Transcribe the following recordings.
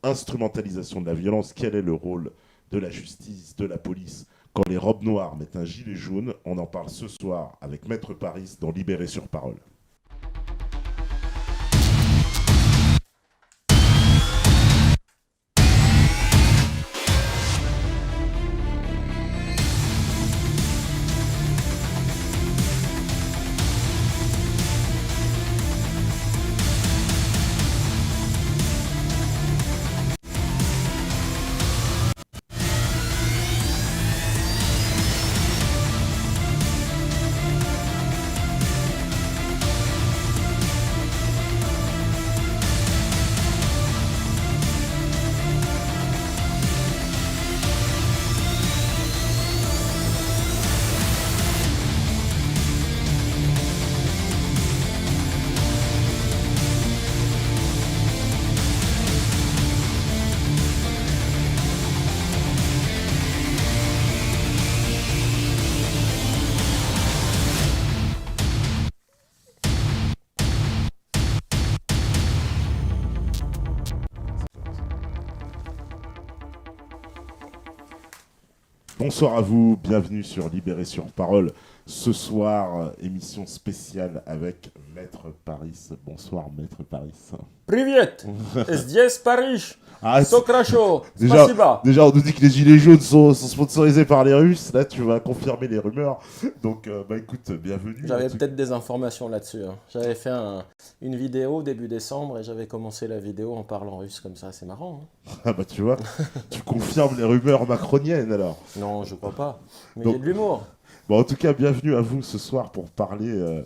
instrumentalisation de la violence, quel est le rôle de la justice, de la police quand les robes noires mettent un gilet jaune? On en parle ce soir avec Maître Paris dans Libéré sur parole. Bonsoir à vous, bienvenue sur Libéré sur parole. Ce soir, émission spéciale avec Maître Paris. Bonsoir Maître Paris. Привет! Здесь Париж! Ah, Sokracho! déjà, Spasiba! déjà, on nous dit que les gilets jaunes sont sponsorisés par les Russes. Là, tu vas confirmer les rumeurs. Donc, écoute, bienvenue. J'avais peut-être des informations là-dessus. Hein. J'avais fait une vidéo début décembre et j'avais commencé la vidéo en parlant russe comme ça. C'est marrant. Hein. Ah bah tu vois, tu confirmes les rumeurs macroniennes alors. Non, je crois pas. Mais Donc, j'ai de l'humour. bon, en tout cas, bienvenue à vous ce soir pour parler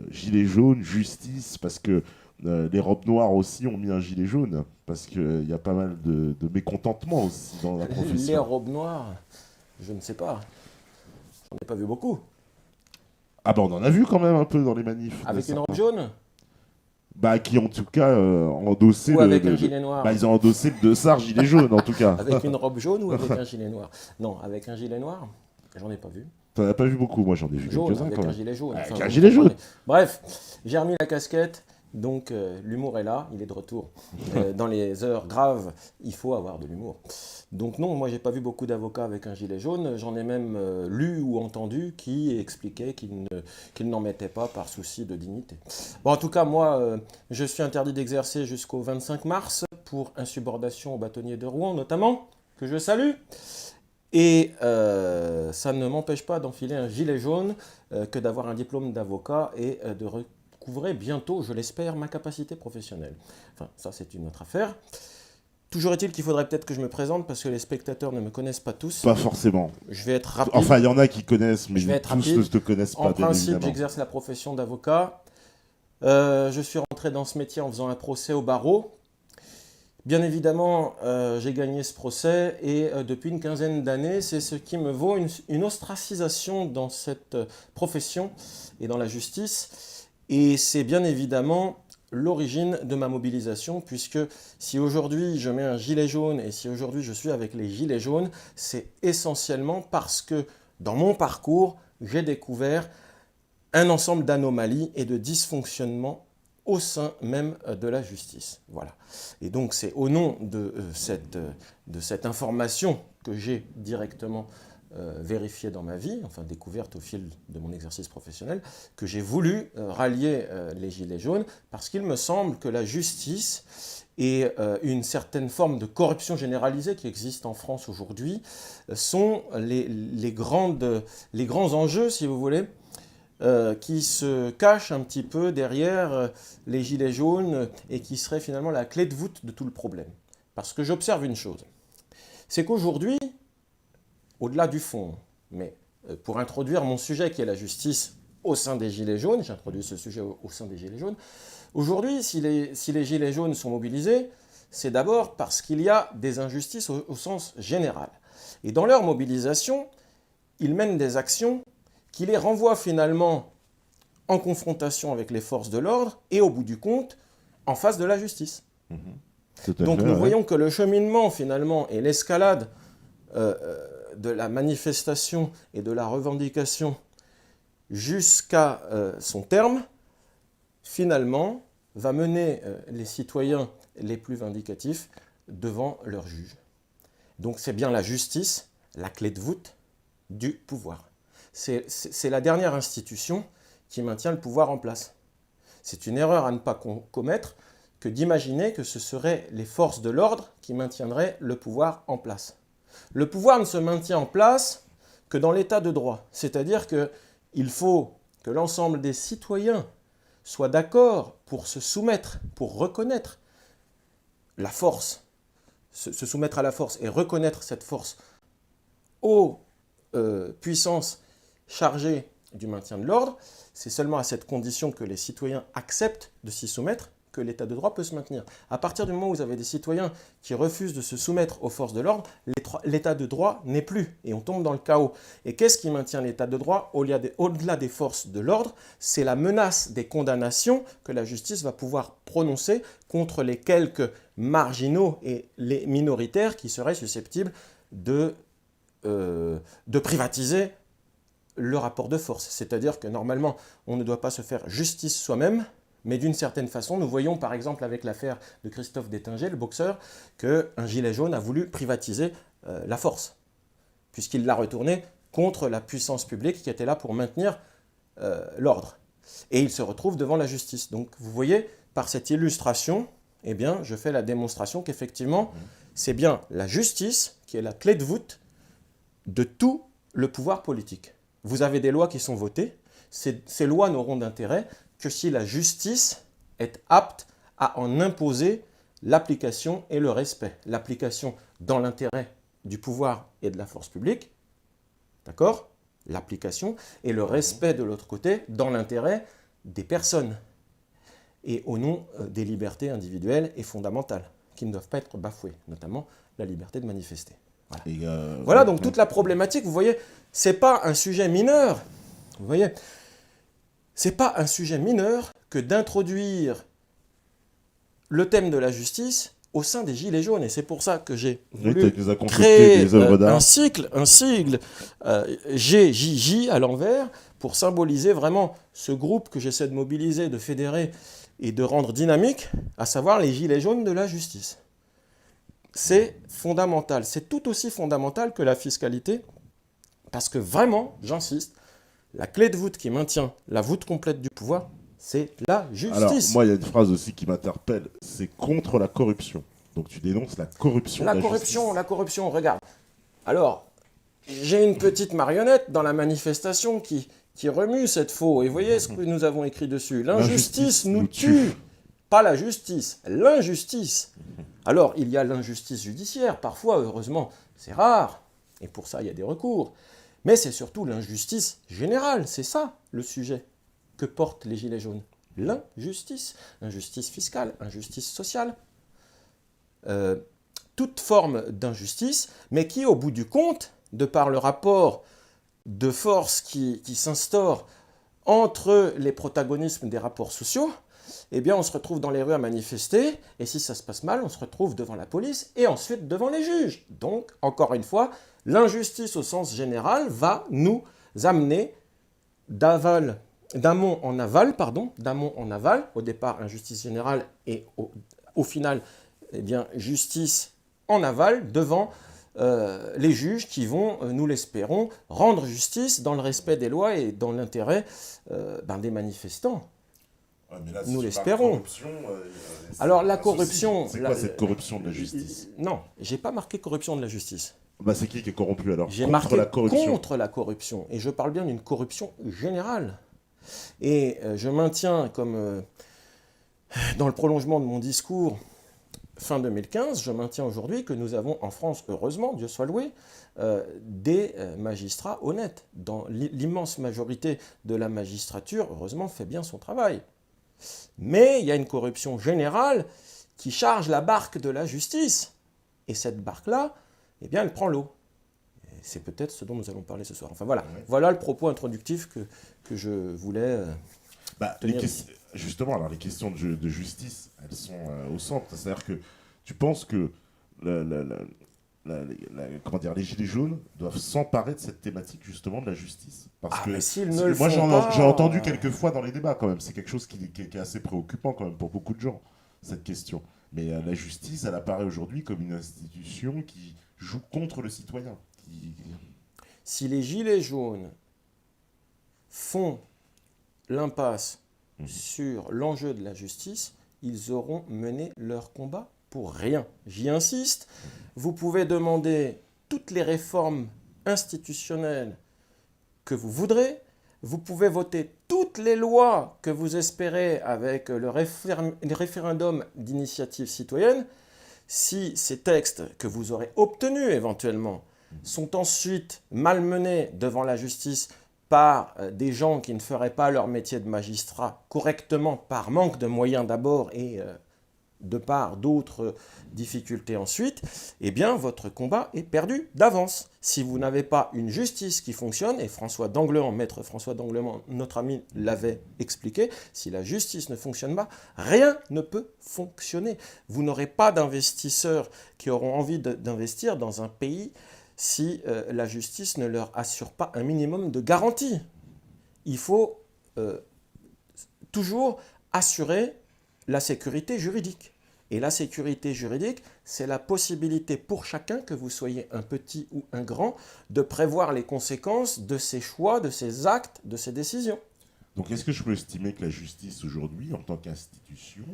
gilets jaunes, justice, parce que les robes noires aussi ont mis un gilet jaune, parce qu'il y a pas mal de mécontentement aussi dans la Les profession. robes noires, je ne sais pas. J'en ai pas vu beaucoup. Ah bah on en a vu quand même un peu dans les manifs. Avec une robe certains. jaune Bah qui en tout cas endossé ou avec un gilet noir? Bah ils ont endossé le dossard gilet jaune en tout cas. Avec une robe jaune ou avec un gilet noir? Non, avec un gilet noir, j'en ai pas vu. T'en as pas vu beaucoup, moi j'en ai vu Jaune, quelques-uns avec quand un même. gilet jaune. Avec Enfin, un vous gilet jaune. comprenez. Bref, j'ai remis la casquette, donc l'humour est là, il est de retour. Dans les heures graves, il faut avoir de l'humour. Donc non, moi j'ai pas vu beaucoup d'avocats avec un gilet jaune, j'en ai même lu ou entendu qui expliquaient qu'ils n'en mettaient pas par souci de dignité. Bon, en tout cas, moi, je suis interdit d'exercer jusqu'au 25 mars pour insubordination au bâtonnier de Rouen notamment, que je salue. Et ça ne m'empêche pas d'enfiler un gilet jaune que d'avoir un diplôme d'avocat et de recouvrer bientôt, je l'espère, ma capacité professionnelle. Enfin, ça c'est une autre affaire. Toujours est-il qu'il faudrait peut-être que je me présente parce que les spectateurs ne me connaissent pas tous. Pas forcément. Je vais être rapide. Enfin il y en a qui connaissent, mais Je vais être tous rapide. ne te connaissent pas En bien principe, évidemment. j'exerce la profession d'avocat. Je suis rentré dans ce métier en faisant un procès au barreau. Bien évidemment, j'ai gagné ce procès et depuis une quinzaine d'années, c'est ce qui me vaut une ostracisation dans cette profession et dans la justice. Et c'est bien évidemment l'origine de ma mobilisation, puisque si aujourd'hui je mets un gilet jaune et si aujourd'hui je suis avec les gilets jaunes, c'est essentiellement parce que dans mon parcours, j'ai découvert un ensemble d'anomalies et de dysfonctionnements au sein même de la justice. Voilà. Et donc c'est au nom de cette information que j'ai directement vérifiée dans ma vie, enfin découverte au fil de mon exercice professionnel, que j'ai voulu rallier les Gilets jaunes, parce qu'il me semble que la justice et une certaine forme de corruption généralisée qui existe en France aujourd'hui sont les grands enjeux, si vous voulez, qui se cache un petit peu derrière les gilets jaunes et qui serait finalement la clé de voûte de tout le problème. Parce que j'observe une chose, c'est qu'aujourd'hui, au-delà du fond, mais pour introduire mon sujet qui est la justice au sein des gilets jaunes, j'introduis ce sujet au sein des gilets jaunes, aujourd'hui, si les gilets jaunes sont mobilisés, c'est d'abord parce qu'il y a des injustices au sens général. Et dans leur mobilisation, ils mènent des actions qui les renvoie finalement en confrontation avec les forces de l'ordre et au bout du compte, en face de la justice. Donc nous voyons que le cheminement finalement et l'escalade de la manifestation et de la revendication jusqu'à son terme, finalement, va mener les citoyens les plus vindicatifs devant leur juge. Donc c'est bien la justice, la clé de voûte du pouvoir. C'est la dernière institution qui maintient le pouvoir en place. C'est une erreur à ne pas commettre que d'imaginer que ce seraient les forces de l'ordre qui maintiendraient le pouvoir en place. Le pouvoir ne se maintient en place que dans l'état de droit. C'est-à-dire qu'il faut que l'ensemble des citoyens soient d'accord pour se soumettre, pour reconnaître la force, se soumettre à la force et reconnaître cette force aux puissances chargées du maintien de l'ordre. C'est seulement à cette condition que les citoyens acceptent de s'y soumettre que l'état de droit peut se maintenir. À partir du moment où vous avez des citoyens qui refusent de se soumettre aux forces de l'ordre, l'état de droit n'est plus et on tombe dans le chaos. Et qu'est-ce qui maintient l'état de droit au-delà des forces de l'ordre? C'est la menace des condamnations que la justice va pouvoir prononcer contre les quelques marginaux et les minoritaires qui seraient susceptibles de privatiser le rapport de force. C'est-à-dire que normalement, on ne doit pas se faire justice soi-même, mais d'une certaine façon, nous voyons par exemple avec l'affaire de Christophe Détinger, le boxeur, qu'un gilet jaune a voulu privatiser la force, puisqu'il l'a retournée contre la puissance publique qui était là pour maintenir l'ordre. Et il se retrouve devant la justice. Donc vous voyez, par cette illustration, eh bien, je fais la démonstration qu'effectivement, c'est bien la justice qui est la clé de voûte de tout le pouvoir politique. Vous avez des lois qui sont votées, ces lois n'auront d'intérêt que si la justice est apte à en imposer l'application et le respect. L'application dans l'intérêt du pouvoir et de la force publique, d'accord? L'application et le respect de l'autre côté dans l'intérêt des personnes et au nom des libertés individuelles et fondamentales qui ne doivent pas être bafouées, notamment la liberté de manifester. Voilà, voilà donc toute la problématique, vous voyez, c'est pas un sujet mineur, vous voyez. C'est pas un sujet mineur que d'introduire le thème de la justice au sein des Gilets jaunes. Et c'est pour ça que j'ai voulu créer un sigle GJJ à l'envers, pour symboliser vraiment ce groupe que j'essaie de mobiliser, de fédérer et de rendre dynamique, à savoir les Gilets jaunes de la justice. C'est fondamental. C'est tout aussi fondamental que la fiscalité, parce que vraiment, j'insiste, la clé de voûte qui maintient la voûte complète du pouvoir, c'est la justice. Alors, moi, il y a une phrase aussi qui m'interpelle, c'est contre la corruption. Donc tu dénonces la corruption. La corruption, regarde. Alors, j'ai une petite marionnette dans la manifestation qui remue cette faux. Et voyez ce que nous avons écrit dessus. L'injustice nous tue. Pas la justice, l'injustice. Alors, il y a l'injustice judiciaire, parfois, heureusement, c'est rare. Et pour ça, il y a des recours. Mais c'est surtout l'injustice générale, c'est ça le sujet que portent les Gilets jaunes. L'injustice, injustice fiscale, injustice sociale. Toute forme d'injustice, mais qui, au bout du compte, de par le rapport de force qui s'instaure entre les protagonismes des rapports sociaux, eh bien, on se retrouve dans les rues à manifester, et si ça se passe mal, on se retrouve devant la police et ensuite devant les juges. Donc, encore une fois, l'injustice au sens général va nous amener d'amont en aval, au départ injustice générale et au final, eh bien, justice en aval devant les juges qui vont, nous l'espérons, rendre justice dans le respect des lois et dans l'intérêt des manifestants. Mais là, nous l'espérons. Alors la corruption... C'est quoi cette corruption de la justice? Non, j'ai pas marqué corruption de la justice. Bah, c'est qui est corrompu alors? J'ai marqué contre la corruption. Et je parle bien d'une corruption générale. Et je maintiens, comme dans le prolongement de mon discours fin 2015, je maintiens aujourd'hui que nous avons en France, heureusement, Dieu soit loué, des magistrats honnêtes. Dans l'immense majorité de la magistrature, heureusement, fait bien son travail. Mais il y a une corruption générale qui charge la barque de la justice. Et cette barque-là, eh bien, elle prend l'eau. Et c'est peut-être ce dont nous allons parler ce soir. Enfin voilà, voilà le propos introductif que je voulais tenir ici. Justement, alors les questions de justice, elles sont au centre. C'est-à-dire que tu penses que les Gilets jaunes doivent s'emparer de cette thématique justement de la justice. Parce que moi j'ai entendu quelques fois dans les débats quand même. C'est quelque chose qui est assez préoccupant quand même pour beaucoup de gens, cette question. Mais la justice, elle apparaît aujourd'hui comme une institution qui joue contre le citoyen. Si les Gilets jaunes font l'impasse sur l'enjeu de la justice, ils auront mené leur combat pour rien. J'y insiste, vous pouvez demander toutes les réformes institutionnelles que vous voudrez, vous pouvez voter toutes les lois que vous espérez avec le référendum d'initiative citoyenne. Si ces textes que vous aurez obtenus éventuellement sont ensuite malmenés devant la justice par des gens qui ne feraient pas leur métier de magistrat correctement par manque de moyens d'abord et de part d'autres difficultés ensuite, eh bien votre combat est perdu d'avance. Si vous n'avez pas une justice qui fonctionne, et maître François d'Angleman, notre ami, l'avait expliqué, si la justice ne fonctionne pas, rien ne peut fonctionner. Vous n'aurez pas d'investisseurs qui auront envie d'investir dans un pays si la justice ne leur assure pas un minimum de garantie. Il faut toujours assurer la sécurité juridique. Et la sécurité juridique, c'est la possibilité pour chacun, que vous soyez un petit ou un grand, de prévoir les conséquences de ses choix, de ses actes, de ses décisions. Donc est-ce que je peux estimer que la justice aujourd'hui, en tant qu'institution,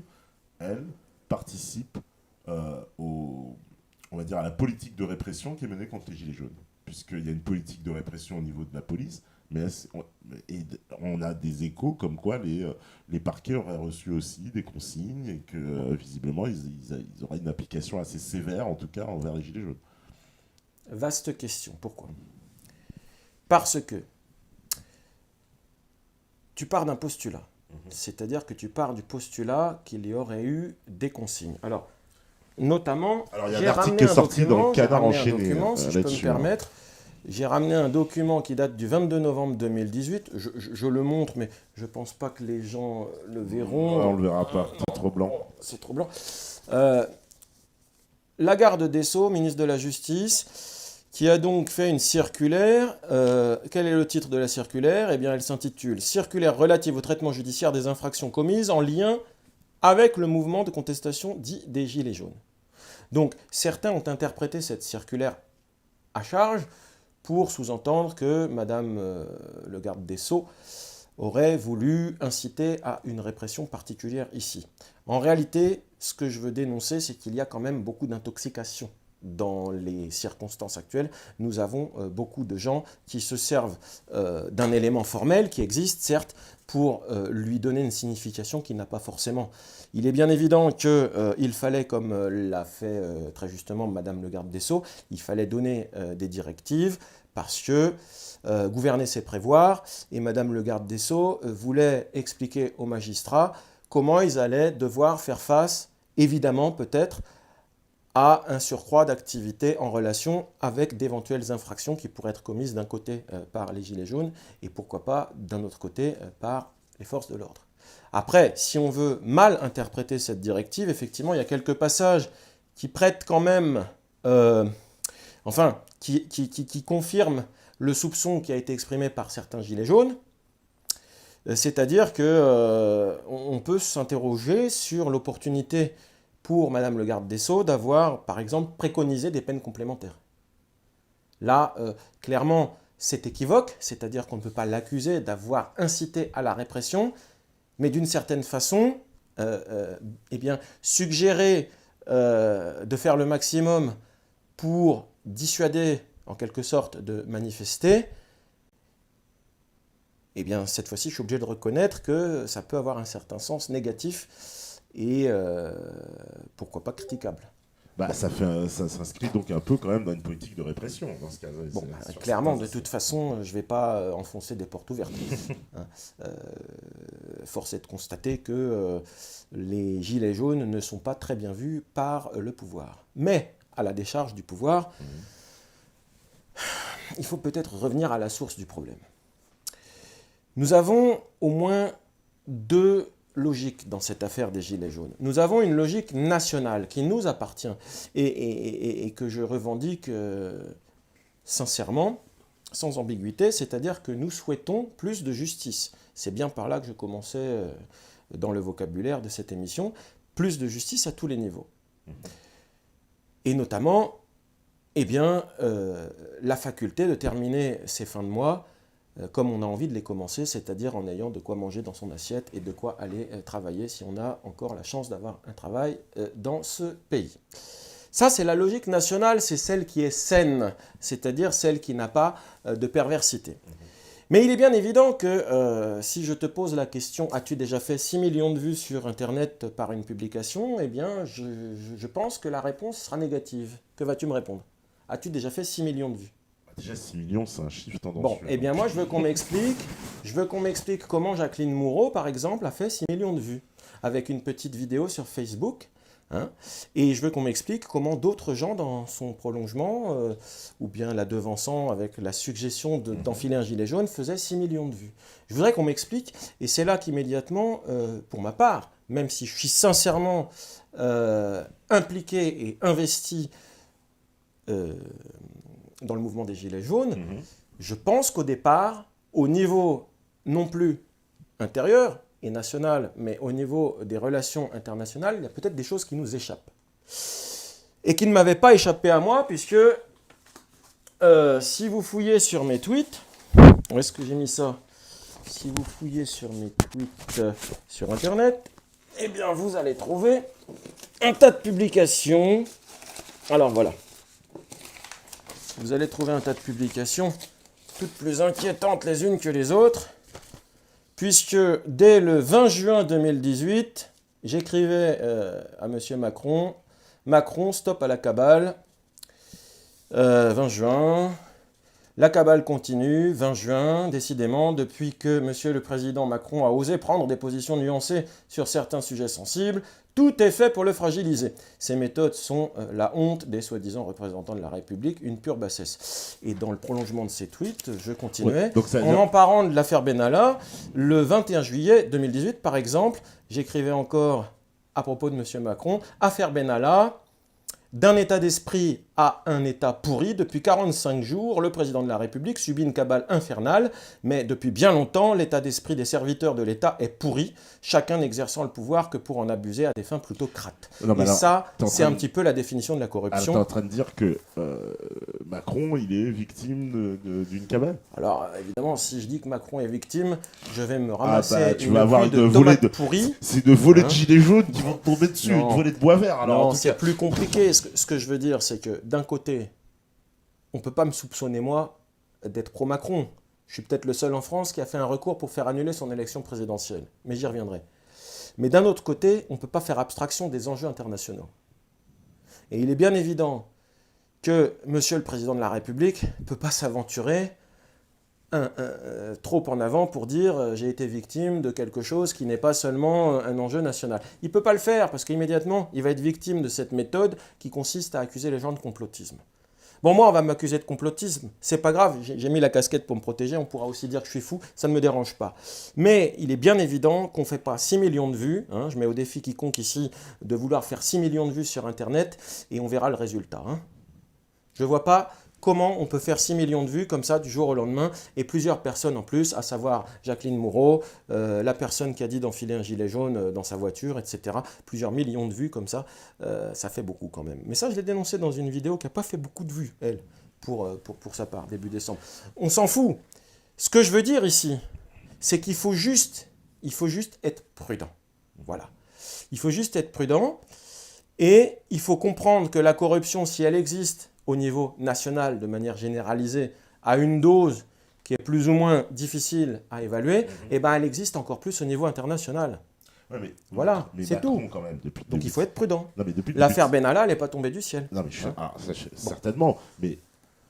elle participe on va dire, à la politique de répression qui est menée contre les Gilets jaunes? Puisqu'il y a une politique de répression au niveau de la police, mais on a des échos comme quoi les parquets auraient reçu aussi des consignes et que visiblement ils auraient une application assez sévère, en tout cas envers les Gilets jaunes. Vaste question. Pourquoi? Parce que tu pars d'un postulat. C'est-à-dire que tu pars du postulat qu'il y aurait eu des consignes. Alors, notamment, il y a un article qui est sorti dans le Canard enchaîné. Si je peux me permettre. J'ai ramené un document qui date du 22 novembre 2018. Je le montre, mais je ne pense pas que les gens le verront. On ne le verra pas, c'est trop blanc. C'est trop blanc. La garde des Sceaux, ministre de la Justice, qui a donc fait une circulaire. Quel est le titre de la circulaire? Eh bien, elle s'intitule « Circulaire relative au traitement judiciaire des infractions commises en lien avec le mouvement de contestation dit des Gilets jaunes ». Donc, certains ont interprété cette circulaire à charge pour sous-entendre que Madame le garde des Sceaux aurait voulu inciter à une répression particulière ici. En réalité, ce que je veux dénoncer, c'est qu'il y a quand même beaucoup d'intoxication dans les circonstances actuelles. Nous avons beaucoup de gens qui se servent d'un élément formel qui existe, certes, pour lui donner une signification qu'il n'a pas forcément. Il est bien évident qu'il fallait, comme l'a fait très justement Madame le garde des Sceaux, il fallait donner des directives parce que gouverner c'est prévoir, et Madame le garde des Sceaux voulait expliquer aux magistrats comment ils allaient devoir faire face, évidemment peut-être, à un surcroît d'activité en relation avec d'éventuelles infractions qui pourraient être commises d'un côté par les Gilets jaunes et pourquoi pas d'un autre côté par les forces de l'ordre. Après, si on veut mal interpréter cette directive, effectivement, il y a quelques passages qui prêtent quand même, qui confirment le soupçon qui a été exprimé par certains Gilets jaunes. C'est-à-dire qu'on peut s'interroger sur l'opportunité pour Madame le garde des Sceaux d'avoir, par exemple, préconisé des peines complémentaires. Là, clairement, c'est équivoque, c'est-à-dire qu'on ne peut pas l'accuser d'avoir incité à la répression, mais d'une certaine façon, suggérer de faire le maximum pour dissuader, en quelque sorte, de manifester, eh bien, cette fois-ci, je suis obligé de reconnaître que ça peut avoir un certain sens négatif et pourquoi pas critiquable. Ça s'inscrit donc un peu quand même dans une politique de répression dans ce cas-là. Clairement, de toute façon, je ne vais pas enfoncer des portes ouvertes. Force est de constater que les Gilets jaunes ne sont pas très bien vus par le pouvoir. Mais, à la décharge du pouvoir, il faut peut-être revenir à la source du problème. Nous avons au moins deux logique dans cette affaire des Gilets jaunes. Nous avons une logique nationale qui nous appartient et que je revendique sincèrement, sans ambiguïté, c'est-à-dire que nous souhaitons plus de justice. C'est bien par là que je commençais dans le vocabulaire de cette émission. plus de justice à tous les niveaux. Et notamment, eh bien, la faculté de terminer ses fins de mois comme on a envie de les commencer, c'est-à-dire en ayant de quoi manger dans son assiette et de quoi aller travailler si on a encore la chance d'avoir un travail dans ce pays. Ça, c'est la logique nationale, c'est celle qui est saine, c'est-à-dire celle qui n'a pas de perversité. Mais il est bien évident que si je te pose la question « As-tu déjà fait 6 millions de vues sur Internet par une publication ?» Eh bien, je pense que la réponse sera négative. Que vas-tu me répondre? As-tu déjà fait 6 millions de vues? Déjà 6 millions, c'est un chiffre tendancieux. Bon, eh bien moi, je veux qu'on m'explique comment Jacqueline Moureau, par exemple, a fait 6 millions de vues, avec une petite vidéo sur Facebook. Hein, et je veux qu'on m'explique comment d'autres gens dans son prolongement, ou bien la devançant avec la suggestion d'enfiler un gilet jaune, faisaient 6 millions de vues. Je voudrais qu'on m'explique, et c'est là qu'immédiatement, pour ma part, même si je suis sincèrement impliqué et investi dans le mouvement des Gilets jaunes, je pense qu'au départ, au niveau non plus intérieur et national, mais au niveau des relations internationales, il y a peut-être des choses qui nous échappent. Et qui ne m'avaient pas échappé à moi, puisque si vous fouillez sur mes tweets, où est-ce que j'ai mis ça? Si vous fouillez sur mes tweets sur Internet, eh bien vous allez trouver un tas de publications. Alors voilà. Vous allez trouver un tas de publications, toutes plus inquiétantes les unes que les autres, puisque dès le 20 juin 2018, j'écrivais à M. Macron, « Macron, stop à la cabale ». 20 juin, la cabale continue, 20 juin, décidément, depuis que M. le Président Macron a osé prendre des positions nuancées sur certains sujets sensibles, tout est fait pour le fragiliser. Ces méthodes sont la honte des soi-disant représentants de la République, une pure bassesse. Et dans le prolongement de ces tweets, je continuais. En parlant de l'affaire Benalla, le 21 juillet 2018, par exemple, j'écrivais encore à propos de M. Macron, « Affaire Benalla, d'un état d'esprit à un état pourri, depuis 45 jours, le président de la République subit une cabale infernale, mais depuis bien longtemps, l'état d'esprit des serviteurs de l'État est pourri, chacun n'exerçant le pouvoir que pour en abuser à des fins plutôt crattes. » Et ça, c'est un petit peu la définition de la corruption. Tu es en train de dire que Macron, il est victime d'une cabale? Alors, évidemment, si je dis que Macron est victime, je vais me ramasser tu vas avoir de tomates pourries. C'est de volets de gilets jaunes qui vont te tomber dessus, une volée de bois vert. Alors, non, c'est plus compliqué. Ce que je veux dire, c'est que d'un côté, on ne peut pas me soupçonner, moi, d'être pro-Macron. Je suis peut-être le seul en France qui a fait un recours pour faire annuler son élection présidentielle. Mais j'y reviendrai. Mais d'un autre côté, on ne peut pas faire abstraction des enjeux internationaux. Et il est bien évident que Monsieur le Président de la République ne peut pas s'aventurer trop en avant pour dire j'ai été victime de quelque chose qui n'est pas seulement un enjeu national. Il ne peut pas le faire parce qu'immédiatement, il va être victime de cette méthode qui consiste à accuser les gens de complotisme. Bon, moi, on va m'accuser de complotisme, c'est pas grave, j'ai mis la casquette pour me protéger, on pourra aussi dire que je suis fou, ça ne me dérange pas. Mais il est bien évident qu'on ne fait pas 6 millions de vues, hein, je mets au défi quiconque ici de vouloir faire 6 millions de vues sur Internet, et on verra le résultat. Hein. Je ne vois pas comment on peut faire 6 millions de vues comme ça du jour au lendemain, et plusieurs personnes en plus, à savoir Jacqueline Moureau, la personne qui a dit d'enfiler un gilet jaune dans sa voiture, etc. Plusieurs millions de vues comme ça, ça fait beaucoup quand même. Mais ça, je l'ai dénoncé dans une vidéo qui n'a pas fait beaucoup de vues, elle, pour sa part, début décembre. On s'en fout. Ce que je veux dire ici, c'est qu'il faut juste être prudent. Voilà. Il faut juste être prudent, et il faut comprendre que la corruption, si elle existe au niveau national, de manière généralisée, à une dose qui est plus ou moins difficile à évaluer, eh ben elle existe encore plus au niveau international. Ouais, mais, voilà, c'est tout. Quand même, donc il faut être prudent. Non, l'affaire Benalla, elle n'est pas tombée du ciel. Non, mais certainement, mais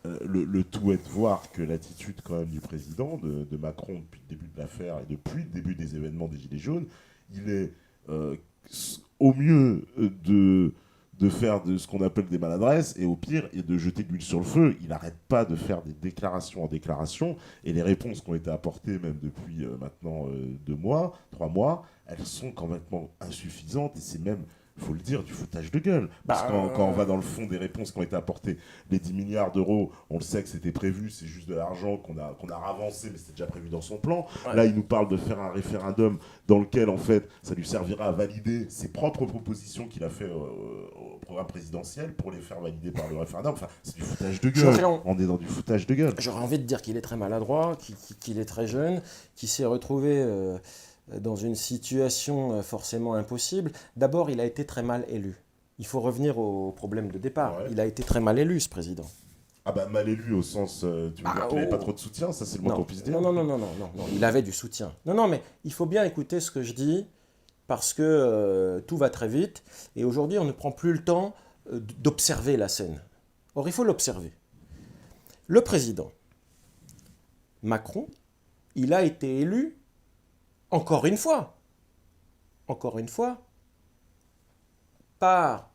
le tout est de voir que l'attitude quand même du président, de Macron, depuis le début de l'affaire et depuis le début des événements des Gilets jaunes, il est au mieux de faire de ce qu'on appelle des maladresses, et au pire, et de jeter de l'huile sur le feu. Il n'arrête pas de faire des déclarations en déclarations, et les réponses qui ont été apportées, même depuis maintenant 2 mois, 3 mois, elles sont complètement insuffisantes, et c'est même faut le dire, du foutage de gueule. Parce que quand on va dans le fond des réponses qui ont été apportées, les 10 milliards d'euros, on le sait que c'était prévu, c'est juste de l'argent qu'on a ravancé, mais c'était déjà prévu dans son plan. Ouais. Là, il nous parle de faire un référendum dans lequel, en fait, ça lui servira à valider ses propres propositions qu'il a fait au programme présidentiel pour les faire valider par le référendum. Enfin, c'est du foutage de gueule. On est dans du foutage de gueule. J'aurais envie de dire qu'il est très maladroit, qu'il est très jeune, qu'il s'est retrouvé dans une situation forcément impossible. D'abord, il a été très mal élu. Il faut revenir au problème de départ. Ouais. Il a été très mal élu, ce président. Ah bah mal élu au sens, tu veux dire qu'il n'avait pas trop de soutien, ça c'est le moins qu'on puisse dire. Non, il avait du soutien. Non, mais il faut bien écouter ce que je dis, parce que tout va très vite, et aujourd'hui on ne prend plus le temps d'observer la scène. Or, il faut l'observer. Le président Macron, il a été élu encore une fois, par,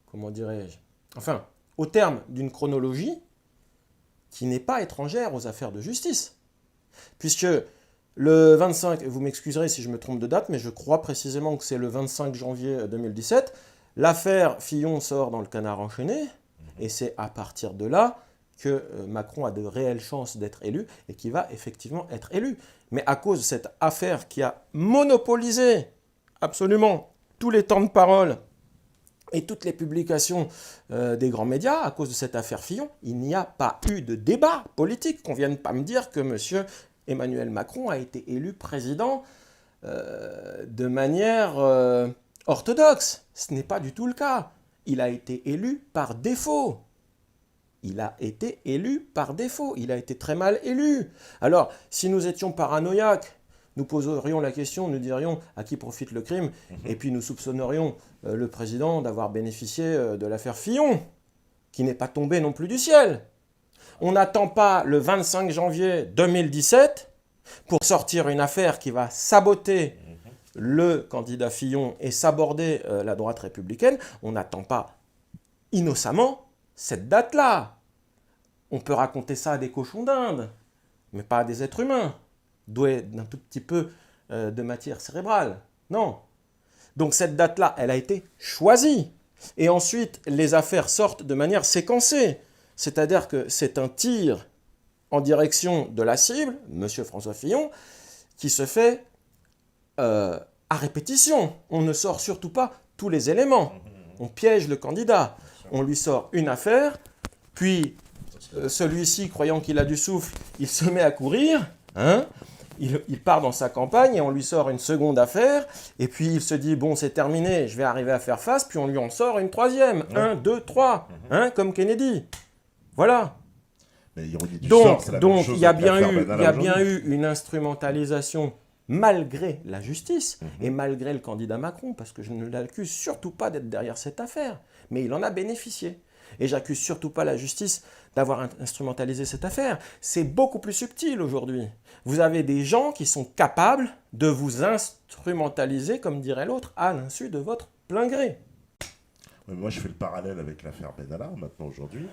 comment dirais-je, enfin, au terme d'une chronologie qui n'est pas étrangère aux affaires de justice. Puisque le 25, vous m'excuserez si je me trompe de date, mais je crois précisément que c'est le 25 janvier 2017, l'affaire Fillon sort dans le Canard enchaîné, et c'est à partir de là que Macron a de réelles chances d'être élu, et qu'il va effectivement être élu. Mais à cause de cette affaire qui a monopolisé absolument tous les temps de parole et toutes les publications des grands médias, à cause de cette affaire Fillon, il n'y a pas eu de débat politique. Qu'on ne vienne pas me dire que M. Emmanuel Macron a été élu président de manière orthodoxe. Ce n'est pas du tout le cas. Il a été élu par défaut. Il a été élu par défaut. Il a été très mal élu. Alors, si nous étions paranoïaques, nous poserions la question, nous dirions à qui profite le crime, et puis nous soupçonnerions le président d'avoir bénéficié de l'affaire Fillon, qui n'est pas tombée non plus du ciel. On n'attend pas le 25 janvier 2017 pour sortir une affaire qui va saboter le candidat Fillon et saborder la droite républicaine. On n'attend pas innocemment cette date-là. On peut raconter ça à des cochons d'Inde, mais pas à des êtres humains, doués d'un tout petit peu de matière cérébrale. Non. Donc cette date-là, elle a été choisie. Et ensuite, les affaires sortent de manière séquencée. C'est-à-dire que c'est un tir en direction de la cible, M. François Fillon, qui se fait à répétition. On ne sort surtout pas tous les éléments. On piège le candidat. On lui sort une affaire, puis celui-ci, croyant qu'il a du souffle, il se met à courir, il part dans sa campagne et on lui sort une seconde affaire, et puis il se dit, bon, c'est terminé, je vais arriver à faire face, puis on lui en sort une troisième, 1, 2, 3, comme Kennedy. Voilà. Mais donc il y a bien eu une instrumentalisation malgré la justice et malgré le candidat Macron, parce que je ne l'accuse surtout pas d'être derrière cette affaire, mais il en a bénéficié. Et j'accuse surtout pas la justice d'avoir instrumentalisé cette affaire. C'est beaucoup plus subtil aujourd'hui. Vous avez des gens qui sont capables de vous instrumentaliser, comme dirait l'autre, à l'insu de votre plein gré. Ouais, moi, je fais le parallèle avec l'affaire Benalla, maintenant, aujourd'hui.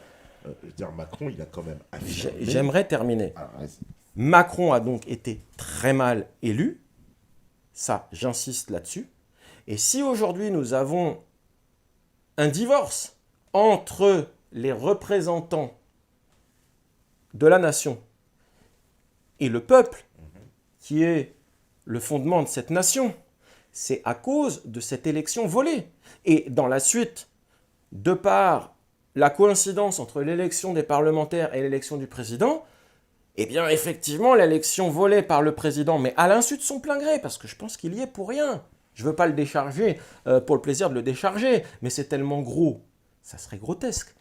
Je veux dire, Macron, il a quand même affirmé... J'aimerais terminer. Macron a donc été très mal élu. Ça, j'insiste là-dessus. Et si aujourd'hui, nous avons un divorce entre les représentants de la nation et le peuple, qui est le fondement de cette nation, c'est à cause de cette élection volée. Et dans la suite, de par la coïncidence entre l'élection des parlementaires et l'élection du président, eh bien effectivement, l'élection volée par le président, mais à l'insu de son plein gré, parce que je pense qu'il y est pour rien. Je ne veux pas le décharger pour le plaisir de le décharger, mais c'est tellement gros, ça serait grotesque.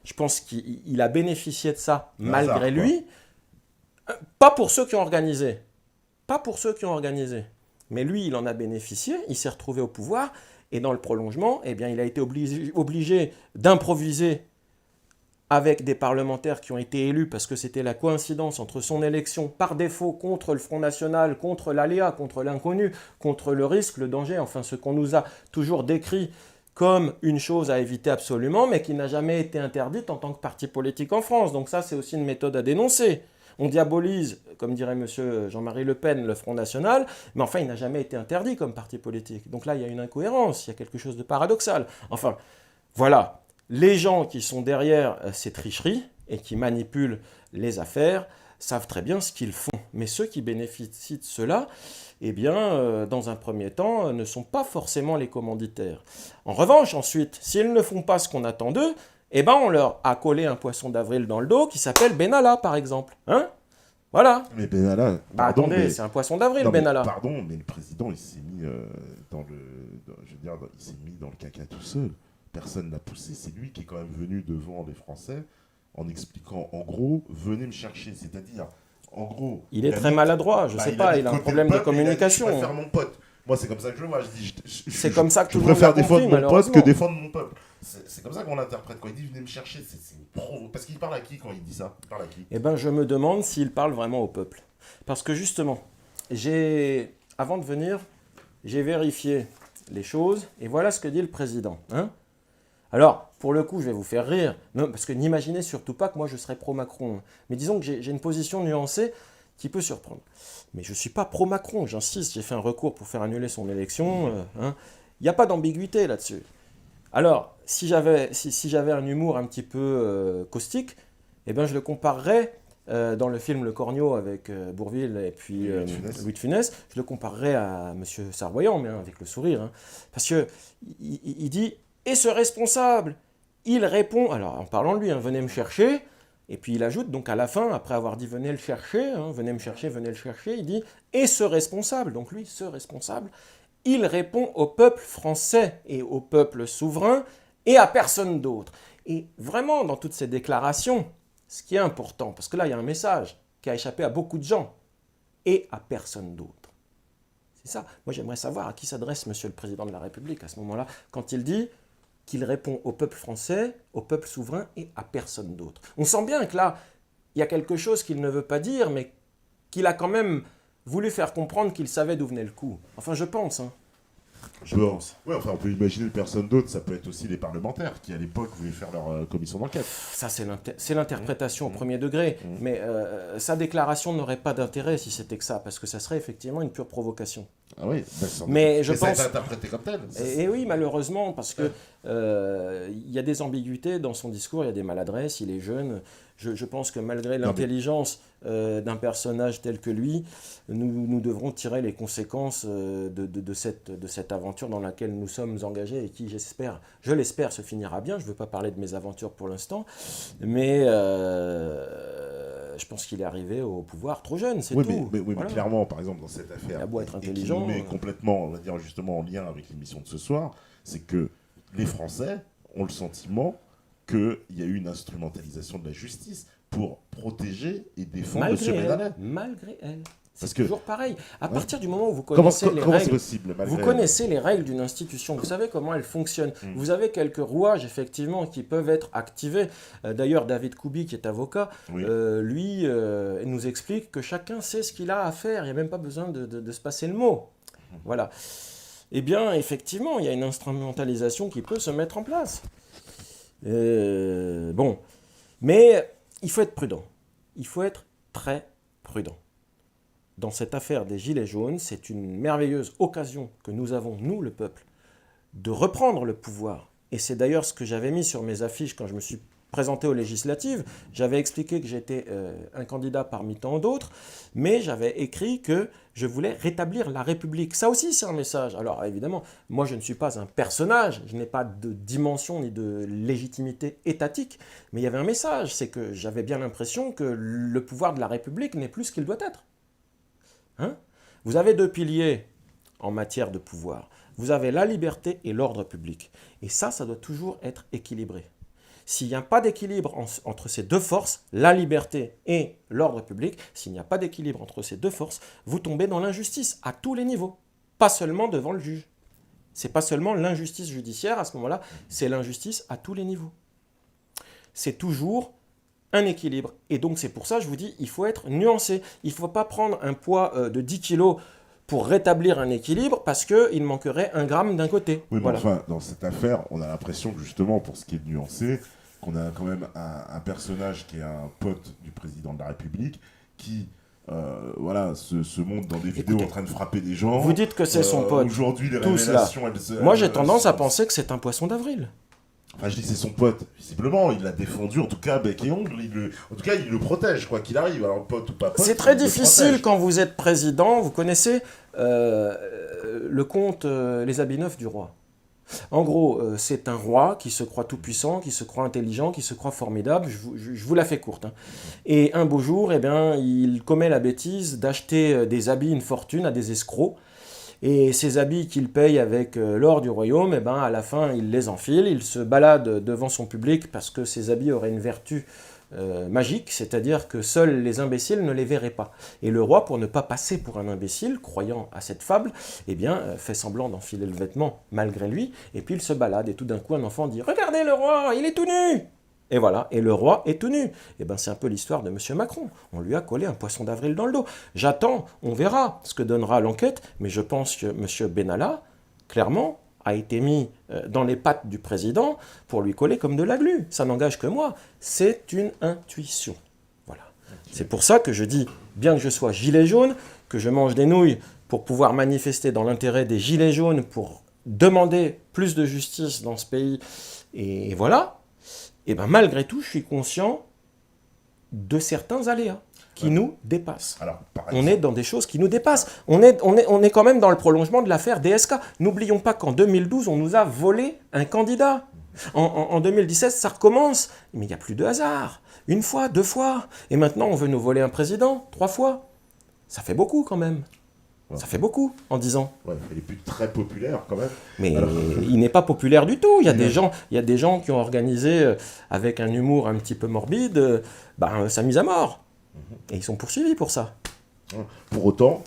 Je pense qu'il a bénéficié de ça malgré lui. Pas pour ceux qui ont organisé. Pas pour ceux qui ont organisé. Mais lui, il en a bénéficié, il s'est retrouvé au pouvoir, et dans le prolongement, eh bien, il a été obligé d'improviser avec des parlementaires qui ont été élus parce que c'était la coïncidence entre son élection par défaut contre le Front National, contre l'aléa, contre l'inconnu, contre le risque, le danger, enfin ce qu'on nous a toujours décrit comme une chose à éviter absolument, mais qui n'a jamais été interdite en tant que parti politique en France. Donc ça, c'est aussi une méthode à dénoncer. On diabolise, comme dirait M. Jean-Marie Le Pen, le Front National, mais enfin, il n'a jamais été interdit comme parti politique. Donc là, il y a une incohérence, il y a quelque chose de paradoxal. Enfin, voilà. Les gens qui sont derrière ces tricheries et qui manipulent les affaires savent très bien ce qu'ils font. Mais ceux qui bénéficient de cela, eh bien, dans un premier temps, ne sont pas forcément les commanditaires. En revanche, ensuite, s'ils ne font pas ce qu'on attend d'eux, eh ben, on leur a collé un poisson d'avril dans le dos qui s'appelle Benalla, par exemple. Hein? Voilà. Mais Benalla, Bah pardon, attendez, mais... c'est un poisson d'avril, Non, mais Benalla. pardon, mais le président, il s'est mis je veux dire, il s'est mis dans le caca tout seul. Personne l'a poussé. C'est lui qui est quand même venu devant les Français en expliquant, en gros, venez me chercher. C'est-à-dire, en gros... Il est très maladroit, je sais pas, il a un problème de communication. Je préfère mon pote. Moi, c'est comme ça que je le vois. Je dis, C'est comme ça que tout je le monde l'a préfère défendre compris, mon pote que malheureusement. défendre mon peuple. C'est comme ça qu'on l'interprète. Quand il dit venez me chercher, c'est une provo. Parce qu'il parle à qui quand il dit ça? Il parle à qui? Eh ben, je me demande s'il parle vraiment au peuple. Parce que justement, avant de venir, j'ai vérifié les choses, et voilà ce que dit le président. Hein? Alors, pour le coup, je vais vous faire rire, non, parce que n'imaginez surtout pas que moi je serais pro-Macron. Mais disons que j'ai une position nuancée qui peut surprendre. Mais je ne suis pas pro-Macron, j'insiste, j'ai fait un recours pour faire annuler son élection. Hein. Il n'y a pas d'ambiguïté là-dessus. Alors, si j'avais un humour un petit peu caustique, eh ben, je le comparerais dans le film Le Cornio avec Bourvil et puis Louis de Funès, je le comparerais à M. Sarvoyan, mais avec le sourire. Hein. Parce qu'il dit « Et ce responsable ?» Il répond, alors en parlant de lui, hein, « Venez me chercher ». Et puis il ajoute, donc à la fin, après avoir dit « Venez le chercher hein, »,« Venez me chercher, venez le chercher », il dit « Et ce responsable ?» Donc lui, ce responsable, il répond au peuple français et au peuple souverain et à personne d'autre. Et vraiment, dans toutes ces déclarations, ce qui est important, parce que là, il y a un message qui a échappé à beaucoup de gens, et à personne d'autre. C'est ça. Moi, j'aimerais savoir à qui s'adresse Monsieur le Président de la République à ce moment-là, quand il dit qu'il répond au peuple français, au peuple souverain et à personne d'autre. On sent bien que là, il y a quelque chose qu'il ne veut pas dire, mais qu'il a quand même voulu faire comprendre qu'il savait d'où venait le coup. Enfin, je pense. Hein. Je pense. Ouais, enfin, on peut imaginer personne d'autre, ça peut être aussi les parlementaires qui, à l'époque, voulaient faire leur commission d'enquête. Ça, c'est l'interprétation au premier degré. Mais sa déclaration n'aurait pas d'intérêt si c'était que ça, parce que ça serait effectivement une pure provocation. Ah oui, mais je pense. Ça a été interprété comme tel. Et oui, malheureusement, parce que il y a des ambiguïtés dans son discours, il y a des maladresses, il est jeune. Je pense que malgré l'intelligence d'un personnage tel que lui, nous devrons tirer les conséquences de cette aventure dans laquelle nous sommes engagés et qui, je l'espère, se finira bien. Je ne veux pas parler de mes aventures pour l'instant, mais je pense qu'il est arrivé au pouvoir trop jeune, c'est tout. Mais clairement, par exemple, dans cette affaire, il a beau être intelligent, qui nous met complètement, on va dire justement en lien avec l'émission de ce soir, c'est que les Français ont le sentiment qu'il y a eu une instrumentalisation de la justice pour protéger et défendre M. Benalla. Malgré elle. C'est toujours pareil. À partir du moment où vous connaissez les règles d'une institution, vous savez comment elle fonctionne. Vous avez quelques rouages, effectivement, qui peuvent être activés. D'ailleurs, David Koubi, qui est avocat, lui nous explique que chacun sait ce qu'il a à faire. Il n'y a même pas besoin de se passer le mot. Voilà. Eh bien, effectivement, il y a une instrumentalisation qui peut se mettre en place. Bon. Mais il faut être prudent. Il faut être très prudent. Dans cette affaire des Gilets jaunes, c'est une merveilleuse occasion que nous avons, nous, le peuple, de reprendre le pouvoir. Et c'est d'ailleurs ce que j'avais mis sur mes affiches quand je me suis présenté aux législatives. J'avais expliqué que j'étais un candidat parmi tant d'autres, mais j'avais écrit que je voulais rétablir la République. Ça aussi, c'est un message. Alors évidemment, moi, je ne suis pas un personnage, je n'ai pas de dimension ni de légitimité étatique, mais il y avait un message, c'est que j'avais bien l'impression que le pouvoir de la République n'est plus ce qu'il doit être. Hein? Vous avez deux piliers en matière de pouvoir. Vous avez la liberté et l'ordre public. Et ça doit toujours être équilibré. S'il n'y a pas d'équilibre entre ces deux forces, la liberté et l'ordre public, s'il n'y a pas d'équilibre entre ces deux forces, vous tombez dans l'injustice à tous les niveaux, pas seulement devant le juge. Ce n'est pas seulement l'injustice judiciaire à ce moment-là, c'est l'injustice à tous les niveaux. C'est toujours un équilibre. Et donc c'est pour ça, je vous dis, il faut être nuancé. Il ne faut pas prendre un poids de 10 kilos pour rétablir un équilibre parce qu'il manquerait 1 gramme d'un côté. Oui, mais enfin, dans cette affaire, on a l'impression que justement, pour ce qui est de nuancé, qu'on a quand même un personnage qui est un pote du président de la République, qui se montre dans des vidéos en train de frapper des gens. Vous dites que c'est son pote. Aujourd'hui, les Tous révélations... Moi, j'ai tendance à penser que c'est un poisson d'avril. Enfin, je dis c'est son pote. Visiblement, il l'a défendu, en tout cas, bec et ongle. En tout cas, il le protège, quoi qu'il arrive. Alors, pote ou pas pote, c'est très il le difficile protège. quand vous êtes président. Vous connaissez le conte Les habits neufs du roi. En gros, c'est un roi qui se croit tout-puissant, qui se croit intelligent, qui se croit formidable. Je vous la fais courte. Hein. Et un beau jour, eh bien, il commet la bêtise d'acheter des habits, une fortune, à des escrocs. Et ces habits qu'il paye avec l'or du royaume, eh ben, à la fin, il les enfile. Il se balade devant son public parce que ces habits auraient une vertu magique, c'est-à-dire que seuls les imbéciles ne les verraient pas. Et le roi, pour ne pas passer pour un imbécile, croyant à cette fable, eh bien, fait semblant d'enfiler le vêtement malgré lui, et puis il se balade, et tout d'un coup, un enfant dit « Regardez le roi, il est tout nu !» Et voilà, et le roi est tout nu. Et ben c'est un peu l'histoire de M. Macron. On lui a collé un poisson d'avril dans le dos. J'attends, on verra ce que donnera l'enquête, mais je pense que M. Benalla, clairement, a été mis dans les pattes du président pour lui coller comme de la glu. Ça n'engage que moi. C'est une intuition. Voilà. C'est pour ça que je dis, bien que je sois gilet jaune, que je mange des nouilles pour pouvoir manifester dans l'intérêt des gilets jaunes, pour demander plus de justice dans ce pays, et voilà, et ben malgré tout, je suis conscient de certains aléas qui nous dépassent. Alors, on est dans des choses qui nous dépassent. On est quand même dans le prolongement de l'affaire DSK. N'oublions pas qu'en 2012, on nous a volé un candidat. En 2017, ça recommence. Mais il n'y a plus de hasard. Une fois, 2 fois. Et maintenant, on veut nous voler un président 3 fois. Ça fait beaucoup quand même. Ouais. Ça fait beaucoup en 10 ans. Ouais, il est plus très populaire quand même. Mais il n'est pas populaire du tout. Il y a des gens qui ont organisé, avec un humour un petit peu morbide, sa mise à mort. Et ils sont poursuivis pour ça. Pour autant,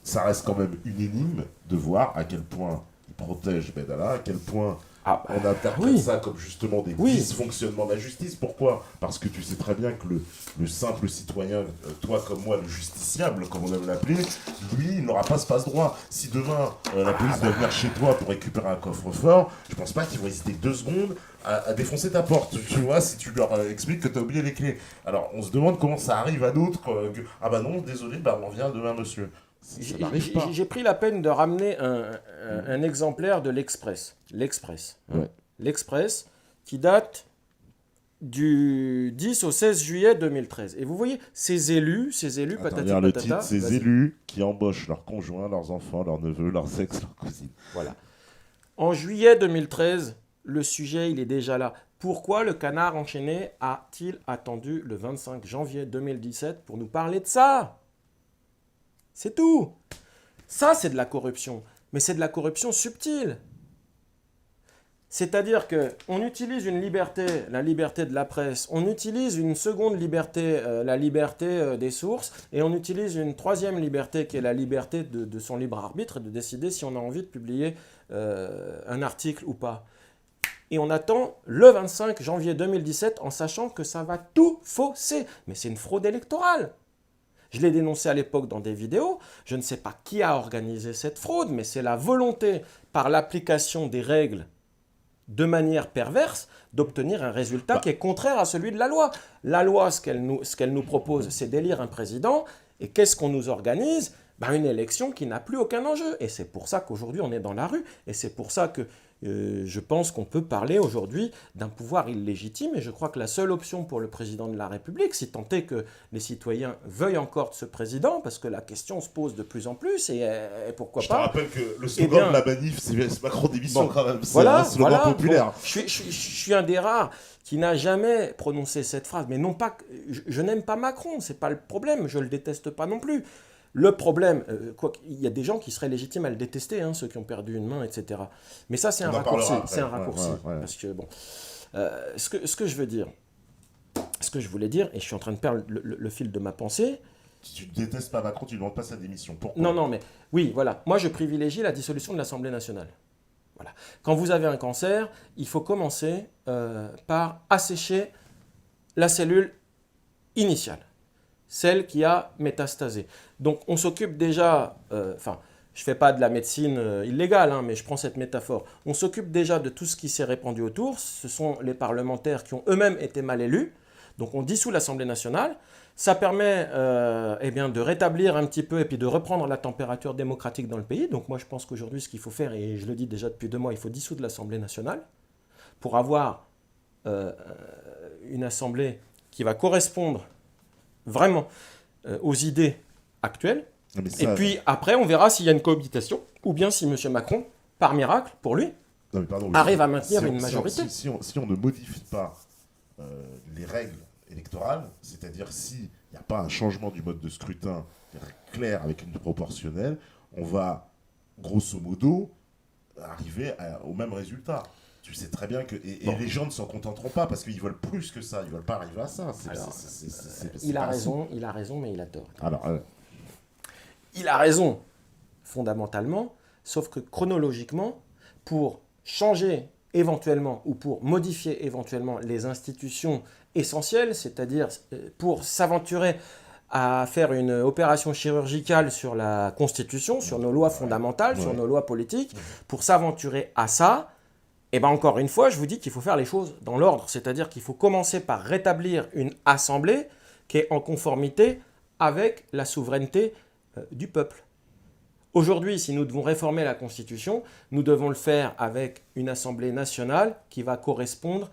ça reste quand même une énigme de voir à quel point il protège Benalla, à quel point on interprète ça comme justement des dysfonctionnements de la justice. Pourquoi ? Parce que tu sais très bien que le simple citoyen, toi comme moi, le justiciable, comme on aime l'appeler, lui, il n'aura pas ce passe-droit. Si demain, la police doit venir chez toi pour récupérer un coffre-fort, je pense pas qu'ils vont hésiter 2 secondes à défoncer ta porte, tu vois, si tu leur expliques que tu as oublié les clés. Alors, on se demande comment ça arrive à d'autres, ah bah non, désolé, on revient demain, monsieur. J'ai pris la peine de ramener un exemplaire de l'Express. L'Express. Ouais. L'Express, qui date du 10 au 16 juillet 2013. Et vous voyez, ces élus, patati patata... le titre, ces élus qui embauchent leurs conjoints, leurs enfants, leurs neveux, leurs ex, leurs cousines. Voilà. En juillet 2013, le sujet, il est déjà là. Pourquoi le canard enchaîné a-t-il attendu le 25 janvier 2017 pour nous parler de ça ? C'est tout. Ça, c'est de la corruption. Mais c'est de la corruption subtile. C'est-à-dire qu'on utilise une liberté, la liberté de la presse, on utilise une seconde liberté, la liberté des sources, et on utilise une troisième liberté qui est la liberté de son libre arbitre, de décider si on a envie de publier un article ou pas. Et on attend le 25 janvier 2017 en sachant que ça va tout fausser. Mais c'est une fraude électorale. Je l'ai dénoncé à l'époque dans des vidéos. Je ne sais pas qui a organisé cette fraude, mais c'est la volonté, par l'application des règles de manière perverse, d'obtenir un résultat qui est contraire à celui de la loi. La loi, ce qu'elle nous propose, c'est d'élire un président. Et qu'est-ce qu'on nous organise ? Une élection qui n'a plus aucun enjeu. Et c'est pour ça qu'aujourd'hui, on est dans la rue. Et c'est pour ça que je pense qu'on peut parler aujourd'hui d'un pouvoir illégitime. Et je crois que la seule option pour le président de la République, si tant est que les citoyens veuillent encore de ce président, parce que la question se pose de plus en plus, et pourquoi pas... Je te rappelle que le slogan de la manif, c'est Macron démission quand même. C'est un slogan populaire. Bon, je suis un des rares qui n'a jamais prononcé cette phrase. Mais non pas... Je n'aime pas Macron, c'est pas le problème. Je le déteste pas non plus. Le problème, il y a des gens qui seraient légitimes à le détester, ceux qui ont perdu une main, etc. Mais ça, c'est un raccourci. C'est un raccourci. Ouais. Parce que, bon, ce que je veux dire, ce que je voulais dire, et je suis en train de perdre le fil de ma pensée... Si tu ne détestes pas Macron, tu ne demandes pas sa démission. Pourquoi ? Non, mais oui, voilà. Moi, je privilégie la dissolution de l'Assemblée nationale. Voilà. Quand vous avez un cancer, il faut commencer par assécher la cellule initiale, celle qui a métastasé. Donc, on s'occupe déjà, je ne fais pas de la médecine illégale, mais je prends cette métaphore. On s'occupe déjà de tout ce qui s'est répandu autour. Ce sont les parlementaires qui ont eux-mêmes été mal élus. Donc on dissout l'Assemblée nationale. Ça permet de rétablir un petit peu et puis de reprendre la température démocratique dans le pays. Donc moi je pense qu'aujourd'hui ce qu'il faut faire, et je le dis déjà depuis 2 mois, il faut dissoudre l'Assemblée nationale pour avoir une assemblée qui va correspondre vraiment aux idées actuelles. Et puis après, on verra s'il y a une cohabitation ou bien si M. Macron, par miracle, pour lui, arrive à maintenir une majorité. Si on ne modifie pas les règles électorales, c'est-à-dire s'il n'y a pas un changement du mode de scrutin clair avec une proportionnelle, on va, grosso modo, arriver au même résultat. Tu sais très bien que... Et les gens ne s'en contenteront pas parce qu'ils veulent plus que ça. Ils ne veulent pas arriver à ça. Il a raison, mais il a tort. Alors, il a raison, fondamentalement, sauf que chronologiquement, pour changer éventuellement ou pour modifier éventuellement les institutions essentielles, c'est-à-dire pour s'aventurer à faire une opération chirurgicale sur la Constitution, sur nos lois fondamentales, sur nos lois politiques, pour s'aventurer à ça, et bien encore une fois, je vous dis qu'il faut faire les choses dans l'ordre, c'est-à-dire qu'il faut commencer par rétablir une assemblée qui est en conformité avec la souveraineté du peuple. Aujourd'hui, si nous devons réformer la Constitution, nous devons le faire avec une Assemblée nationale qui va correspondre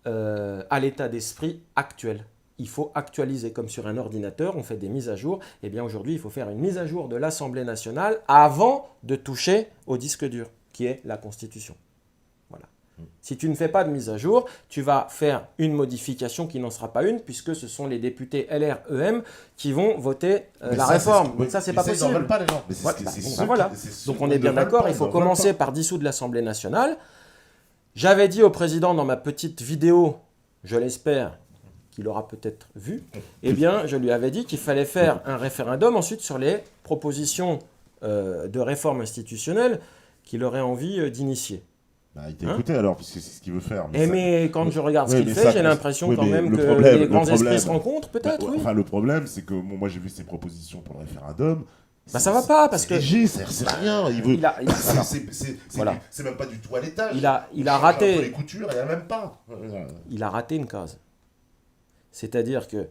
à l'état d'esprit actuel. Il faut actualiser comme sur un ordinateur, on fait des mises à jour. Eh bien aujourd'hui, il faut faire une mise à jour de l'Assemblée nationale avant de toucher au disque dur, qui est la Constitution. Voilà. Si tu ne fais pas de mise à jour, tu vas faire une modification qui n'en sera pas une, puisque ce sont les députés LR-EM qui vont voter la réforme. Donc ça, c'est pas possible. Ils n'en veulent pas, les gens. Voilà. Donc on est bien d'accord, il faut commencer par dissoudre l'Assemblée nationale. J'avais dit au président dans ma petite vidéo, je l'espère, qu'il aura peut-être vu, eh bien, je lui avais dit qu'il fallait faire un référendum ensuite sur les propositions de réforme institutionnelle qu'il aurait envie d'initier. Bah, il t'a écouté alors, parce que c'est ce qu'il veut faire. Mais quand je regarde ce qu'il fait, j'ai l'impression quand même que les grands esprits se rencontrent, peut-être, oui. Enfin, le problème, c'est que moi j'ai vu ses propositions pour le référendum. Bah ça va pas, parce que... C'est rien, il veut... C'est même pas du toilettage. Il a raté... Les coutures, il n'y a même pas. Il a raté une case. C'est-à-dire que...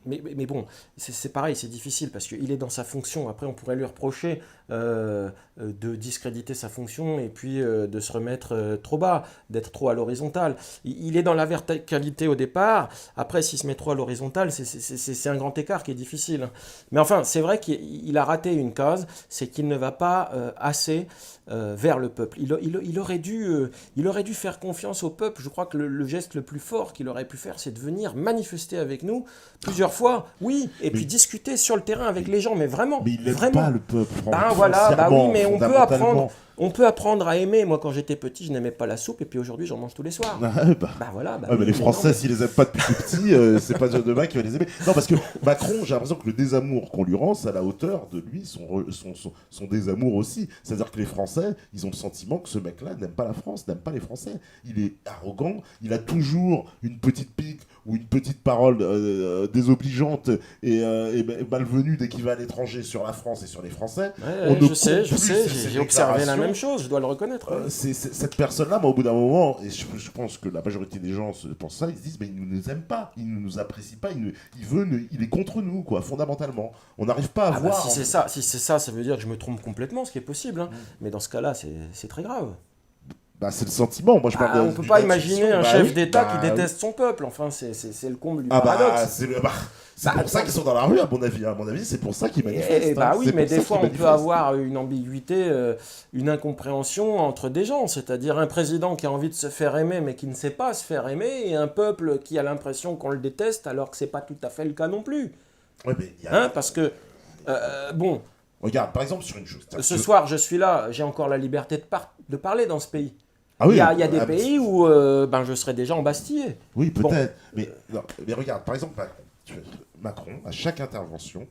Mais bon, c'est pareil, c'est difficile parce qu'il est dans sa fonction. Après, on pourrait lui reprocher de discréditer sa fonction et puis de se remettre trop bas, d'être trop à l'horizontale. Il est dans la verticalité au départ. Après, s'il se met trop à l'horizontale, c'est un grand écart qui est difficile. Mais enfin, c'est vrai qu'il a raté une case, c'est qu'il ne va pas assez vers le peuple. Il aurait dû faire confiance au peuple. Je crois que le geste le plus fort qu'il aurait pu faire, c'est de venir manifester avec nous plusieurs fois, oui, et puis discuter sur le terrain avec les gens, mais vraiment. Mais il n'aime vraiment. pas le peuple. Voilà, oui, mais on peut apprendre à aimer. Moi, quand j'étais petit, je n'aimais pas la soupe, et puis aujourd'hui, j'en mange tous les soirs. Mais les Français, s'ils les aiment pas depuis tout petit, c'est pas demain qui va les aimer. Non, parce que Macron, j'ai l'impression que le désamour qu'on lui rend, c'est à la hauteur de lui, son désamour aussi. C'est-à-dire que les Français, ils ont le sentiment que ce mec-là n'aime pas la France, n'aime pas les Français. Il est arrogant, il a toujours une petite pique ou une petite parole désobligeante et malvenue dès qu'il va à l'étranger sur la France et sur les Français. Je sais, j'ai observé la même chose, je dois le reconnaître. Cette personne-là, au bout d'un moment, et je pense que la majorité des gens pensent ça, ils se disent mais il ne nous aime pas, il ne nous apprécie pas, il est contre nous, quoi, fondamentalement. On n'arrive pas à voir. Si c'est ça, ça veut dire que je me trompe complètement, ce qui est possible. Hein. Mais dans ce cas-là, c'est très grave. C'est le sentiment. Moi, on ne peut pas imaginer un chef d'État qui déteste son peuple. Enfin, c'est le comble du paradoxe. C'est pour ça qu'ils sont dans la rue, à mon avis. À mon avis, c'est pour ça qu'ils manifestent. Oui, mais des fois, on peut avoir une ambiguïté, une incompréhension entre des gens. C'est-à-dire un président qui a envie de se faire aimer, mais qui ne sait pas se faire aimer, et un peuple qui a l'impression qu'on le déteste, alors que ce n'est pas tout à fait le cas non plus. Ouais, mais parce que, bon... Regarde, par exemple, sur une chose... Ce soir, je suis là, j'ai encore la liberté de parler dans ce pays. Ah oui, il y a des pays où je serais déjà embastillé. Oui, peut-être. Bon. Mais regarde, par exemple, Macron, à chaque intervention,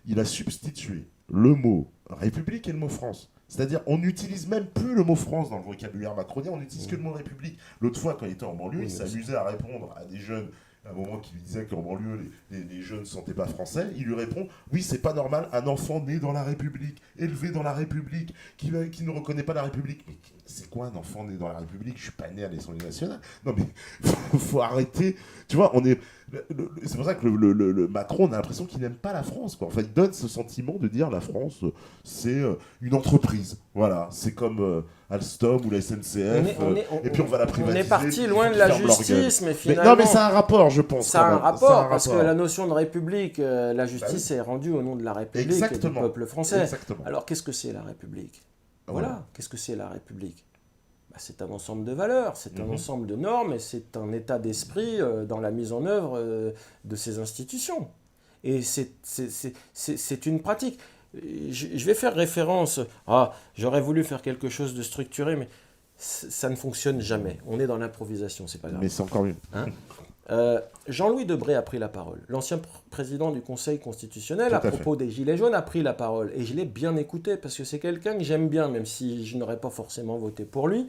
il a substitué le mot République et le mot France. C'est-à-dire, on n'utilise même plus le mot France dans le vocabulaire macronien, on n'utilise que le mot République. L'autre fois, quand il était en banlieue, il s'amusait à répondre à des jeunes, à un moment qui lui disait qu'en banlieue, les jeunes ne se sentaient pas français. Il lui répond, oui, c'est pas normal, un enfant né dans la République, élevé dans la République, qui ne reconnaît pas la République. Mais c'est quoi un enfant né dans la République? Je suis pas né à l'Assemblée nationale. Non mais faut arrêter. Tu vois, c'est pour ça que le Macron, on a l'impression qu'il n'aime pas la France, quoi. Enfin, il donne ce sentiment de dire la France, c'est une entreprise. Voilà, c'est comme Alstom ou la SNCF. Et puis on va la privatiser. On est parti loin de la justice, mais finalement. Non, mais ça a un rapport, je pense. Ça a un rapport, parce que la notion de République, la justice est rendue au nom de la République et du peuple français. Exactement. Alors qu'est-ce que c'est la République? Voilà, qu'est-ce que c'est la République? C'est un ensemble de valeurs, c'est un ensemble de normes et c'est un état d'esprit dans la mise en œuvre de ces institutions. Et c'est une pratique. Je vais faire référence, j'aurais voulu faire quelque chose de structuré, mais ça ne fonctionne jamais. On est dans l'improvisation, c'est pas grave. Mais c'est encore mieux. Jean-Louis Debré a pris la parole. L'ancien président du Conseil constitutionnel, à propos des Gilets jaunes, a pris la parole. Et je l'ai bien écouté, parce que c'est quelqu'un que j'aime bien, même si je n'aurais pas forcément voté pour lui.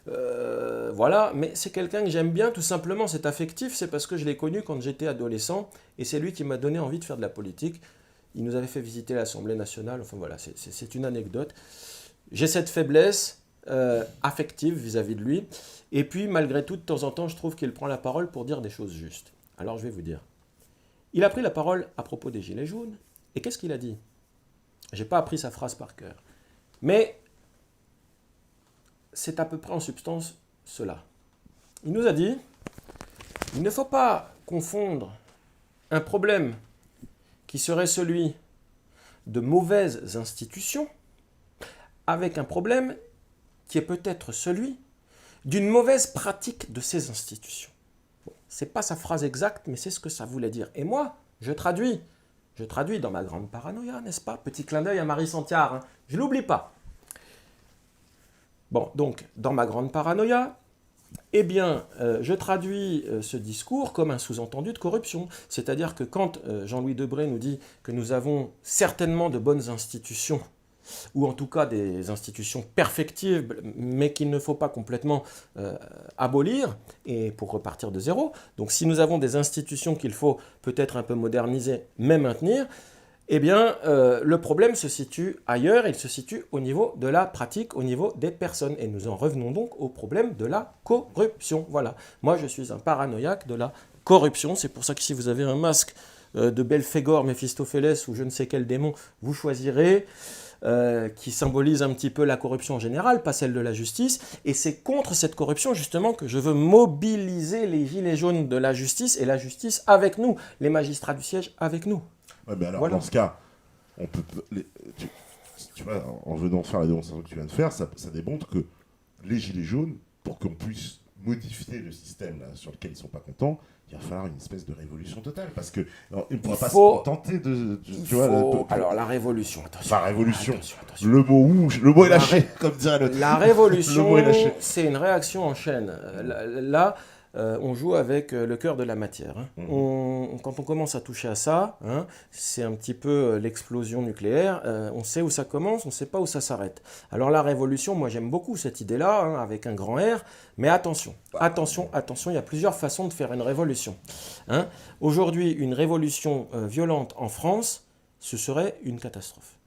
Voilà, mais c'est quelqu'un que j'aime bien, tout simplement, c'est affectif, c'est parce que je l'ai connu quand j'étais adolescent, et c'est lui qui m'a donné envie de faire de la politique. Il nous avait fait visiter l'Assemblée nationale, enfin voilà, c'est une anecdote. J'ai cette faiblesse affective vis-à-vis de lui, et puis malgré tout, de temps en temps, je trouve qu'il prend la parole pour dire des choses justes. Alors je vais vous dire. Il a pris la parole à propos des Gilets jaunes, et qu'est-ce qu'il a dit? J'ai pas appris sa phrase par cœur, mais c'est à peu près en substance cela. Il nous a dit, il ne faut pas confondre un problème qui serait celui de mauvaises institutions avec un problème qui est peut-être celui d'une mauvaise pratique de ces institutions. Bon, ce n'est pas sa phrase exacte, mais c'est ce que ça voulait dire. Et moi, je traduis dans ma grande paranoïa, n'est-ce pas? Petit clin d'œil à Marie Santiard, hein. Je ne l'oublie pas. Bon, donc, dans ma grande paranoïa, eh bien, je traduis ce discours comme un sous-entendu de corruption. C'est-à-dire que quand Jean-Louis Debré nous dit que nous avons certainement de bonnes institutions, ou en tout cas des institutions perfectibles, mais qu'il ne faut pas complètement abolir, et pour repartir de zéro. Donc si nous avons des institutions qu'il faut peut-être un peu moderniser, mais maintenir, eh bien, le problème se situe ailleurs, il se situe au niveau de la pratique, au niveau des personnes. Et nous en revenons donc au problème de la corruption. Voilà, moi je suis un paranoïaque de la corruption, c'est pour ça que si vous avez un masque de Belphégor, Méphistophélès ou je ne sais quel démon, vous choisirez, qui symbolise un petit peu la corruption en général, pas celle de la justice. Et c'est contre cette corruption justement que je veux mobiliser les gilets jaunes de la justice et la justice avec nous, les magistrats du siège avec nous. Ouais, mais alors, dans ce cas, on peut, tu vois, en venant faire la démonstration que tu viens de faire, ça démontre que les gilets jaunes, pour qu'on puisse modifier le système là, sur lequel ils ne sont pas contents, il va falloir une espèce de révolution totale. Parce qu'ils ne pourraient pas se contenter de... Alors, la révolution, attention. Enfin, révolution. Attention. Le mot est lâché, comme dirait le... La révolution, c'est une réaction en chaîne. Là, on joue avec le cœur de la matière. Hein. Quand on commence à toucher à ça, hein, c'est un petit peu l'explosion nucléaire. On sait où ça commence, on ne sait pas où ça s'arrête. Alors la révolution, moi j'aime beaucoup cette idée-là, hein, avec un grand R, mais attention, il y a plusieurs façons de faire une révolution. Hein. Aujourd'hui, une révolution violente en France, ce serait une catastrophe.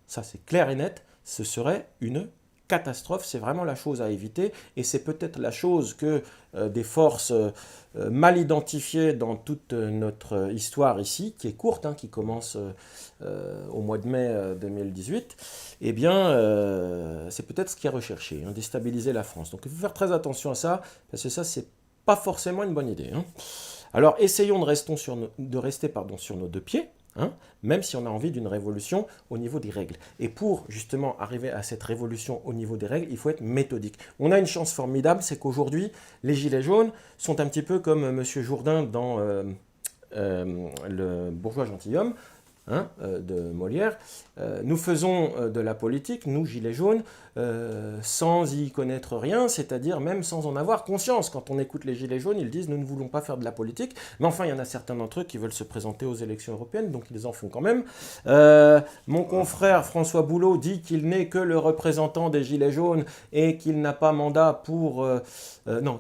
Ça c'est clair et net, ce serait une catastrophe, c'est vraiment la chose à éviter et c'est peut-être la chose que des forces mal identifiées dans toute notre histoire ici, qui est courte, hein, qui commence au mois de mai 2018, eh bien c'est peut-être ce qui est recherché, hein, déstabiliser la France. Donc il faut faire très attention à ça, parce que ça c'est pas forcément une bonne idée. Hein. Alors essayons de rester sur nos deux pieds. Hein, même si on a envie d'une révolution au niveau des règles. Et pour justement arriver à cette révolution au niveau des règles, il faut être méthodique. On a une chance formidable, c'est qu'aujourd'hui, les Gilets jaunes sont un petit peu comme M. Jourdain dans Le bourgeois gentilhomme, hein, de Molière. Nous faisons de la politique, nous, Gilets jaunes, sans y connaître rien, c'est-à-dire même sans en avoir conscience. Quand on écoute les Gilets jaunes, ils disent « nous ne voulons pas faire de la politique », mais enfin, il y en a certains d'entre eux qui veulent se présenter aux élections européennes, donc ils en font quand même. Mon confrère François Boulot dit qu'il n'est que le représentant des Gilets jaunes et qu'il n'a pas mandat pour...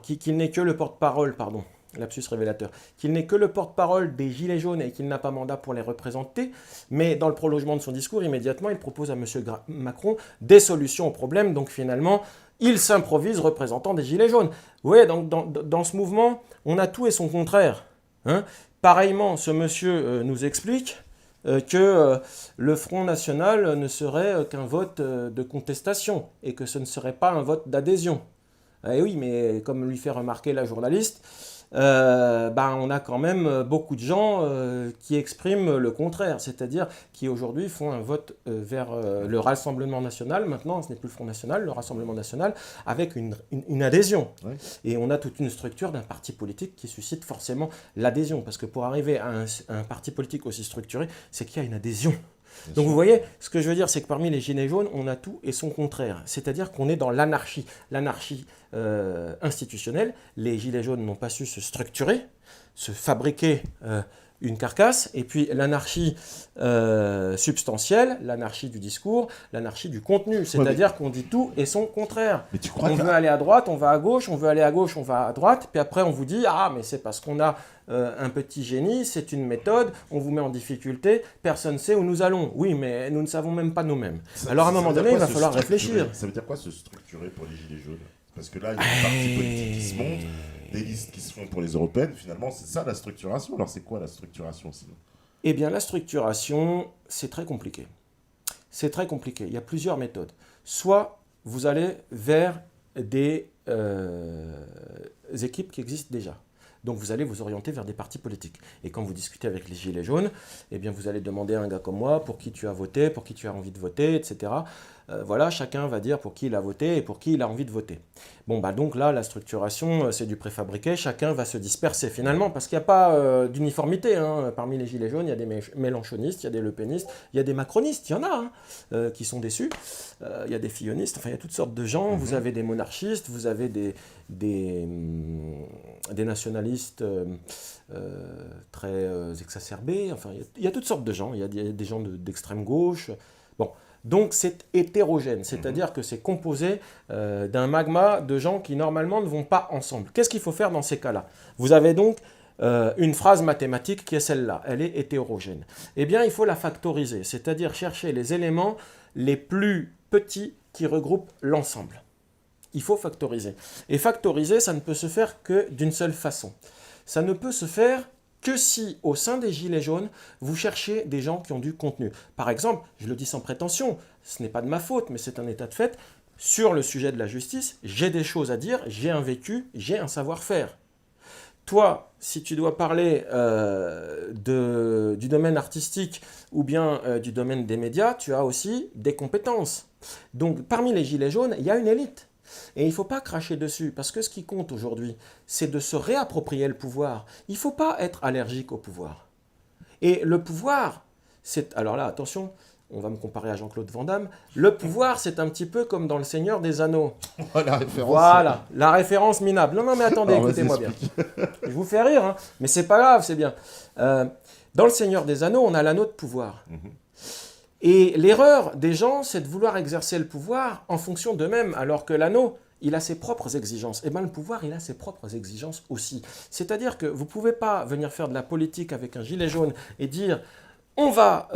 qu'il n'est que le porte-parole, pardon. Lapsus révélateur, qu'il n'est que le porte-parole des Gilets jaunes et qu'il n'a pas mandat pour les représenter, mais dans le prolongement de son discours, immédiatement, il propose à M. Macron des solutions aux problèmes. Donc finalement, il s'improvise représentant des Gilets jaunes. Vous voyez, donc, dans ce mouvement, on a tout et son contraire. Hein. Pareillement, ce monsieur nous explique que le Front National ne serait qu'un vote de contestation et que ce ne serait pas un vote d'adhésion. Eh oui, mais comme lui fait remarquer la journaliste, on a quand même beaucoup de gens qui expriment le contraire, c'est-à-dire qui aujourd'hui font un vote vers le Rassemblement national, maintenant ce n'est plus le Front National, le Rassemblement national, avec une adhésion. Ouais. Et on a toute une structure d'un parti politique qui suscite forcément l'adhésion, parce que pour arriver à un parti politique aussi structuré, c'est qu'il y a une adhésion. Donc vous voyez, ce que je veux dire, c'est que parmi les Gilets jaunes, on a tout et son contraire. C'est-à-dire qu'on est dans l'anarchie. L'anarchie institutionnelle. Les Gilets jaunes n'ont pas su se structurer, se fabriquer une carcasse. Et puis l'anarchie substantielle, l'anarchie du discours, l'anarchie du contenu. C'est-à-dire qu'on dit tout et son contraire. Mais tu crois on veut aller à droite, on va à gauche, on veut aller à gauche, on va à droite. Puis après, on vous dit « Ah, mais c'est parce qu'on a... un petit génie, c'est une méthode, on vous met en difficulté, personne ne sait où nous allons. Oui, mais nous ne savons même pas nous-mêmes. Alors à un moment donné, il va falloir réfléchir. Ça veut dire quoi se structurer pour les Gilets jaunes? Parce que là, il y a des partis politiques qui se montent, des listes qui se font pour les européennes, finalement, c'est ça la structuration. Alors c'est quoi la structuration sinon? Eh bien la structuration, c'est très compliqué. C'est très compliqué, il y a plusieurs méthodes. Soit vous allez vers des équipes qui existent déjà. Donc vous allez vous orienter vers des partis politiques. Et quand vous discutez avec les Gilets jaunes, eh bien vous allez demander à un gars comme moi pour qui tu as voté, pour qui tu as envie de voter, etc. Voilà, chacun va dire pour qui il a voté et pour qui il a envie de voter. Bon, donc là, la structuration, c'est du préfabriqué, chacun va se disperser finalement, parce qu'il n'y a pas d'uniformité. Hein. Parmi les Gilets jaunes, il y a des mélenchonistes, il y a des lepénistes, il y a des macronistes, il y en a qui sont déçus, il y a des fillonistes, enfin il y a toutes sortes de gens, vous avez des monarchistes, vous avez des nationalistes très exacerbés, enfin il y a toutes sortes de gens, il y a des gens d'extrême gauche, bon. Donc c'est hétérogène, c'est-à-dire que c'est composé d'un magma de gens qui normalement ne vont pas ensemble. Qu'est-ce qu'il faut faire dans ces cas-là? Vous avez donc une phrase mathématique qui est celle-là, elle est hétérogène. Eh bien il faut la factoriser, c'est-à-dire chercher les éléments les plus petits qui regroupent l'ensemble. Il faut factoriser. Et factoriser, ça ne peut se faire que d'une seule façon. Ça ne peut se faire que si, au sein des Gilets jaunes, vous cherchez des gens qui ont du contenu. Par exemple, je le dis sans prétention, ce n'est pas de ma faute, mais c'est un état de fait, sur le sujet de la justice, j'ai des choses à dire, j'ai un vécu, j'ai un savoir-faire. Toi, si tu dois parler du domaine artistique ou bien du domaine des médias, tu as aussi des compétences. Donc, parmi les Gilets jaunes, il y a une élite. Et il ne faut pas cracher dessus, parce que ce qui compte aujourd'hui, c'est de se réapproprier le pouvoir. Il ne faut pas être allergique au pouvoir. Et le pouvoir, c'est... Alors là, attention, on va me comparer à Jean-Claude Van Damme. Le pouvoir, c'est un petit peu comme dans Le Seigneur des Anneaux. La référence. Voilà, la référence minable. Non, mais attendez, écoutez-moi bien. Je vous fais rire, hein, mais c'est pas grave, c'est bien. Dans Le Seigneur des Anneaux, on a l'anneau de pouvoir. Et l'erreur des gens, c'est de vouloir exercer le pouvoir en fonction d'eux-mêmes, alors que l'anneau, il a ses propres exigences. Et bien le pouvoir, il a ses propres exigences aussi. C'est-à-dire que vous ne pouvez pas venir faire de la politique avec un gilet jaune et dire on va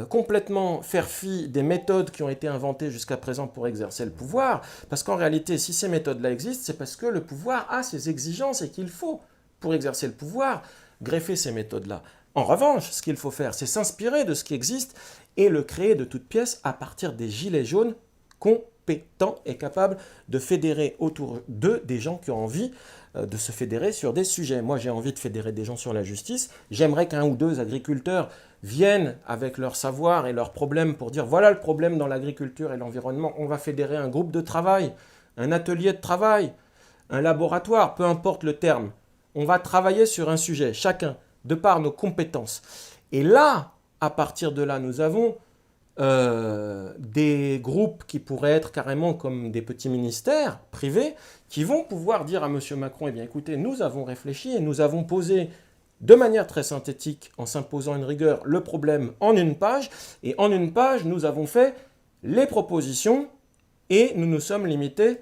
complètement faire fi des méthodes qui ont été inventées jusqu'à présent pour exercer le pouvoir, parce qu'en réalité, si ces méthodes-là existent, c'est parce que le pouvoir a ses exigences et qu'il faut, pour exercer le pouvoir, greffer ces méthodes-là. En revanche, ce qu'il faut faire, c'est s'inspirer de ce qui existe et le créer de toutes pièces à partir des gilets jaunes compétents et capables de fédérer autour d'eux des gens qui ont envie de se fédérer sur des sujets. Moi, j'ai envie de fédérer des gens sur la justice. J'aimerais qu'un ou deux agriculteurs viennent avec leur savoir et leurs problèmes pour dire voilà le problème dans l'agriculture et l'environnement. On va fédérer un groupe de travail, un atelier de travail, un laboratoire, peu importe le terme. On va travailler sur un sujet, chacun, de par nos compétences. Et là, à partir de là, nous avons des groupes qui pourraient être carrément comme des petits ministères privés qui vont pouvoir dire à M. Macron, eh bien écoutez, nous avons réfléchi et nous avons posé de manière très synthétique, en s'imposant une rigueur, le problème en une page. Et en une page, nous avons fait les propositions et nous nous sommes limités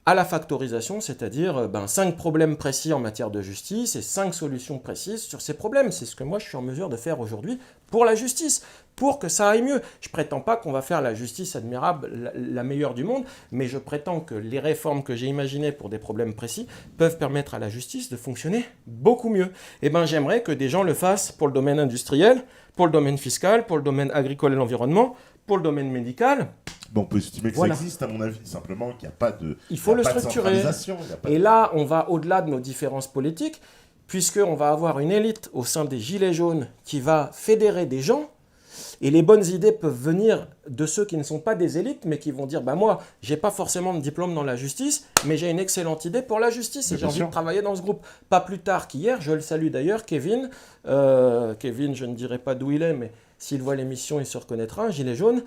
à la factorisation, c'est-à-dire 5 problèmes précis en matière de justice et 5 solutions précises sur ces problèmes. C'est ce que moi je suis en mesure de faire aujourd'hui pour la justice, pour que ça aille mieux. Je ne prétends pas qu'on va faire la justice admirable, la meilleure du monde, mais je prétends que les réformes que j'ai imaginées pour des problèmes précis peuvent permettre à la justice de fonctionner beaucoup mieux. Et j'aimerais que des gens le fassent pour le domaine industriel, pour le domaine fiscal, pour le domaine agricole et l'environnement, pour le domaine médical. Bon, on peut estimer que Voilà. ça existe, à mon avis, simplement qu'il n'y a pas de, Il faut le pas de structurer. centralisation, il y a pas Et de- là, on va au-delà de nos différences politiques, puisqu'on va avoir une élite au sein des Gilets jaunes qui va fédérer des gens. Et les bonnes idées peuvent venir de ceux qui ne sont pas des élites, mais qui vont dire moi, j'ai pas forcément de diplôme dans la justice, mais j'ai une excellente idée pour la justice et j'ai envie de travailler dans ce groupe. Pas plus tard qu'hier, je le salue d'ailleurs, Kevin. Kevin, je ne dirai pas d'où il est, mais s'il voit l'émission, il se reconnaîtra, un gilet jaune,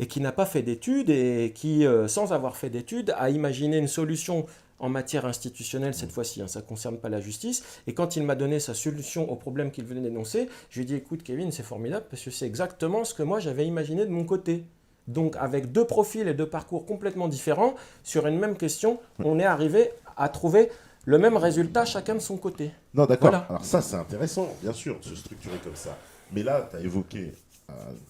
et qui n'a pas fait d'études et qui, sans avoir fait d'études, a imaginé une solution en matière institutionnelle cette fois-ci, ça ne concerne pas la justice. Et quand il m'a donné sa solution au problème qu'il venait d'énoncer, je lui ai dit écoute Kevin, c'est formidable parce que c'est exactement ce que moi j'avais imaginé de mon côté. Donc avec 2 profils et 2 parcours complètement différents, sur une même question, on est arrivé à trouver le même résultat chacun de son côté. Non, d'accord. Voilà. Alors ça, c'est intéressant, bien sûr, de se structurer comme ça. Mais là, tu as évoqué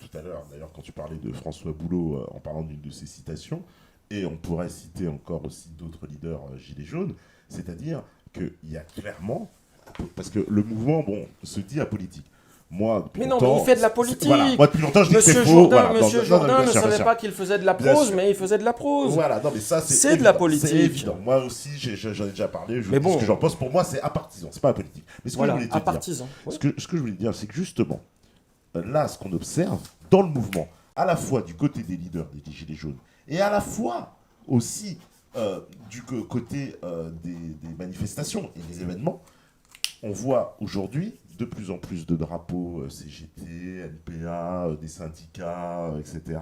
tout à l'heure, d'ailleurs, quand tu parlais de François Boulot en parlant d'une de ses citations, et on pourrait citer encore aussi d'autres leaders gilets jaunes, c'est-à-dire qu'il y a clairement, parce que le mouvement, se dit apolitique. Moi, depuis mais non, longtemps, mais il fait de la politique. Voilà, moi, depuis longtemps, je dis que c'est Monsieur faux. Jourdain, Voilà, Monsieur Jourdain ne bien savait sûr. pas qu'il faisait de la Bien prose, sûr. mais il faisait de la prose. Voilà, non, mais ça, C'est évident, de la politique. C'est évident. Moi aussi, j'en ai déjà parlé. Je Mais dis bon. ce que j'en pense. Pour moi, c'est apartisan, c'est pas apolitique. Mais ce que je Voilà, voulais te à dire, partisan. ce que je voulais dire, c'est que justement, là, ce qu'on observe dans le mouvement, à la fois du côté des leaders des Gilets jaunes, et à la fois aussi du côté des manifestations et des événements, on voit aujourd'hui de plus en plus de drapeaux CGT, NPA, des syndicats, etc.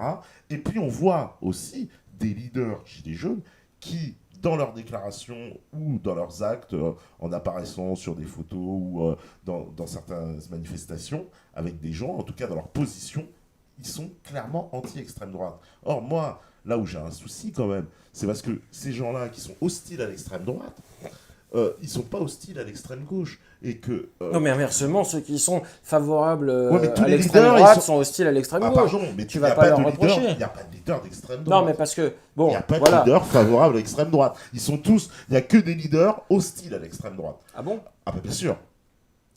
Et puis on voit aussi des leaders Gilets jaunes qui, dans leurs déclarations ou dans leurs actes, en apparaissant sur des photos ou dans certaines manifestations, avec des gens, en tout cas dans leur position, ils sont clairement anti-extrême droite. Or, moi, là où j'ai un souci quand même, c'est parce que ces gens-là qui sont hostiles à l'extrême droite, ils sont pas hostiles à l'extrême gauche. Et que, Non, mais inversement, ceux qui sont favorables mais tous à les l'extrême leaders, droite ils sont hostiles à l'extrême Ah, gauche. pardon, mais Tu il vas n'y a pas leur de leader, reprocher. il n'y a pas de leader d'extrême droite. Non, mais parce que, Il bon, n'y a pas de voilà. leader favorable à l'extrême droite. Ils sont tous, il n'y a que des leaders hostiles à l'extrême droite. Ah bon? Ah bah bien sûr.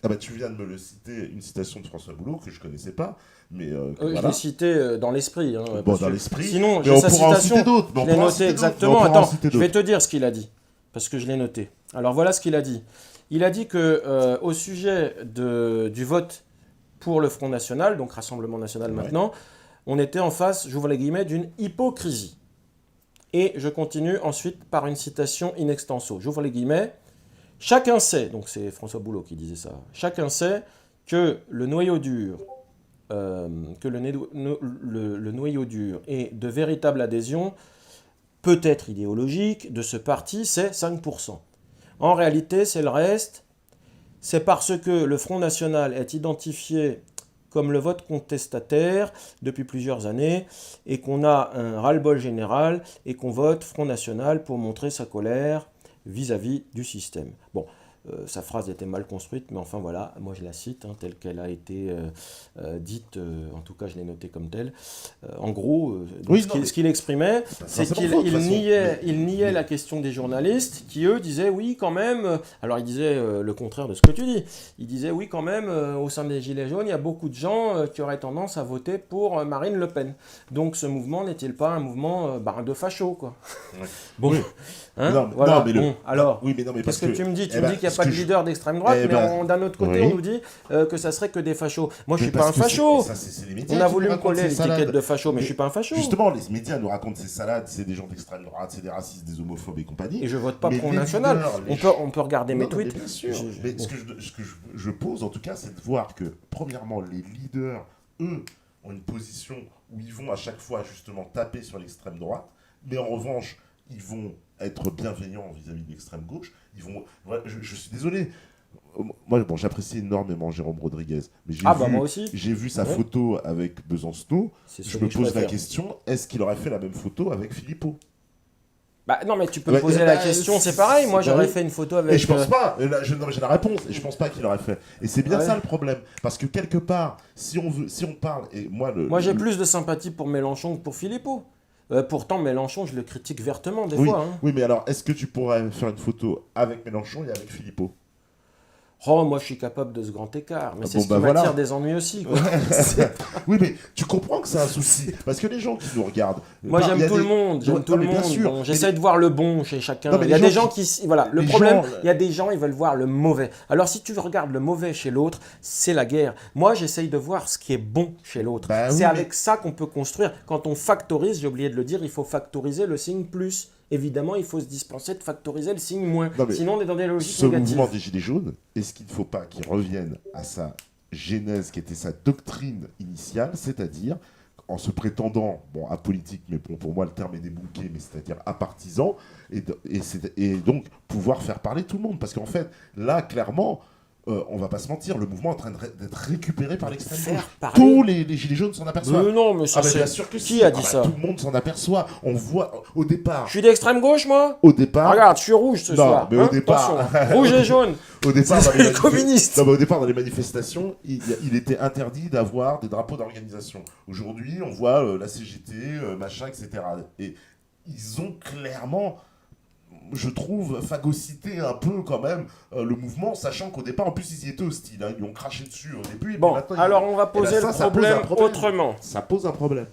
Ah bah tu viens de me le citer, une citation de François Boulot que je ne connaissais pas, mais Je voilà. l'ai cité dans l'esprit. Hein, Bon, parce dans que l'esprit. Sinon, Mais j'ai on sa pourra en citation. citer d'autres. mais on Je l'ai pourra en noté citer d'autres, exactement. mais on pourra en Attends, citer je vais d'autres. te dire ce qu'il a dit. Parce que je l'ai noté. Alors voilà ce qu'il a dit. Il a dit que au sujet du vote pour le Front National, donc Rassemblement National Ouais. maintenant, on était en face, j'ouvre les guillemets, d'une hypocrisie. Et je continue ensuite par une citation in extenso. J'ouvre les guillemets. Chacun sait, donc c'est François Boulot qui disait ça, chacun sait que le noyau dur, le noyau dur et de véritable adhésion peut-être idéologique de ce parti, c'est 5%. En réalité, c'est le reste. C'est parce que le Front National est identifié comme le vote contestataire depuis plusieurs années et qu'on a un ras-le-bol général et qu'on vote Front National pour montrer sa colère vis-à-vis du système. Bon, sa phrase était mal construite, mais enfin voilà, moi je la cite telle qu'elle a été dite, en tout cas je l'ai notée comme telle. En gros, Oui, ce qu'il exprimait, c'est qu'il niait la question des journalistes qui, eux, disaient oui quand même, alors il disait le contraire de ce que tu dis, il disait oui quand même, au sein des Gilets jaunes, il y a beaucoup de gens qui auraient tendance à voter pour Marine Le Pen. Donc ce mouvement n'est-il pas un mouvement de fachos, quoi. Ouais. Bon, Oui. hein, Non, voilà, non, mais bon, alors... Oui, mais non, mais parce Qu'est-ce que tu me dis? Tu eh me ben, dis qu'il n'y a ce pas de que je- leader d'extrême droite, Eh mais ben, d'un autre côté, oui. on nous dit que ça serait que des fachos. Moi, je Mais suis pas un parce que facho. ça, c'est les médias On a qui voulu nous me racontent coller ces l'étiquette salades. de facho, mais Mais je suis pas un facho. Justement, les médias nous racontent ces salades, c'est des gens d'extrême droite, c'est des racistes, des homophobes et compagnie. Et je vote pas Mais Front les National. leaders, On peut regarder Non, mes non, tweets. mais bien sûr. Mais bon. ce que je pose, en tout cas, c'est de voir que, premièrement, les leaders, eux, ont une position où ils vont à chaque fois, justement, taper sur l'extrême droite, mais en revanche, ils vont être bienveillants vis-à-vis de l'extrême gauche. Ils vont... Voilà, je suis désolé. Moi, bon, j'apprécie énormément Jérôme Rodriguez, mais Moi aussi. j'ai vu sa Ouais. photo avec Besancenot. C'est Je celui me que pose la préfère. question, est-ce qu'il aurait fait la même photo avec Philippot? Bah non, mais tu peux me poser la question, c'est pareil. Moi, j'aurais fait une photo avec. Et je pense pas. Là, non, mais j'ai la réponse. Et je pense pas qu'il aurait fait. Et c'est bien Ouais. ça le problème, parce que quelque part, si on parle, et moi Moi, j'ai plus de sympathie pour Mélenchon que pour Philippot. Pourtant, Mélenchon, je le critique vertement des fois. Hein. oui, mais alors, est-ce que tu pourrais faire une photo avec Mélenchon et avec Philippot? Oh, moi, je suis capable de ce grand écart. Mais c'est Bon, ce bah qui voilà. m'attire des ennuis aussi. Quoi. Oui, mais tu comprends que c'est un souci, parce que les gens qui nous regardent. Moi, il y j'aime a tout des- le monde. Ouais, J'aime tout non, le mais bien monde. sûr. Bon, Mais j'essaie de voir le bon chez chacun. Non, mais Il y a les des gens gens voilà, le les problème, gens- il y a des gens, ils veulent voir le mauvais. Alors, si tu regardes le mauvais chez l'autre, c'est la guerre. Moi, j'essaye de voir ce qui est bon chez l'autre. Bah oui, c'est mais- avec ça qu'on peut construire. Quand on factorise, j'ai oublié de le dire, il faut factoriser le signe plus. Évidemment, il faut se dispenser de factoriser le signe moins. Non, mais Sinon, on est dans des logiques Ce négatives. mouvement des Gilets jaunes, est-ce qu'il ne faut pas qu'il revienne à sa genèse, qui était sa doctrine initiale, c'est-à-dire en se prétendant, bon, apolitique, mais bon, pour moi le terme est débouqué, mais c'est-à-dire apartisan, et donc pouvoir faire parler tout le monde. Parce qu'en fait, là, clairement, on va pas se mentir, le mouvement est en train d'être récupéré par l'extrême Faire gauche. parler. Tous les Gilets jaunes s'en aperçoivent. Non, mais ça, Ah bah c'est... bien sûr que Qui si. a dit Ah bah, ça? Tout le monde s'en aperçoit. On voit au départ. Je suis d'extrême gauche, moi Au départ. Regarde, je suis rouge ce Non, soir. mais au hein. départ- Attention, hein. Rouge et jaune. Au départ, C'est dans les les communistes. Non, mais au départ, dans les manifestations, il était interdit d'avoir des drapeaux d'organisation. Aujourd'hui, on voit la CGT, machin, etc. Et ils ont clairement, je trouve, phagocyté un peu quand même le mouvement, sachant qu'au départ, en plus, ils y étaient hostiles. Hein. Ils lui ont craché dessus au début. Et puis Bon, maintenant, alors on va Et ben poser ça, le ça pose un problème problème. autrement. Ça pose un problème.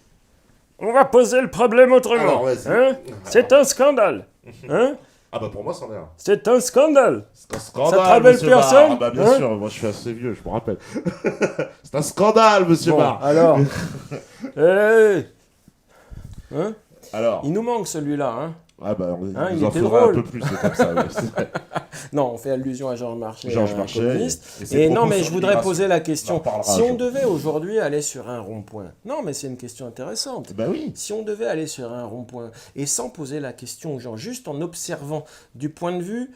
On va poser le problème autrement. Alors, vas-y. Hein C'est un scandale. Hein Ah bah pour moi, c'en est un. C'est un scandale. C'est un scandale, Ça te rappelle monsieur personne Barre. Ah bah bien Hein sûr, moi je suis assez vieux, je me rappelle. C'est un scandale, monsieur Bon, Barre. alors. Hey. Hein Alors, Il nous manque celui-là. Hein ah bah, on Hein, il nous en était faudra drôle. un peu plus, c'est comme ça. Ouais, c'est vrai. Non, on fait allusion à Georges Marchais, Georges un Marchais communiste. et ses Et propos non, mais sur je voudrais l'immigration. poser la On en question. reparlera Si un on jour. devait aujourd'hui aller sur un rond-point, non, mais c'est une question intéressante. Bah oui. Si on devait aller sur un rond-point et sans poser la question aux gens, juste en observant du point de vue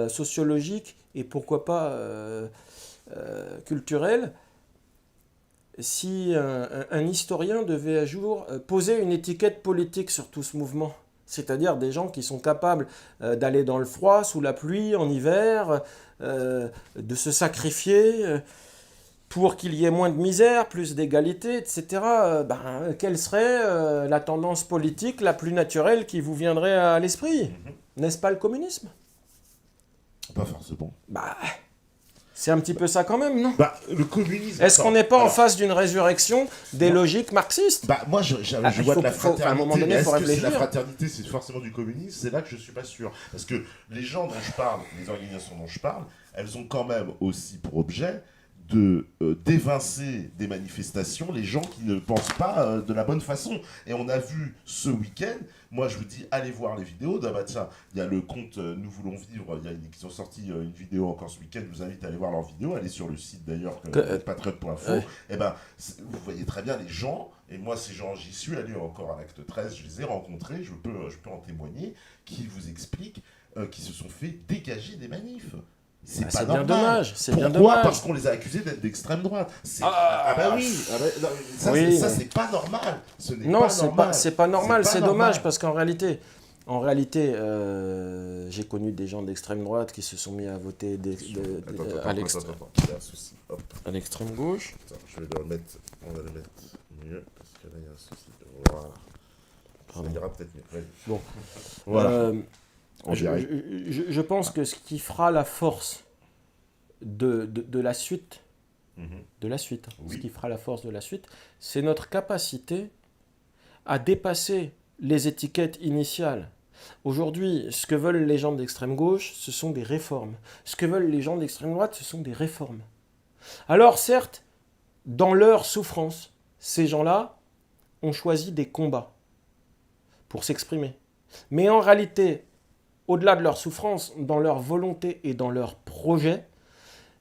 sociologique et pourquoi pas culturel, si un historien devait à jour poser une étiquette politique sur tout ce mouvement, c'est-à-dire des gens qui sont capables d'aller dans le froid, sous la pluie, en hiver, de se sacrifier pour qu'il y ait moins de misère, plus d'égalité, etc. Quelle serait la tendance politique la plus naturelle qui vous viendrait à l'esprit? N'est-ce pas le communisme? Pas forcément. Bah, c'est un petit peu ça quand même, non? Bah, le communisme. Est-ce qu'on n'est pas en Alors, face d'une résurrection des Non. logiques marxistes? Bah, moi, je il vois faut- de la faut- à un fraternité. moment donné, mais faut est-ce que c'est la réfléchir. fraternité, c'est forcément du communisme? C'est là que je suis pas sûr. Parce que les gens dont je parle, les organisations dont je parle, elles ont quand même aussi pour objet de d'évincer des manifestations les gens qui ne pensent pas de la bonne façon. Et on a vu ce week-end, moi je vous dis, allez voir les vidéos. Ah bah tiens, il y a le compte Nous Voulons Vivre, ils ont sorti une vidéo encore ce week-end, je vous invite à aller voir leur vidéo, elle est sur le site d'ailleurs, patriote.info. ouais. Et ben, vous voyez très bien les gens, et moi ces gens, j'y suis allé encore à l'acte 13, je les ai rencontrés, je peux en témoigner, qui vous expliquent qui se sont fait dégager des manifs. C'est pas C'est normal. bien dommage. C'est Pourquoi bien dommage. Parce qu'on les a accusés d'être d'extrême droite. Ah bah oui. Non, ça, Oui, ça mais- c'est pas normal. Ce n'est Non, pas c'est normal. pas, c'est pas normal, C'est pas c'est normal. dommage parce qu'en réalité, j'ai connu des gens d'extrême droite qui se sont mis à voter à l'extrême gauche. Attends, je vais le remettre. On va le mettre mieux parce que là il y a un souci. Voilà. Pardon. Ça ira peut-être mieux. Vas-y. Bon. Voilà. On dirait. Je pense que ce qui fera la force de la suite, Mhm. ce Oui. qui fera la force de la suite, c'est notre capacité à dépasser les étiquettes initiales. Aujourd'hui, ce que veulent les gens d'extrême gauche, ce sont des réformes. Ce que veulent les gens d'extrême droite, ce sont des réformes. Alors certes, dans leur souffrance, ces gens-là ont choisi des combats pour s'exprimer. Mais en réalité, au-delà de leur souffrance, dans leur volonté et dans leur projet,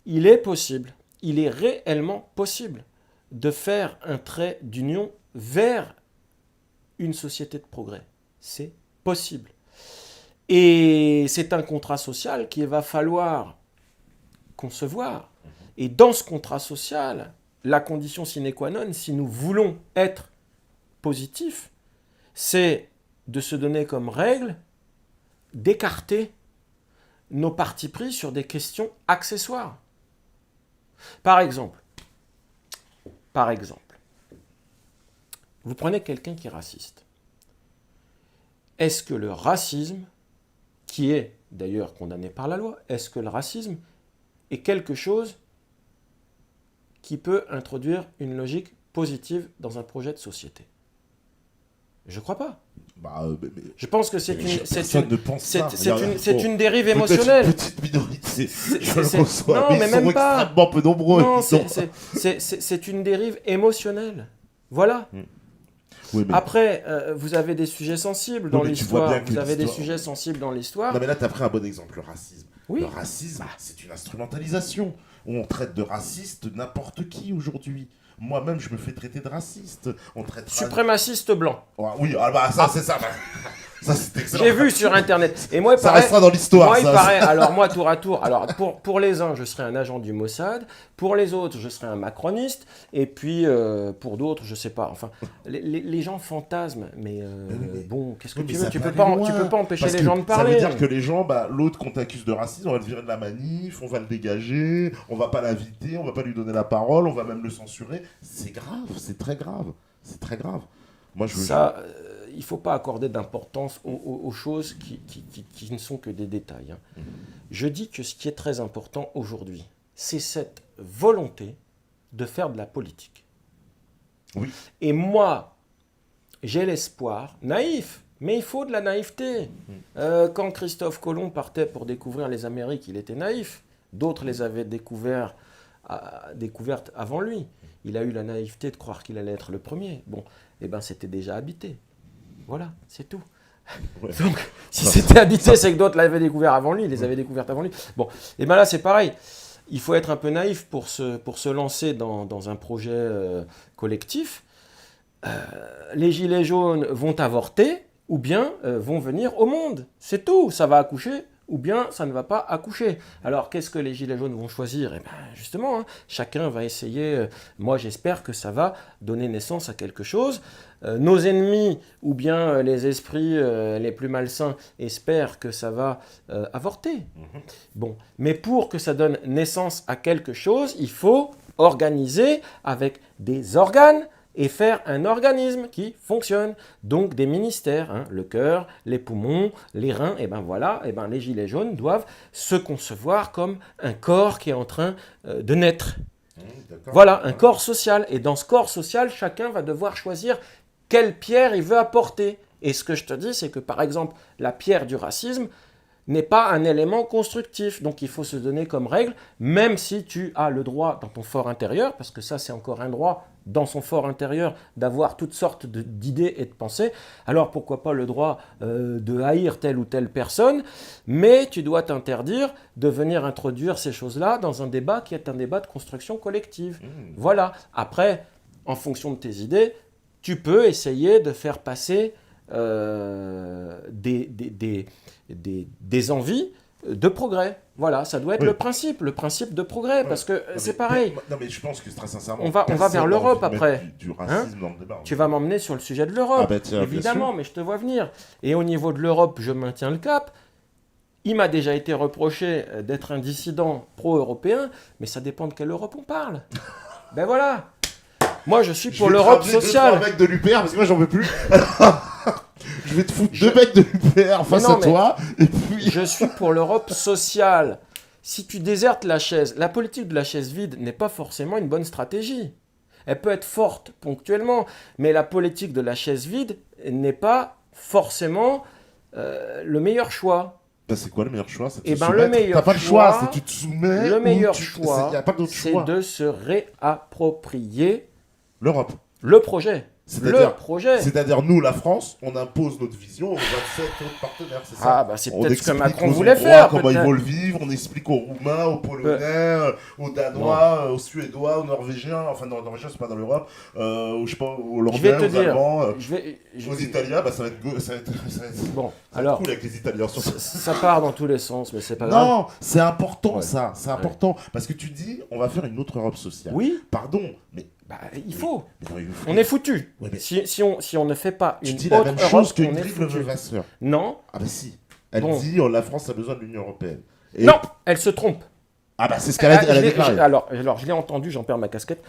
il est possible, il est réellement possible de faire un trait d'union vers une société de progrès. C'est possible. Et c'est un contrat social qu'il va falloir concevoir. Et dans ce contrat social, la condition sine qua non, si nous voulons être positifs, c'est de se donner comme règle d'écarter nos partis pris sur des questions accessoires. Par exemple, vous prenez quelqu'un qui est raciste. Est-ce que le racisme, qui est d'ailleurs condamné par la loi, est-ce que le racisme est quelque chose qui peut introduire une logique positive dans un projet de société? Je ne crois pas. Je pense que c'est une dérive émotionnelle. Une petite minorité, je le reçois, non, mais ils même sont pas. extrêmement peu nombreux. Non, c'est une dérive émotionnelle. Voilà. Oui, mais... Après, vous avez des sujets sensibles dans l'histoire. Vous avez des sujets sensibles dans l'histoire. Non, mais là, tu as pris un bon exemple, le racisme. Oui. Le racisme, c'est une instrumentalisation. On traite de raciste n'importe qui aujourd'hui. Moi-même, je me fais traiter de raciste. On traite suprémaciste blanc. Oui, ça, c'est ça. Ça, c'est excellent. J'ai vu sur Internet. Et moi, ça restera dans l'histoire. Moi, il paraît. Alors, moi, tour à tour. Alors, pour les uns, je serai un agent du Mossad. Pour les autres, je serai un macroniste. Et puis, pour d'autres, je sais pas. Enfin, les gens fantasment. Mais bon, qu'est-ce que tu veux? Tu peux pas empêcher les gens de parler. Ça veut dire que les gens, l'autre qu'on t'accuse de racisme, on va le virer de la manif, on va le dégager, on va pas l'inviter, on va pas lui donner la parole, on va même le censurer. C'est grave, c'est très grave. C'est très grave. Moi, il ne faut pas accorder d'importance aux choses qui ne sont que des détails. Je dis que ce qui est très important aujourd'hui, c'est cette volonté de faire de la politique. Oui. Et moi, j'ai l'espoir, naïf, mais il faut de la naïveté. Quand Christophe Colomb partait pour découvrir les Amériques, il était naïf. D'autres les avaient découvertes avant lui. Il a eu la naïveté de croire qu'il allait être le premier. Bon, c'était déjà habité. Voilà, c'est tout. Ouais. Donc, si c'était habité, c'est que d'autres l'avaient découvert avant lui, les avaient découvertes avant lui. Bon, là, c'est pareil. Il faut être un peu naïf pour se lancer dans un projet collectif. Les gilets jaunes vont avorter ou bien vont venir au monde. C'est tout. Ça va accoucher ou bien ça ne va pas accoucher. Alors, qu'est-ce que les gilets jaunes vont choisir? Justement, chacun va essayer. Moi, j'espère que ça va donner naissance à quelque chose. Nos ennemis ou bien les esprits les plus malsains espèrent que ça va avorter. Bon, mais pour que ça donne naissance à quelque chose, il faut organiser avec des organes et faire un organisme qui fonctionne. Donc des ministères, le cœur, les poumons, les reins, les gilets jaunes doivent se concevoir comme un corps qui est en train de naître. Voilà, un corps social. Et dans ce corps social, chacun va devoir choisir quelle pierre il veut apporter. Et ce que je te dis, c'est que par exemple, la pierre du racisme n'est pas un élément constructif. Donc il faut se donner comme règle, même si tu as le droit dans ton fort intérieur, parce que ça c'est encore un droit dans son fort intérieur d'avoir toutes sortes d'idées et de pensées, alors pourquoi pas le droit de haïr telle ou telle personne, mais tu dois t'interdire de venir introduire ces choses-là dans un débat qui est un débat de construction collective. Voilà. Après, en fonction de tes idées, tu peux essayer de faire passer des envies de progrès. Voilà, ça doit être le principe de progrès, parce que c'est pareil. Non, mais je pense que très sincèrement, on va vers l'Europe après. Du racisme dans le débat. Tu vas m'emmener sur le sujet de l'Europe, évidemment, mais je te vois venir. Et au niveau de l'Europe, je maintiens le cap. Il m'a déjà été reproché d'être un dissident pro-européen, mais ça dépend de quelle Europe on parle. Ben voilà. Moi, je suis pour l'Europe sociale. Je vais te de l'UPR, parce que moi, j'en veux plus. Je vais te foutre 2 mecs de l'UPR face à toi. Et puis... Je suis pour l'Europe sociale. Si tu désertes la chaise, la politique de la chaise vide n'est pas forcément une bonne stratégie. Elle peut être forte ponctuellement, mais la politique de la chaise vide n'est pas forcément le meilleur choix. C'est quoi le meilleur choix? Le meilleur T'as pas le choix, c'est tu te soumets. Le meilleur choix, c'est de se réapproprier l'Europe. Le projet. C'est-à-dire, nous, la France, on impose notre vision aux 27 autres partenaires, c'est ça? C'est peut-être ce que Macron voulait faire. Comment ils vont le vivre, on explique aux Roumains, aux Polonais, aux Danois, aux Suédois, aux Norvégiens, enfin, non, Norvégiens, c'est pas dans l'Europe, aux Hollandais, aux Allemands, aux Italiens, ça va être bon, alors, cool avec les Italiens. Ça part dans tous les sens, mais c'est pas grave. Non, c'est important, ça, c'est important, parce que tu dis, on va faire une autre Europe sociale. Oui. Pardon, mais... il faut. On est foutu. Ouais, si on ne fait pas une autre Europe, la même chose on est qu'une foutu. Vasseur. Non. Ah bah si. Elle Bon. dit la France a besoin de l'Union européenne. Et... Non, elle se trompe. Ah bah c'est ce qu'elle a déclaré. Alors, je l'ai entendu, j'en perds ma casquette.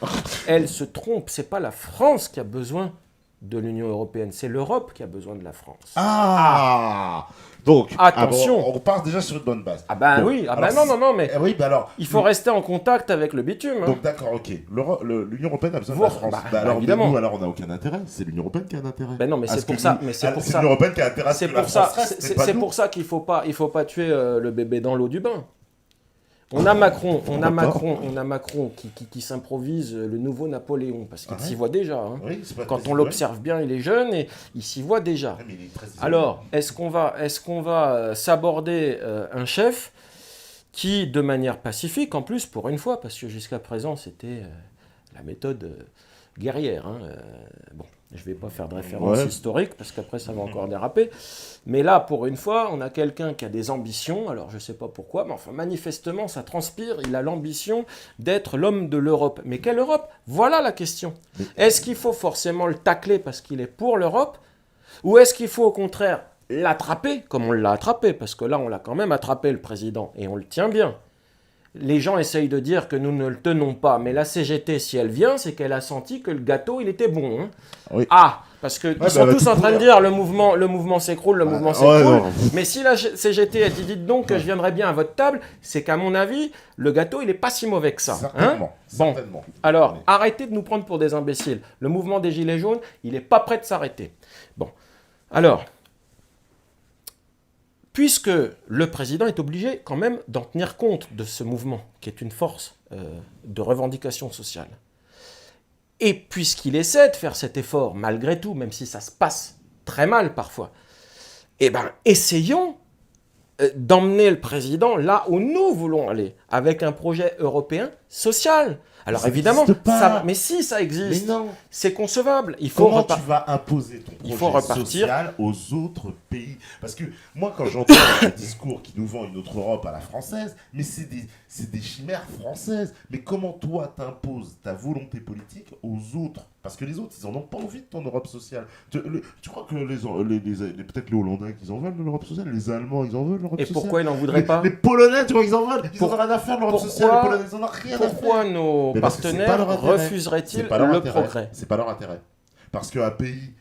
Elle se trompe, c'est pas la France qui a besoin de l'Union européenne, c'est l'Europe qui a besoin de la France. Ah donc, attention. On part déjà sur une bonne base. Ah bah bon, oui, alors, non, mais oui, bah alors, il faut rester en contact avec le bitume. Donc d'accord, ok. L'Union européenne a besoin de la France. Alors, évidemment. nous, alors on n'a aucun intérêt. C'est l'Union européenne qui a un intérêt. Ben non, mais c'est pour ça. C'est l'Union européenne qui a intérêt. C'est pour ça qu'il faut pas tuer le bébé dans l'eau du bain. On a Macron qui s'improvise le nouveau Napoléon, parce qu'il s'y voit déjà. Hein. Oui, quand on l'observe bien, il est jeune et il s'y voit déjà. Ouais, mais il est très isolé. Alors, est-ce qu'on va s'aborder un chef qui, de manière pacifique, en plus, pour une fois, parce que jusqu'à présent, c'était la méthode guerrière. Hein. Bon, je ne vais pas faire de référence historique, parce qu'après, ça va encore déraper. Mais là, pour une fois, on a quelqu'un qui a des ambitions. Alors, je ne sais pas pourquoi, mais enfin, manifestement, ça transpire. Il a l'ambition d'être l'homme de l'Europe. Mais quelle Europe? Voilà la question. Est-ce qu'il faut forcément le tacler parce qu'il est pour l'Europe? Ou est-ce qu'il faut, au contraire, l'attraper, comme on l'a attrapé? Parce que là, on l'a quand même attrapé, le président, et on le tient bien. Les gens essayent de dire que nous ne le tenons pas, mais la CGT, si elle vient, c'est qu'elle a senti que le gâteau, il était bon. Hein. Oui. Ah, parce qu'ils sont tous en train de dire le mouvement s'écroule, le mouvement s'écroule. Mais si la CGT a dit, dites donc que je viendrai bien à votre table, c'est qu'à mon avis, le gâteau, il n'est pas si mauvais que ça. Certainement. Bon, alors, arrêtez de nous prendre pour des imbéciles. Le mouvement des Gilets jaunes, il n'est pas prêt de s'arrêter. Bon, alors... Puisque le président est obligé quand même d'en tenir compte de ce mouvement, qui est une force de revendication sociale. Et puisqu'il essaie de faire cet effort, malgré tout, même si ça se passe très mal parfois, eh bien, essayons d'emmener le président là où nous voulons aller, avec un projet européen social. Alors évidemment, mais si ça existe, c'est concevable. Comment tu vas imposer ton projet social aux autres pays? Parce que moi, quand j'entends des discours qui nous vendent une autre Europe à la française, mais c'est des chimères françaises. Mais comment toi t'imposes ta volonté politique aux autres? Parce que les autres, ils en ont pas envie de ton Europe sociale. Tu crois que peut-être les Hollandais, ils en veulent de l'Europe sociale? Les Allemands, ils en veulent de l'Europe sociale? Et pourquoi ils n'en voudraient pas? Les Polonais, tu crois qu'ils en veulent? Ils n'ont rien à faire de l'Europe sociale. Les Polonais, ils en ont rien à faire. Pourquoi nos partenaires refuseraient-ils le progrès? C'est pas leur intérêt. Parce qu'un pays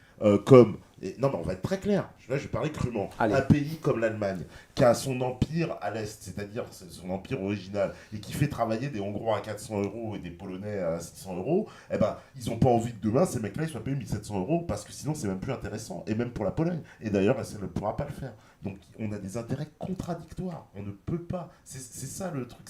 comme... non, mais on va être très clair. Là, je vais parler crûment. Allez. Un pays comme l'Allemagne, qui a son empire à l'Est, c'est-à-dire son empire original, et qui fait travailler des Hongrois à 400 € et des Polonais à 600 €, eh ben, ils n'ont pas envie que demain, ces mecs-là, ils soient payés 1700 €, parce que sinon, c'est même plus intéressant. Et même pour la Pologne. Et d'ailleurs, elle ne pourra pas le faire. Donc, on a des intérêts contradictoires. On ne peut pas. C'est ça le truc.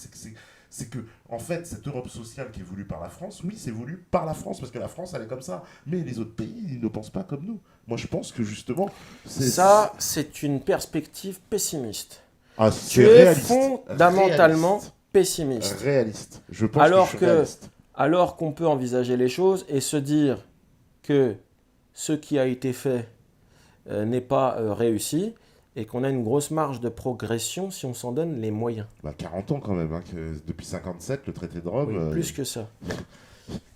C'est que, en fait, cette Europe sociale qui est voulue par la France, oui, c'est voulu par la France, parce que la France, elle est comme ça. Mais les autres pays, ils ne pensent pas comme nous. Moi, je pense que, justement... c'est une perspective pessimiste. Ah, tu es fondamentalement pessimiste. Réaliste. Je pense que je suis réaliste. Alors qu'on peut envisager les choses et se dire que ce qui a été fait n'est pas réussi, et qu'on a une grosse marge de progression si on s'en donne les moyens. 40 ans quand même, hein, depuis 57, le traité de Rome... Oui, plus que ça.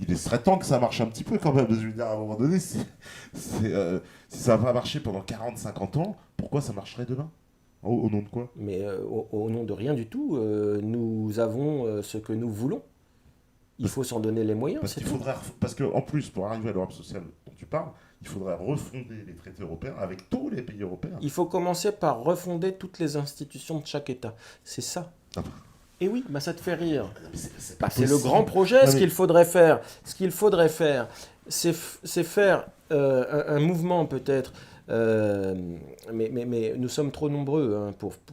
Il serait temps que ça marche un petit peu quand même. Je veux dire, à un moment donné, si ça va pas marcher pendant 40-50 ans, pourquoi ça marcherait demain? Au nom de quoi? Mais au nom de rien du tout, nous avons ce que nous voulons. Il faut s'en donner les moyens. Parce qu'en plus, pour arriver à l'Europe sociale dont tu parles, il faudrait refonder les traités européens avec tous les pays européens. Il faut commencer par refonder toutes les institutions de chaque État. C'est ça. Et oui, ça te fait rire. C'est le grand projet. Ce qu'il faudrait faire, c'est faire un mouvement peut-être. Mais nous sommes trop nombreux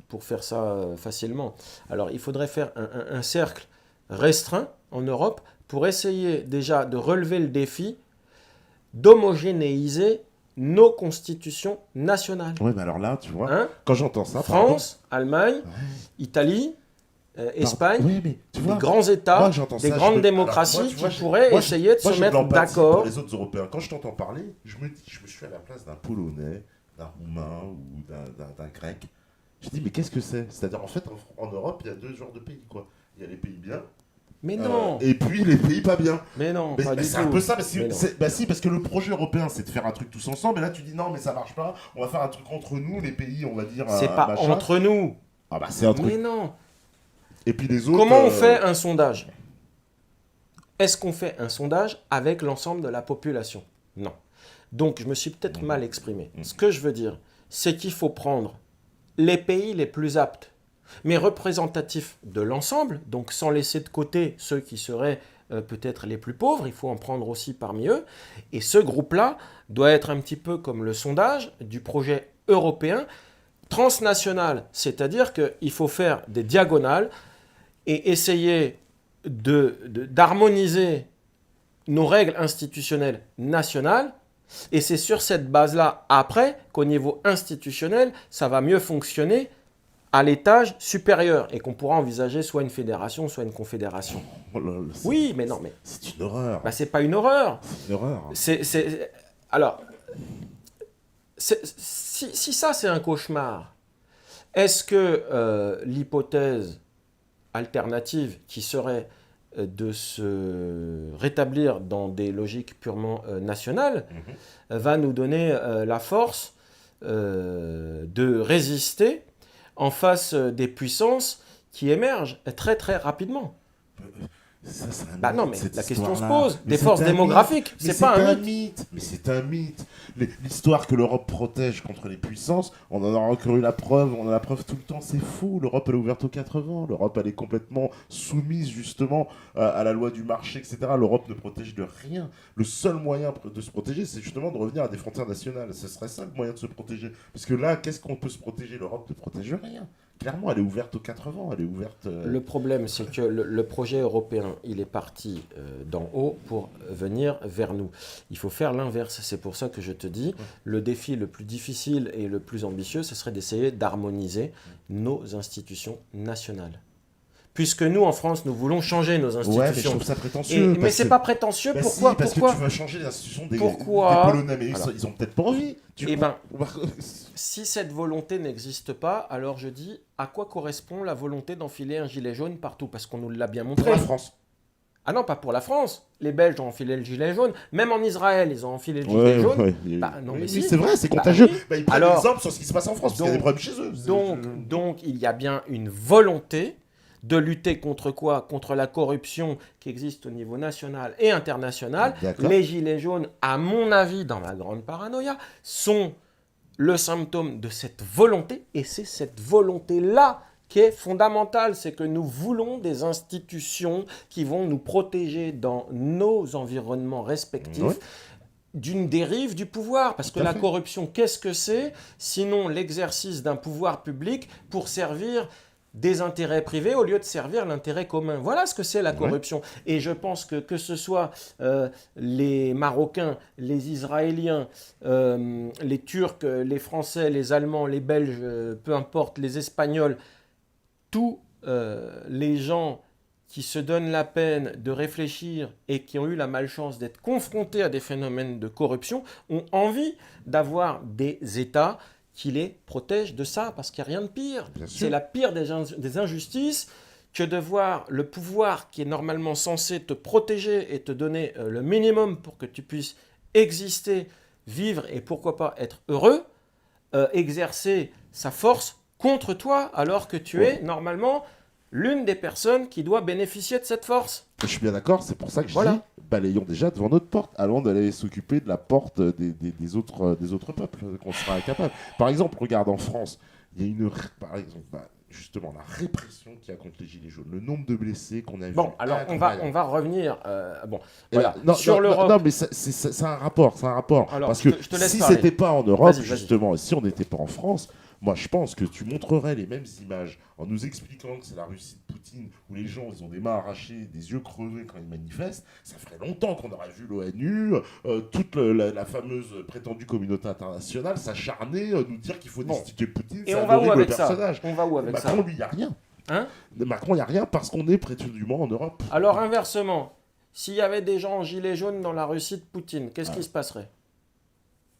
pour faire ça facilement. Alors il faudrait faire un cercle restreint en Europe pour essayer déjà de relever le défi d'homogénéiser nos constitutions nationales. Oui, mais alors là, tu vois, quand j'entends ça... France, Allemagne, Italie, Espagne, mais, tu vois, des grands États, des grandes démocraties qui pourraient essayer de se mettre d'accord. Pour les autres Européens, quand je t'entends parler, je me suis à la place d'un Polonais, d'un Roumain ou d'un Grec. Je dis, mais qu'est-ce que c'est? C'est-à-dire, en fait, en Europe, il y a deux genres de pays, quoi. Il y a les pays bien Mais non. Et puis les pays pas bien. Mais non, pas du C'est tout. un peu ça, parce Mais que, non. si, parce que le projet européen c'est de faire un truc tous ensemble, et là tu dis non mais ça marche pas, on va faire un truc entre nous, les pays, on va dire C'est pas machin. entre nous. Ah bah c'est un truc. Mais non. Et puis les autres. Comment on fait un sondage? Est-ce qu'on fait un sondage avec l'ensemble de la population? Non. Donc, je me suis peut-être mal exprimé. Ce que je veux dire, c'est qu'il faut prendre les pays les plus aptes, mais représentatifs de l'ensemble, donc sans laisser de côté ceux qui seraient peut-être les plus pauvres, il faut en prendre aussi parmi eux. Et ce groupe-là doit être un petit peu comme le sondage du projet européen transnational, c'est-à-dire qu'il faut faire des diagonales et essayer d'harmoniser nos règles institutionnelles nationales. Et c'est sur cette base-là, après, qu'au niveau institutionnel, ça va mieux fonctionner à l'étage supérieur et qu'on pourra envisager soit une fédération, soit une confédération. Oh là là, Oui, mais non, mais c'est une horreur. bah, c'est pas une horreur. C'est une horreur. Alors, si ça c'est un cauchemar, est-ce que l'hypothèse alternative qui serait de se rétablir dans des logiques purement nationales va nous donner la force de résister en face des puissances qui émergent très très rapidement? Ça, c'est un Bah non, mythe, mais cette la question se histoire-là. pose. Mais Des c'est forces un démographiques, mythe. Mais c'est pas un mythe. mythe. Mais c'est un mythe. L'histoire que l'Europe protège contre les puissances, on en a encore eu la preuve, on a la preuve tout le temps, c'est fou. L'Europe, elle est ouverte aux 80. L'Europe, elle est complètement soumise justement à la loi du marché, etc. L'Europe ne protège de rien. Le seul moyen de se protéger, c'est justement de revenir à des frontières nationales. Ce serait ça le moyen de se protéger. Parce que là, qu'est-ce qu'on peut se protéger? L'Europe ne protège rien. Clairement, elle est ouverte aux 80, elle est ouverte... Le problème, c'est que le projet européen, il est parti d'en haut pour venir vers nous. Il faut faire l'inverse. C'est pour ça que je te dis, le défi le plus difficile et le plus ambitieux, ce serait d'essayer d'harmoniser nos institutions nationales. Puisque nous, en France, nous voulons changer nos institutions. Ouais, mais je trouve ça prétentieux. Mais c'est pas prétentieux. Bah Pourquoi? si, parce Pourquoi que tu vas changer l'institution des Pourquoi Polonais, mais Alors, ils ont peut-être pas envie. Eh ben, si cette volonté n'existe pas, alors je dis, à quoi correspond la volonté d'enfiler un gilet jaune partout? Parce qu'on nous l'a bien montré. Pour la France. Ah non, pas pour la France. Les Belges ont enfilé le gilet jaune. Même en Israël, ils ont enfilé le gilet jaune. Ouais. Bah, non, mais oui, si. c'est vrai, c'est contagieux. oui. Bah, ils prennent Alors, l'exemple sur ce qui se passe en France, parce qu'il y a des problèmes chez eux. Donc, il y a bien une volonté de lutter contre quoi? Contre la corruption qui existe au niveau national et international. D'accord. Les gilets jaunes, à mon avis, dans ma grande paranoïa, sont le symptôme de cette volonté. Et c'est cette volonté-là qui est fondamentale. C'est que nous voulons des institutions qui vont nous protéger dans nos environnements respectifs. Ouais. D'une dérive du pouvoir. Parce que la corruption, qu'est-ce que c'est? Sinon l'exercice d'un pouvoir public pour servir des intérêts privés au lieu de servir l'intérêt commun. Voilà ce que c'est la corruption. Et je pense que ce soit les Marocains, les Israéliens, les Turcs, les Français, les Allemands, les Belges, peu importe, les Espagnols, tous les gens qui se donnent la peine de réfléchir et qui ont eu la malchance d'être confrontés à des phénomènes de corruption ont envie d'avoir des États qui les protègent de ça, parce qu'il n'y a rien de pire. C'est la pire des injustices que de voir le pouvoir qui est normalement censé te protéger et te donner le minimum pour que tu puisses exister, vivre et pourquoi pas être heureux, exercer sa force contre toi alors que tu es normalement l'une des personnes qui doit bénéficier de cette force. Je suis bien d'accord, c'est pour ça que je dis, balayons déjà devant notre porte, allons d'aller s'occuper de la porte des autres peuples, qu'on sera incapable. Par exemple, regarde en France, il y a justement la répression qu'il y a contre les Gilets jaunes, le nombre de blessés qu'on a vu. Bon, alors on va revenir. Voilà. Sur l'Europe. Non, mais c'est un rapport, Alors, parce que je te laisse si parler. c'était pas en Europe, Vas-y. justement, et si on n'était pas en France, moi je pense que tu montrerais les mêmes images en nous expliquant que c'est la Russie de Poutine, où les gens ils ont des mains arrachées, des yeux crevés quand ils manifestent. Ça ferait longtemps qu'on aurait vu l'ONU, toute la fameuse prétendue communauté internationale s'acharner, nous dire qu'il faut destituer Poutine. Et c'est on un va où horrible avec personnage. ça? On va où avec ça? Macron, lui, il n'y a rien. Hein? Macron, il n'y a rien parce qu'on est prétendument en Europe. Alors inversement, s'il y avait des gens en gilet jaune dans la Russie de Poutine, qu'est-ce qui se passerait?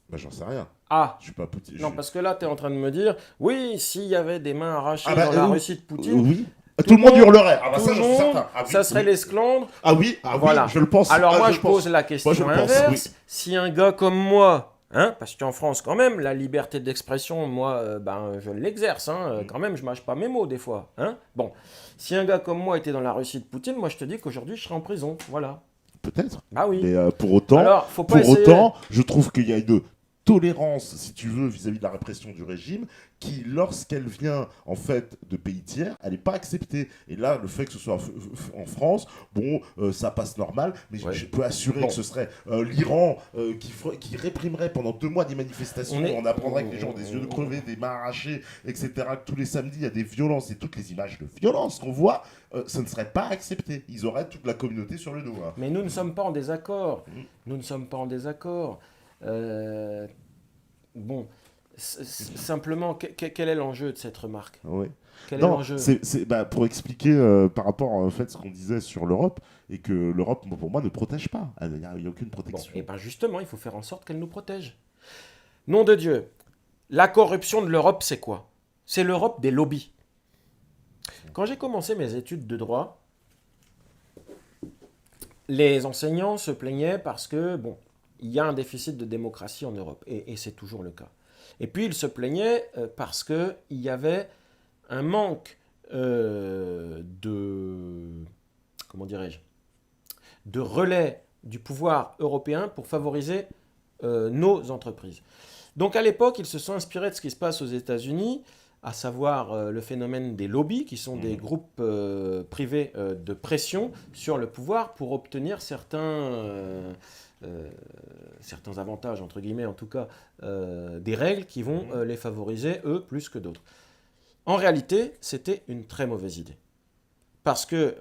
Bah, j'en sais rien. Ah, je suis pas Poutine. Non, parce que là, tu es en train de me dire, oui, s'il y avait des mains arrachées dans la Russie de Poutine, oui. Tout le monde hurlerait. Ah bah tout ça, le j'en suis monde, certain. Ah oui, ça serait oui. l'esclandre. Ah oui, Voilà. je le pense. Alors Ah, moi, je je pense. pose la question Moi, je le pense, inverse. oui. Si un gars comme moi, parce qu'en France, quand même, la liberté d'expression, moi, je l'exerce. Quand même, je mâche pas mes mots des fois. Bon, si un gars comme moi était dans la Russie de Poutine, moi, je te dis qu'aujourd'hui, je serais en prison. Voilà. Peut-être. Ah oui. Mais pour autant, Alors, faut pas essayer. je trouve qu'il y a une tolérance, si tu veux, vis-à-vis de la répression du régime, qui, lorsqu'elle vient en fait de pays tiers, elle n'est pas acceptée. Et là, le fait que ce soit en France, bon, ça passe normal, mais Ouais. je peux assurer Bon. que ce serait l'Iran qui réprimerait pendant 2 mois des manifestations. On apprendrait que les gens ont des yeux crevés, des mains arrachées, etc. Que tous les samedis, il y a des violences et toutes les images de violence qu'on voit, ça ne serait pas accepté. Ils auraient toute la communauté sur le dos. Mais nous ne sommes pas en désaccord. Nous ne sommes pas en désaccord. Bon, simplement, quel est l'enjeu de cette remarque? Oui. Quel est l'enjeu? Pour expliquer par rapport en fait ce qu'on disait sur l'Europe et que l'Europe pour moi ne protège pas. Il n'y a aucune Bon, protection. et bien justement, il faut faire en sorte qu'elle nous protège. Nom de Dieu, la corruption de l'Europe, c'est quoi? C'est l'Europe des lobbies. Quand j'ai commencé mes études de droit, les enseignants se plaignaient parce que, bon, il y a un déficit de démocratie en Europe, et c'est toujours le cas. Et puis ils se plaignaient parce qu'il y avait un manque comment dirais-je, de relais du pouvoir européen pour favoriser nos entreprises. Donc à l'époque, ils se sont inspirés de ce qui se passe aux États-Unis, à savoir le phénomène des lobbies, qui sont des groupes privés de pression sur le pouvoir pour obtenir certains avantages, entre guillemets en tout cas, des règles qui vont les favoriser, eux, plus que d'autres. En réalité, c'était une très mauvaise idée. Parce que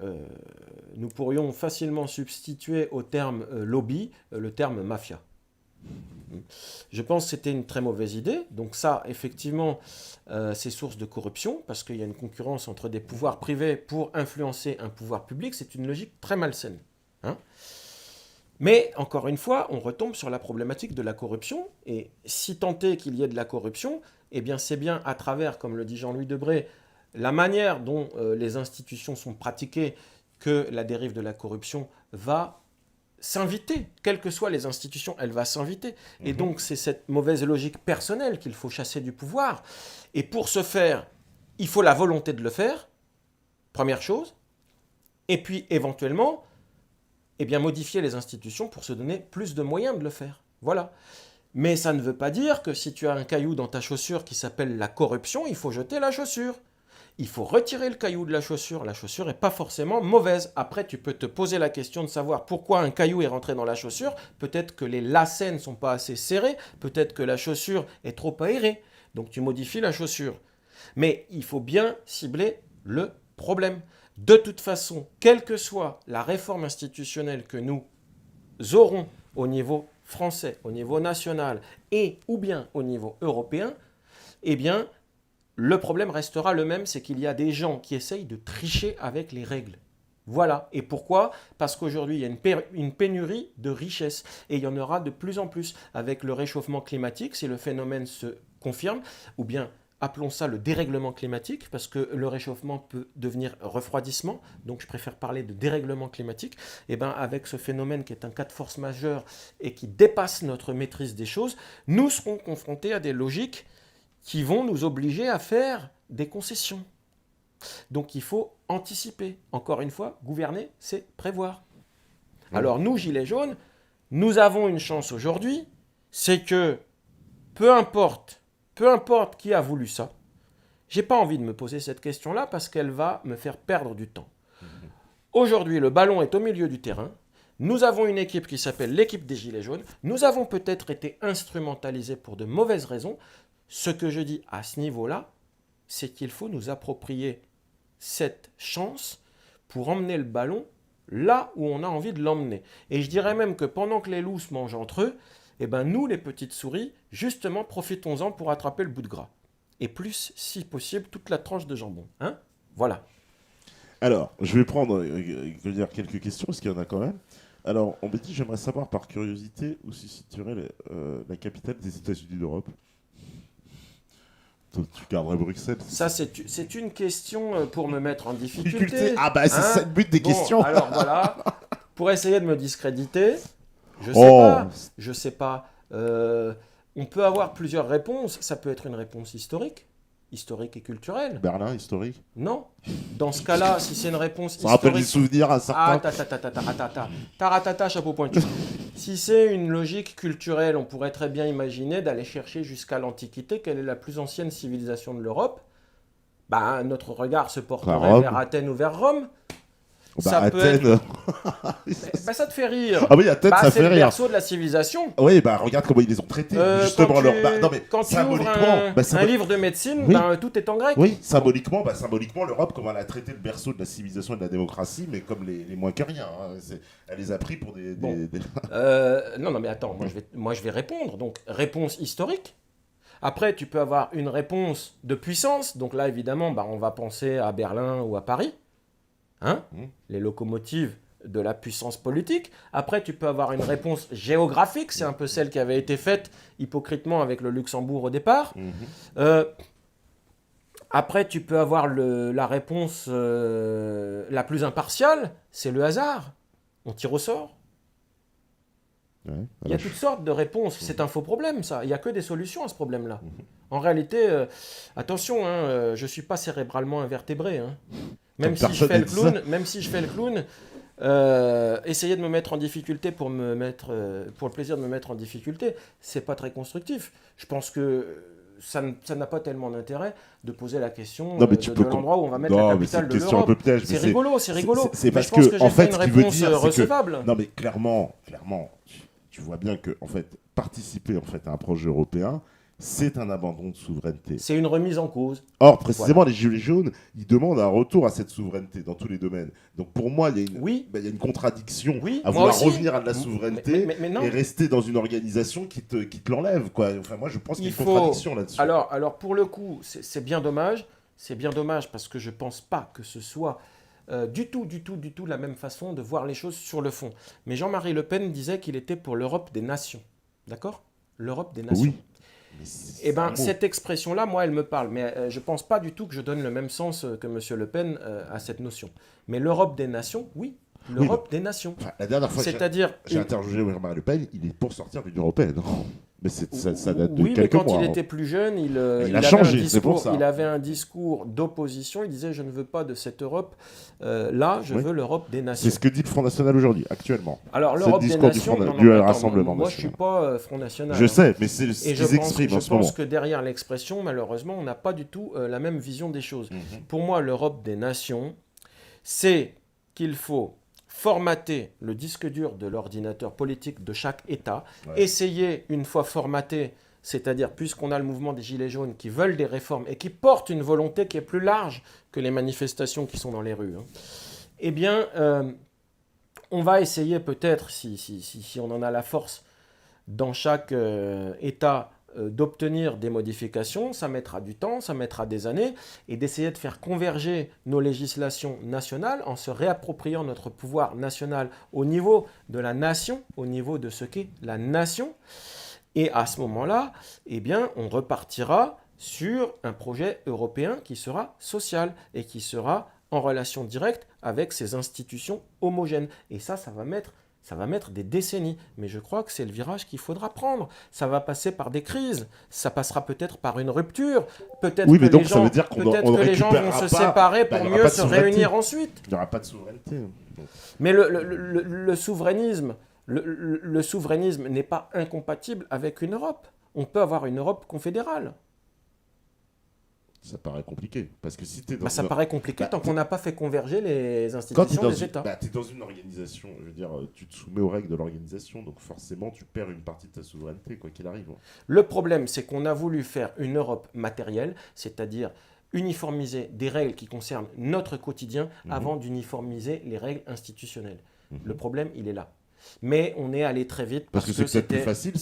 nous pourrions facilement substituer au terme lobby le terme mafia. Je pense que c'était une très mauvaise idée. Donc ça, effectivement, c'est source de corruption, parce qu'il y a une concurrence entre des pouvoirs privés pour influencer un pouvoir public. C'est une logique très malsaine. Mais, encore une fois, on retombe sur la problématique de la corruption. Et si tant est qu'il y ait de la corruption, eh bien, c'est bien à travers, comme le dit Jean-Louis Debré, la manière dont les institutions sont pratiquées que la dérive de la corruption va s'inviter. Quelles que soient les institutions, elle va s'inviter. Et donc, c'est cette mauvaise logique personnelle qu'il faut chasser du pouvoir. Et pour ce faire, il faut la volonté de le faire, première chose. Et puis, éventuellement, modifier les institutions pour se donner plus de moyens de le faire. Voilà. Mais ça ne veut pas dire que si tu as un caillou dans ta chaussure qui s'appelle la corruption, il faut jeter la chaussure. Il faut retirer le caillou de la chaussure. La chaussure n'est pas forcément mauvaise. Après, tu peux te poser la question de savoir pourquoi un caillou est rentré dans la chaussure. Peut-être que les lacets ne sont pas assez serrés. Peut-être que la chaussure est trop aérée. Donc tu modifies la chaussure. Mais il faut bien cibler le problème. De toute façon, quelle que soit la réforme institutionnelle que nous aurons au niveau français, au niveau national et ou bien au niveau européen, eh bien, le problème restera le même, c'est qu'il y a des gens qui essayent de tricher avec les règles. Voilà. Et pourquoi? Parce qu'aujourd'hui, il y a une pénurie de richesses. Et il y en aura de plus en plus avec le réchauffement climatique, si le phénomène se confirme, ou bien appelons ça le dérèglement climatique, parce que le réchauffement peut devenir refroidissement, donc je préfère parler de dérèglement climatique. Et bien avec ce phénomène qui est un cas de force majeure et qui dépasse notre maîtrise des choses, nous serons confrontés à des logiques qui vont nous obliger à faire des concessions. Donc il faut anticiper. Encore une fois, gouverner, c'est prévoir. Alors nous, Gilets jaunes, nous avons une chance aujourd'hui, c'est que peu importe qui a voulu ça, j'ai pas envie de me poser cette question-là parce qu'elle va me faire perdre du temps. Aujourd'hui, le ballon est au milieu du terrain. Nous avons une équipe qui s'appelle l'équipe des Gilets jaunes. Nous avons peut-être été instrumentalisés pour de mauvaises raisons. Ce que je dis à ce niveau-là, c'est qu'il faut nous approprier cette chance pour emmener le ballon là où on a envie de l'emmener. Et je dirais même que pendant que les loups se mangent entre eux, eh ben nous, les petites souris, justement, profitons-en pour attraper le bout de gras. Et plus, si possible, toute la tranche de jambon. Voilà. Alors, je vais prendre quelques questions, parce qu'il y en a quand même. Alors, on me dit, j'aimerais savoir par curiosité où se situerait la capitale des États-Unis d'Europe. Tu garderais Bruxelles. Ça, c'est une question pour me mettre en difficulté. Ah bah c'est ça le but des questions. Alors voilà, pour essayer de me discréditer, je sais pas. On peut avoir plusieurs réponses. Ça peut être une réponse historique et culturelle. Berlin, historique. Non. Dans ce cas-là, si c'est une réponse Ça rappelle des historique... souvenirs à certains. Taratata, chapeau pointu. Si c'est une logique culturelle, on pourrait très bien imaginer d'aller chercher jusqu'à l'Antiquité quelle est la plus ancienne civilisation de l'Europe. Bah, notre regard se porterait vers Athènes ou vers Rome. Bah, Athènes. Bah, ça te fait rire. Ah oui, Athènes, ça fait rire. C'est le berceau de la civilisation. Oui, bah regarde comment ils les ont traités. Justement, quand tu ouvres un livre de médecine, oui. Tout est en grec. Oui, symboliquement, l'Europe, comment elle a traité le berceau de la civilisation et de la démocratie, mais comme les moins que rien. Hein. Elle les a pris pour des... Non, mais attends, moi je vais répondre. Donc, réponse historique. Après, tu peux avoir une réponse de puissance. Donc là, évidemment, on va penser à Berlin ou à Paris. Les locomotives de la puissance politique. Après, tu peux avoir une réponse géographique. C'est un peu celle qui avait été faite hypocritement avec le Luxembourg au départ. Après, tu peux avoir la réponse la plus impartiale. C'est le hasard. On tire au sort. Ouais, il y a toutes sortes de réponses. C'est un faux problème, ça. Il n'y a que des solutions à ce problème-là. En réalité, attention, je ne suis pas cérébralement invertébré. Même si je fais le clown, essayer de me mettre en difficulté pour le plaisir de me mettre en difficulté, c'est pas très constructif. Je pense que ça n'a pas tellement d'intérêt de poser la question de l'endroit où on va mettre la capitale de l'Europe. C'est rigolo. C'est parce que, en fait, ce qu'il veut dire, recevable. Non, mais clairement, tu vois bien que, en fait, participer à un projet européen, c'est un abandon de souveraineté. C'est une remise en cause. Or, précisément, les Gilets jaunes, ils demandent un retour à cette souveraineté dans tous les domaines. Donc, pour moi, il y a une contradiction à vouloir revenir à de la souveraineté et rester dans une organisation qui te l'enlève, quoi. Enfin, moi, je pense qu'il y a une contradiction là-dessus. Alors, pour le coup, c'est bien dommage. C'est bien dommage parce que je ne pense pas que ce soit du tout la même façon de voir les choses sur le fond. Mais Jean-Marie Le Pen disait qu'il était pour l'Europe des nations. D'accord ? L'Europe des nations. Oui. Eh bien, cette expression-là, moi, elle me parle. Mais je ne pense pas du tout que je donne le même sens que M. Le Pen à cette notion. Mais l'Europe des nations, oui. L'Europe des nations. Enfin, la dernière fois que j'ai interrogé Jean-Marie Le Pen, il est pour sortir de l'Union européenne. Mais ça date de quelques mois. Oui, mais quand il était plus jeune, il a changé, c'est pour ça. Il avait un discours d'opposition. Il disait « Je ne veux pas de cette Europe. Là, je veux l'Europe des nations. » C'est ce que dit le Front National aujourd'hui, actuellement. Alors, l'Europe des nations, du Rassemblement National. Moi, je ne suis pas Front National. Je sais, mais c'est ce qu'ils expriment en ce moment. Je pense que derrière l'expression, malheureusement, on n'a pas du tout la même vision des choses. Pour moi, l'Europe des nations, c'est qu'il faut formater le disque dur de l'ordinateur politique de chaque État, essayer, une fois formaté, c'est-à-dire puisqu'on a le mouvement des Gilets jaunes qui veulent des réformes et qui portent une volonté qui est plus large que les manifestations qui sont dans les rues, eh bien, on va essayer peut-être, si on en a la force, dans chaque État, d'obtenir des modifications. Ça mettra du temps, ça mettra des années, et d'essayer de faire converger nos législations nationales en se réappropriant notre pouvoir national au niveau de la nation, au niveau de ce qu'est la nation. Et à ce moment-là, eh bien, on repartira sur un projet européen qui sera social et qui sera en relation directe avec ces institutions homogènes. Et ça va mettre des décennies. Mais je crois que c'est le virage qu'il faudra prendre. Ça va passer par des crises. Ça passera peut-être par une rupture. Peut-être que les gens vont se séparer pour mieux se réunir ensuite. Il n'y aura pas de souveraineté. Mais le souverainisme... Le souverainisme n'est pas incompatible avec une Europe. On peut avoir une Europe confédérale. Ça paraît compliqué. Parce que si ça paraît compliqué tant qu'on n'a pas fait converger les institutions des États. Tu es dans une organisation, je veux dire, tu te soumets aux règles de l'organisation, donc forcément tu perds une partie de ta souveraineté, quoi qu'il arrive. Le problème, c'est qu'on a voulu faire une Europe matérielle, c'est-à-dire uniformiser des règles qui concernent notre quotidien avant d'uniformiser les règles institutionnelles. Le problème, il est là. Mais on est allé très vite parce que c'est peut-être plus facile.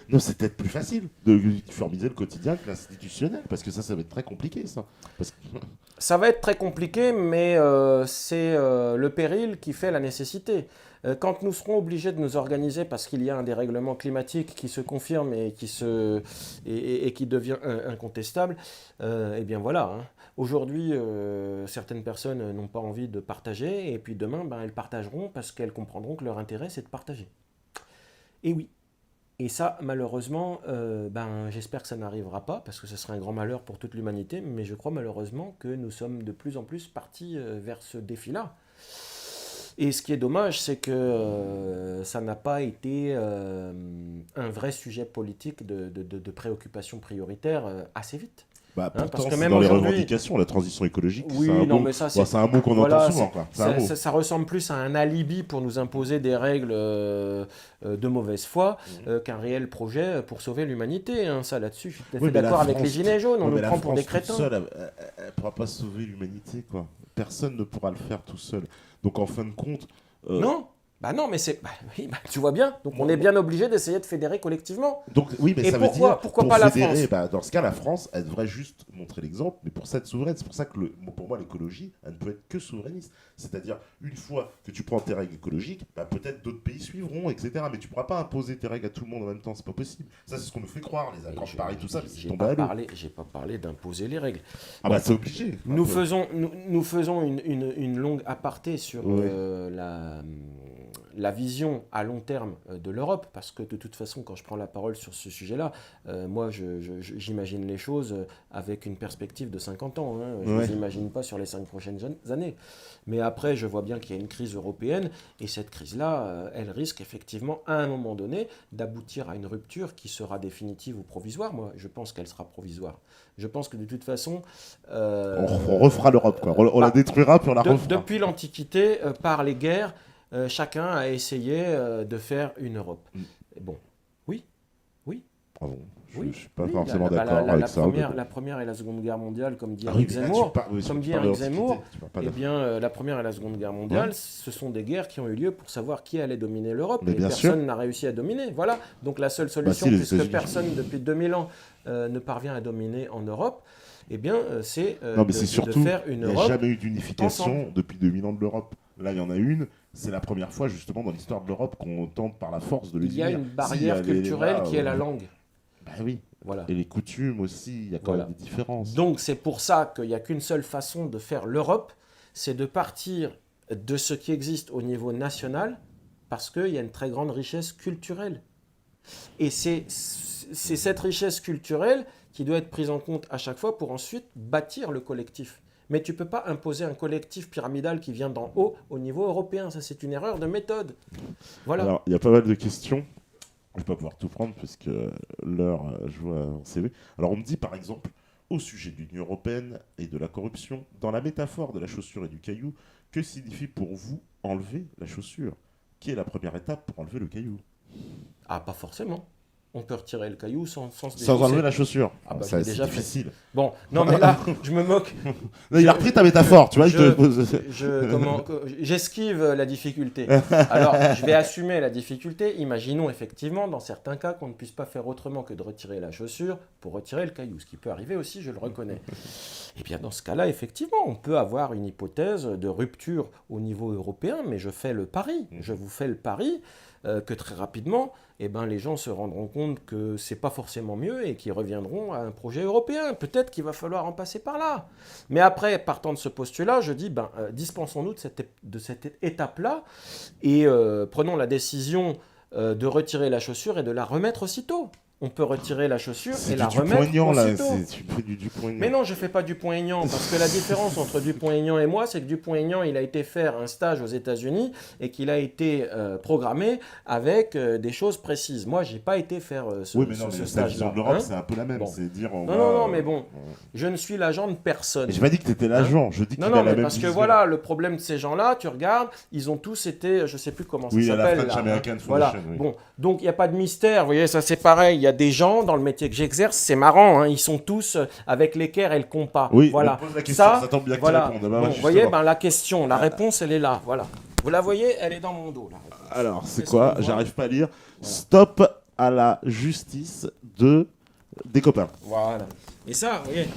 Non, c'est peut-être plus facile de uniformiser le quotidien que l'institutionnel, parce que ça va être très compliqué, ça. Ça va être très compliqué, mais c'est le péril qui fait la nécessité. Quand nous serons obligés de nous organiser parce qu'il y a un dérèglement climatique qui se confirme et qui devient incontestable, eh bien voilà. Hein. Aujourd'hui, certaines personnes n'ont pas envie de partager, et puis demain, elles partageront parce qu'elles comprendront que leur intérêt, c'est de partager. Et oui. Et ça, malheureusement, j'espère que ça n'arrivera pas, parce que ce serait un grand malheur pour toute l'humanité, mais je crois malheureusement que nous sommes de plus en plus partis vers ce défi-là. Et ce qui est dommage, c'est que ça n'a pas été un vrai sujet politique de préoccupation prioritaire assez vite. Pourtant, parce que c'est même dans les aujourd'hui, revendications, la transition écologique, oui, c'est un mot qu'on voilà, entend souvent. Quoi. Ça ressemble plus à un alibi pour nous imposer des règles de mauvaise foi qu'un réel projet pour sauver l'humanité. Hein. Ça, là-dessus, je suis tout à fait d'accord avec les Gilets jaunes. On nous prend pour des crétins. Seule, elle ne pourra pas sauver l'humanité. Quoi. Personne ne pourra le faire tout seul. Donc, en fin de compte... Non. Non, mais c'est. Tu vois bien. Donc on est bien obligé d'essayer de fédérer collectivement. Donc oui, mais et ça pourquoi, veut dire pourquoi pas fédérer, la France dans ce cas, la France, elle devrait juste montrer l'exemple, mais pour ça être souveraine. C'est pour ça que pour moi, l'écologie, elle ne peut être que souverainiste. C'est-à-dire, une fois que tu prends tes règles écologiques, peut-être d'autres pays suivront, etc. Mais tu ne pourras pas imposer tes règles à tout le monde en même temps. C'est pas possible. Ça, c'est ce qu'on nous fait croire, les accords de Paris, tout ça. J'ai pas parlé d'imposer les règles. C'est obligé. Nous faisons une longue aparté sur la vision à long terme de l'Europe, parce que de toute façon, quand je prends la parole sur ce sujet-là, moi, j'imagine les choses avec une perspective de 50 ans. Hein. Je ne les imagine pas sur les 5 prochaines années. Mais après, je vois bien qu'il y a une crise européenne, et cette crise-là, elle risque effectivement, à un moment donné, d'aboutir à une rupture qui sera définitive ou provisoire. Moi, je pense qu'elle sera provisoire. Je pense que de toute façon... on refera l'Europe, quoi. On la détruira, puis on la refera. Depuis l'Antiquité, par les guerres, chacun a essayé de faire une Europe. Bon, oui. Pardon, je ne suis pas oui, forcément d'accord avec ça. La première et la Seconde Guerre mondiale, comme dit Eric Zemmour, eh bien, la Première et la Seconde Guerre mondiale, ce sont des guerres qui ont eu lieu pour savoir qui allait dominer l'Europe, et personne n'a réussi à dominer. Voilà, donc la seule solution, puisque personne depuis 2000 ans ne parvient à dominer en Europe, eh bien, c'est de faire une Europe. Il n'y a jamais eu d'unification depuis 2000 ans de l'Europe. Là, il y en a une. C'est la première fois, justement, dans l'histoire de l'Europe qu'on tente par la force de les unir. Il y a une barrière culturelle qui est la langue. Oui. Voilà. Et les coutumes aussi, il y a quand même des différences. Donc, c'est pour ça qu'il n'y a qu'une seule façon de faire l'Europe, c'est de partir de ce qui existe au niveau national, parce qu'il y a une très grande richesse culturelle. Et c'est cette richesse culturelle qui doit être prise en compte à chaque fois pour ensuite bâtir le collectif. Mais tu ne peux pas imposer un collectif pyramidal qui vient d'en haut au niveau européen. Ça, c'est une erreur de méthode. Voilà. Alors, il y a pas mal de questions. Je ne vais pas pouvoir tout prendre parce que l'heure joue en CV. Alors, on me dit, par exemple, au sujet de l'Union européenne et de la corruption, dans la métaphore de la chaussure et du caillou, que signifie pour vous enlever la chaussure? Qui est la première étape pour enlever le caillou? Ah, pas forcément. On peut retirer le caillou sans se déchausser. Sans enlever la chaussure. C'est déjà difficile. Fait. Bon, non mais là, je me moque. Il a repris ta métaphore, tu vois. J'esquive la difficulté. Alors, je vais assumer la difficulté. Imaginons effectivement, dans certains cas, qu'on ne puisse pas faire autrement que de retirer la chaussure pour retirer le caillou. Ce qui peut arriver aussi, je le reconnais. Et bien, dans ce cas-là, effectivement, on peut avoir une hypothèse de rupture au niveau européen, mais je fais le pari. Je vous fais le pari que très rapidement, les gens se rendront compte que c'est pas forcément mieux et qu'ils reviendront à un projet européen. Peut-être qu'il va falloir en passer par là. Mais après, partant de ce postulat, je dis, dispensons-nous de cette étape-là et prenons la décision de retirer la chaussure et de la remettre aussitôt. On peut retirer la chaussure et la remettre aussitôt. Tu fais du Dupont-Aignan. Mais non, je ne fais pas Dupont-Aignan, parce que la différence entre Dupont-Aignan et moi, c'est que Dupont-Aignan, il a été faire un stage aux États-Unis et qu'il a été programmé avec des choses précises. Moi, je n'ai pas été faire ce stage-là. La vision de l'Europe, c'est un peu la même. C'est dire, mais bon, je ne suis l'agent de personne. Je n'ai pas dit que tu étais l'agent, je dis qu'il a la même vision. Parce que voilà, le problème de ces gens-là, tu regardes, ils ont tous été, je ne sais plus comment ça s'appelle. La French American Foundation. Bon, donc il n'y a pas de mystère, vous voyez, ça c'est pareil, il y a des gens dans le métier que j'exerce, c'est marrant, ils sont tous avec l'équerre et le compas. Oui, voilà. on pose la question, ça tombe bien que tu répondes. Vous voyez, la question, la réponse, elle est là, voilà. Vous la voyez, elle est dans mon dos. Alors, c'est quoi? J'arrive pas à lire. Stop à la justice des copains. Voilà. Et ça, vous voyez.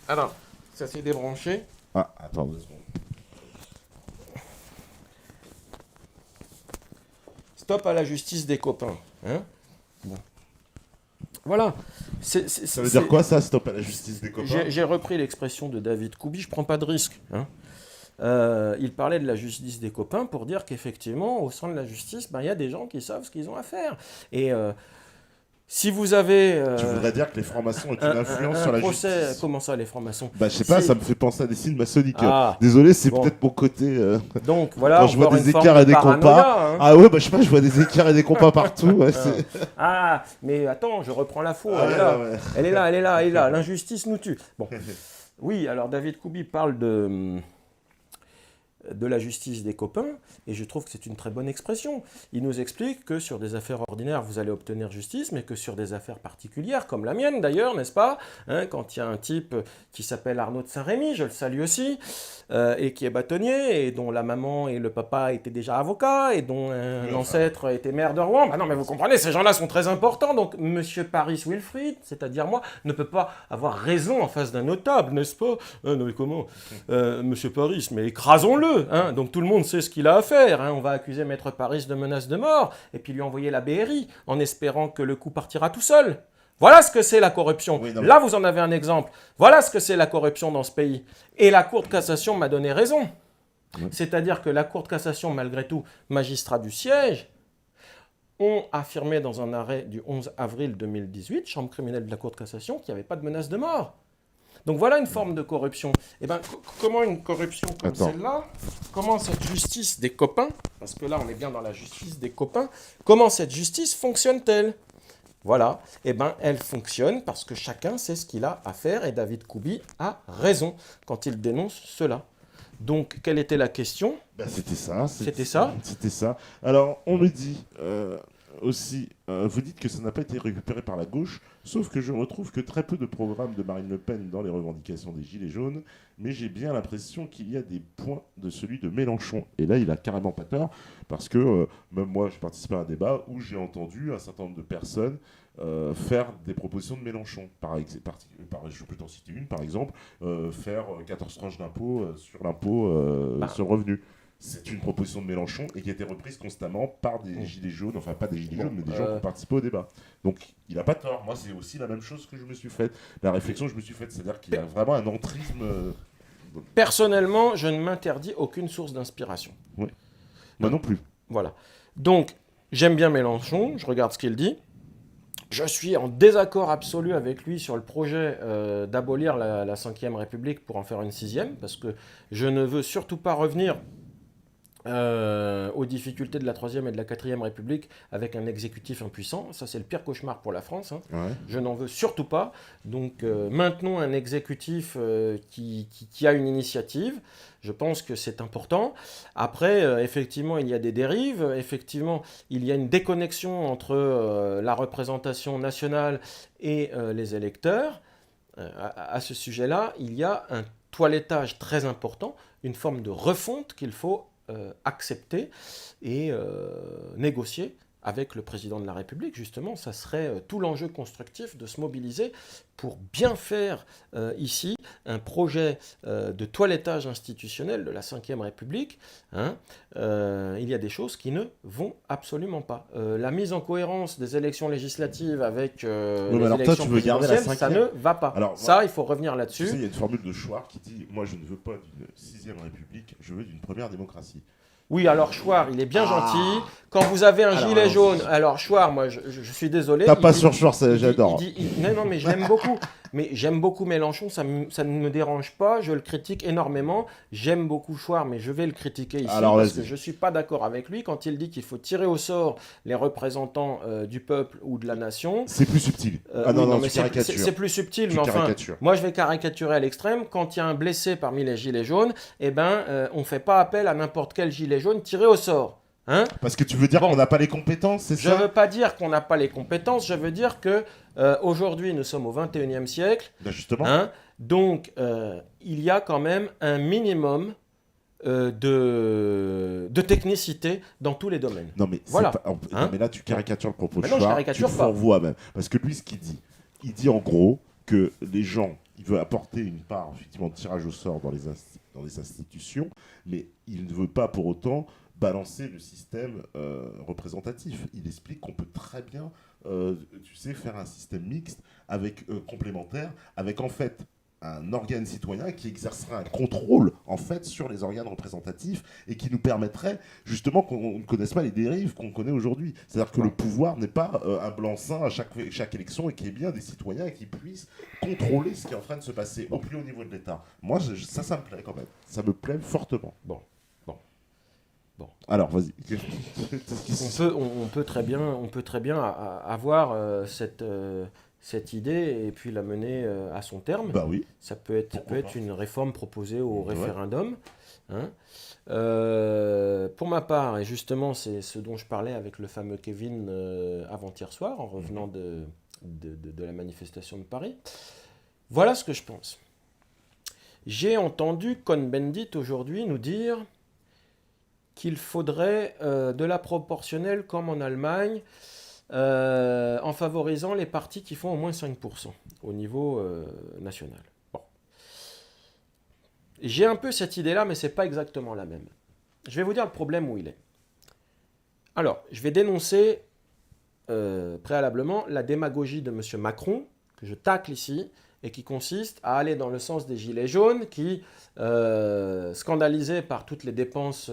Alors, ça s'est débranché. Ah, attends 2 secondes. Stop à la justice des copains. Hein, bon. Voilà. Ça veut dire quoi ça, stop à la justice des copains? J'ai repris l'expression de David Koubi, je prends pas de risque. Hein. Il parlait de la justice des copains pour dire qu'effectivement, au sein de la justice, il y a des gens qui savent ce qu'ils ont à faire. Et si vous avez... Tu voudrais dire que les francs-maçons ont une influence sur la justice? Comment ça, les francs-maçons? Je sais pas, ça me fait penser à des signes maçonniques. Ah, Désolé, c'est bon. peut-être mon côté... Donc voilà, quand je vois des écarts et des compas... Ah ouais, je sais pas, je vois des écarts et des compas partout. Ouais, mais attends, je reprends la faute. Ouais. Elle est là. L'injustice nous tue. Bon. Oui, alors David Koubi parle de la justice des copains, et je trouve que c'est une très bonne expression. Il nous explique que sur des affaires ordinaires, vous allez obtenir justice, mais que sur des affaires particulières, comme la mienne d'ailleurs, n'est-ce pas, hein, quand il y a un type qui s'appelle Arnaud de Saint-Rémy, je le salue aussi, et qui est bâtonnier, et dont la maman et le papa étaient déjà avocats, et dont un ancêtre était maire de Rouen. Non, mais vous comprenez, ces gens-là sont très importants, donc Monsieur Paris Wilfried, c'est-à-dire moi, ne peut pas avoir raison en face d'un notable, n'est-ce pas? Non mais comment Monsieur Paris, mais écrasons-le. Hein, donc tout le monde sait ce qu'il a à faire. Hein. On va accuser Maître Paris de menace de mort et puis lui envoyer la BRI en espérant que le coup partira tout seul. Voilà ce que c'est la corruption. Oui, là, vous en avez un exemple. Voilà ce que c'est la corruption dans ce pays. Et la Cour de cassation m'a donné raison. Oui. C'est-à-dire que la Cour de cassation, malgré tout, magistrats du siège, ont affirmé dans un arrêt du 11 avril 2018, chambre criminelle de la Cour de cassation, qu'il n'y avait pas de menace de mort. Donc voilà une forme de corruption. Eh bien, comment une corruption comme celle-là, comment cette justice des copains, parce que là on est bien dans la justice des copains, comment cette justice fonctionne-t-elle? Voilà, eh bien elle fonctionne parce que chacun sait ce qu'il a à faire, et David Koubi a raison quand il dénonce cela. Donc quelle était la question? C'était ça. C'était ça. Alors on me dit... aussi, vous dites que ça n'a pas été récupéré par la gauche, sauf que je retrouve que très peu de programmes de Marine Le Pen dans les revendications des Gilets jaunes, mais j'ai bien l'impression qu'il y a des points de celui de Mélenchon. Et là, il a carrément pas tort, parce que même moi, je participé à un débat où j'ai entendu un certain nombre de personnes faire des propositions de Mélenchon. Je peux t'en citer une, par exemple, faire 14 tranches d'impôt sur l'impôt sur le revenu. C'est une proposition de Mélenchon et qui a été reprise constamment par des gilets jaunes, enfin pas des gilets jaunes, mais des gens qui ont participé au débat. Donc il n'a pas tort. Moi, c'est aussi la même chose que je me suis faite. La réflexion que je me suis faite, c'est-à-dire qu'il y a vraiment un entrisme. Personnellement, je ne m'interdis aucune source d'inspiration. Oui. Moi non plus. Voilà. Donc, j'aime bien Mélenchon, je regarde ce qu'il dit. Je suis en désaccord absolu avec lui sur le projet d'abolir la 5e République pour en faire une 6e, parce que je ne veux surtout pas revenir aux difficultés de la 3e et de la 4e République avec un exécutif impuissant. Ça, c'est le pire cauchemar pour la France. Hein. Ouais. Je n'en veux surtout pas. Donc, maintenons un exécutif qui a une initiative. Je pense que c'est important. Après, effectivement, il y a des dérives. Effectivement, il y a une déconnexion entre la représentation nationale et les électeurs. À ce sujet-là, il y a un toilettage très important, une forme de refonte qu'il faut accepter et négocier avec le président de la République. Justement, ça serait tout l'enjeu constructif de se mobiliser pour bien faire ici un projet de toilettage institutionnel de la 5e République. Hein. Il y a des choses qui ne vont absolument pas. La mise en cohérence des élections législatives avec les élections présidentielles, ça ne va pas. Alors, ça, il faut revenir là-dessus. Tu sais, il y a une formule de Chouard qui dit « Moi, je ne veux pas d'une 6e République, je veux d'une première démocratie ». Oui, alors Chouard, il est bien gentil. Quand vous avez un gilet jaune, alors Chouard, moi, je suis désolé. T'as pas sur Chouard, j'adore. Non, mais je l'aime beaucoup. Mais j'aime beaucoup Mélenchon, ça ne me dérange pas, je le critique énormément. J'aime beaucoup Chouard, mais je vais le critiquer ici parce que je ne suis pas d'accord avec lui quand il dit qu'il faut tirer au sort les représentants du peuple ou de la nation. C'est plus subtil. Mais c'est plus subtil, mais enfin, moi je vais caricaturer à l'extrême. Quand il y a un blessé parmi les gilets jaunes, on ne fait pas appel à n'importe quel gilet jaune tiré au sort. Hein? Parce que tu veux dire qu'on n'a pas les compétences, c'est ça? Je ne veux pas dire qu'on n'a pas les compétences, je veux dire que aujourd'hui nous sommes au 21e siècle. Ben justement. Hein? Donc il y a quand même un minimum de technicité dans tous les domaines. Non mais, voilà. non, mais là tu caricatures le propos de Chouard, tu le fourvoies même. Parce que lui ce qu'il dit en gros que les gens, il veut apporter une part, effectivement, de tirage au sort dans les institutions, mais il ne veut pas pour autant balancer le système représentatif. Il explique qu'on peut très bien, faire un système mixte, avec complémentaire, avec en fait un organe citoyen qui exercerait un contrôle en fait sur les organes représentatifs et qui nous permettrait justement qu'on ne connaisse pas les dérives qu'on connaît aujourd'hui. C'est-à-dire que le pouvoir n'est pas un blanc-seing à chaque élection et qu'il y ait bien des citoyens qui puissent contrôler ce qui est en train de se passer au plus haut niveau de l'État. Moi, ça me plaît quand même. Ça me plaît fortement. Bon. Alors, vas-y. On peut très bien avoir cette idée et puis la mener à son terme. Bah oui. Ça peut être une réforme proposée au référendum. Hein. Pour ma part, et justement c'est ce dont je parlais avec le fameux Kevin avant-hier soir, en revenant de la manifestation de Paris, voilà ce que je pense. J'ai entendu Cohn-Bendit aujourd'hui nous dire qu'il faudrait de la proportionnelle comme en Allemagne, en favorisant les partis qui font au moins 5% au niveau national. Bon. J'ai un peu cette idée-là, mais ce n'est pas exactement la même. Je vais vous dire le problème où il est. Alors, je vais dénoncer préalablement la démagogie de M. Macron, que je tacle ici, et qui consiste à aller dans le sens des Gilets jaunes, qui, scandalisés par toutes les dépenses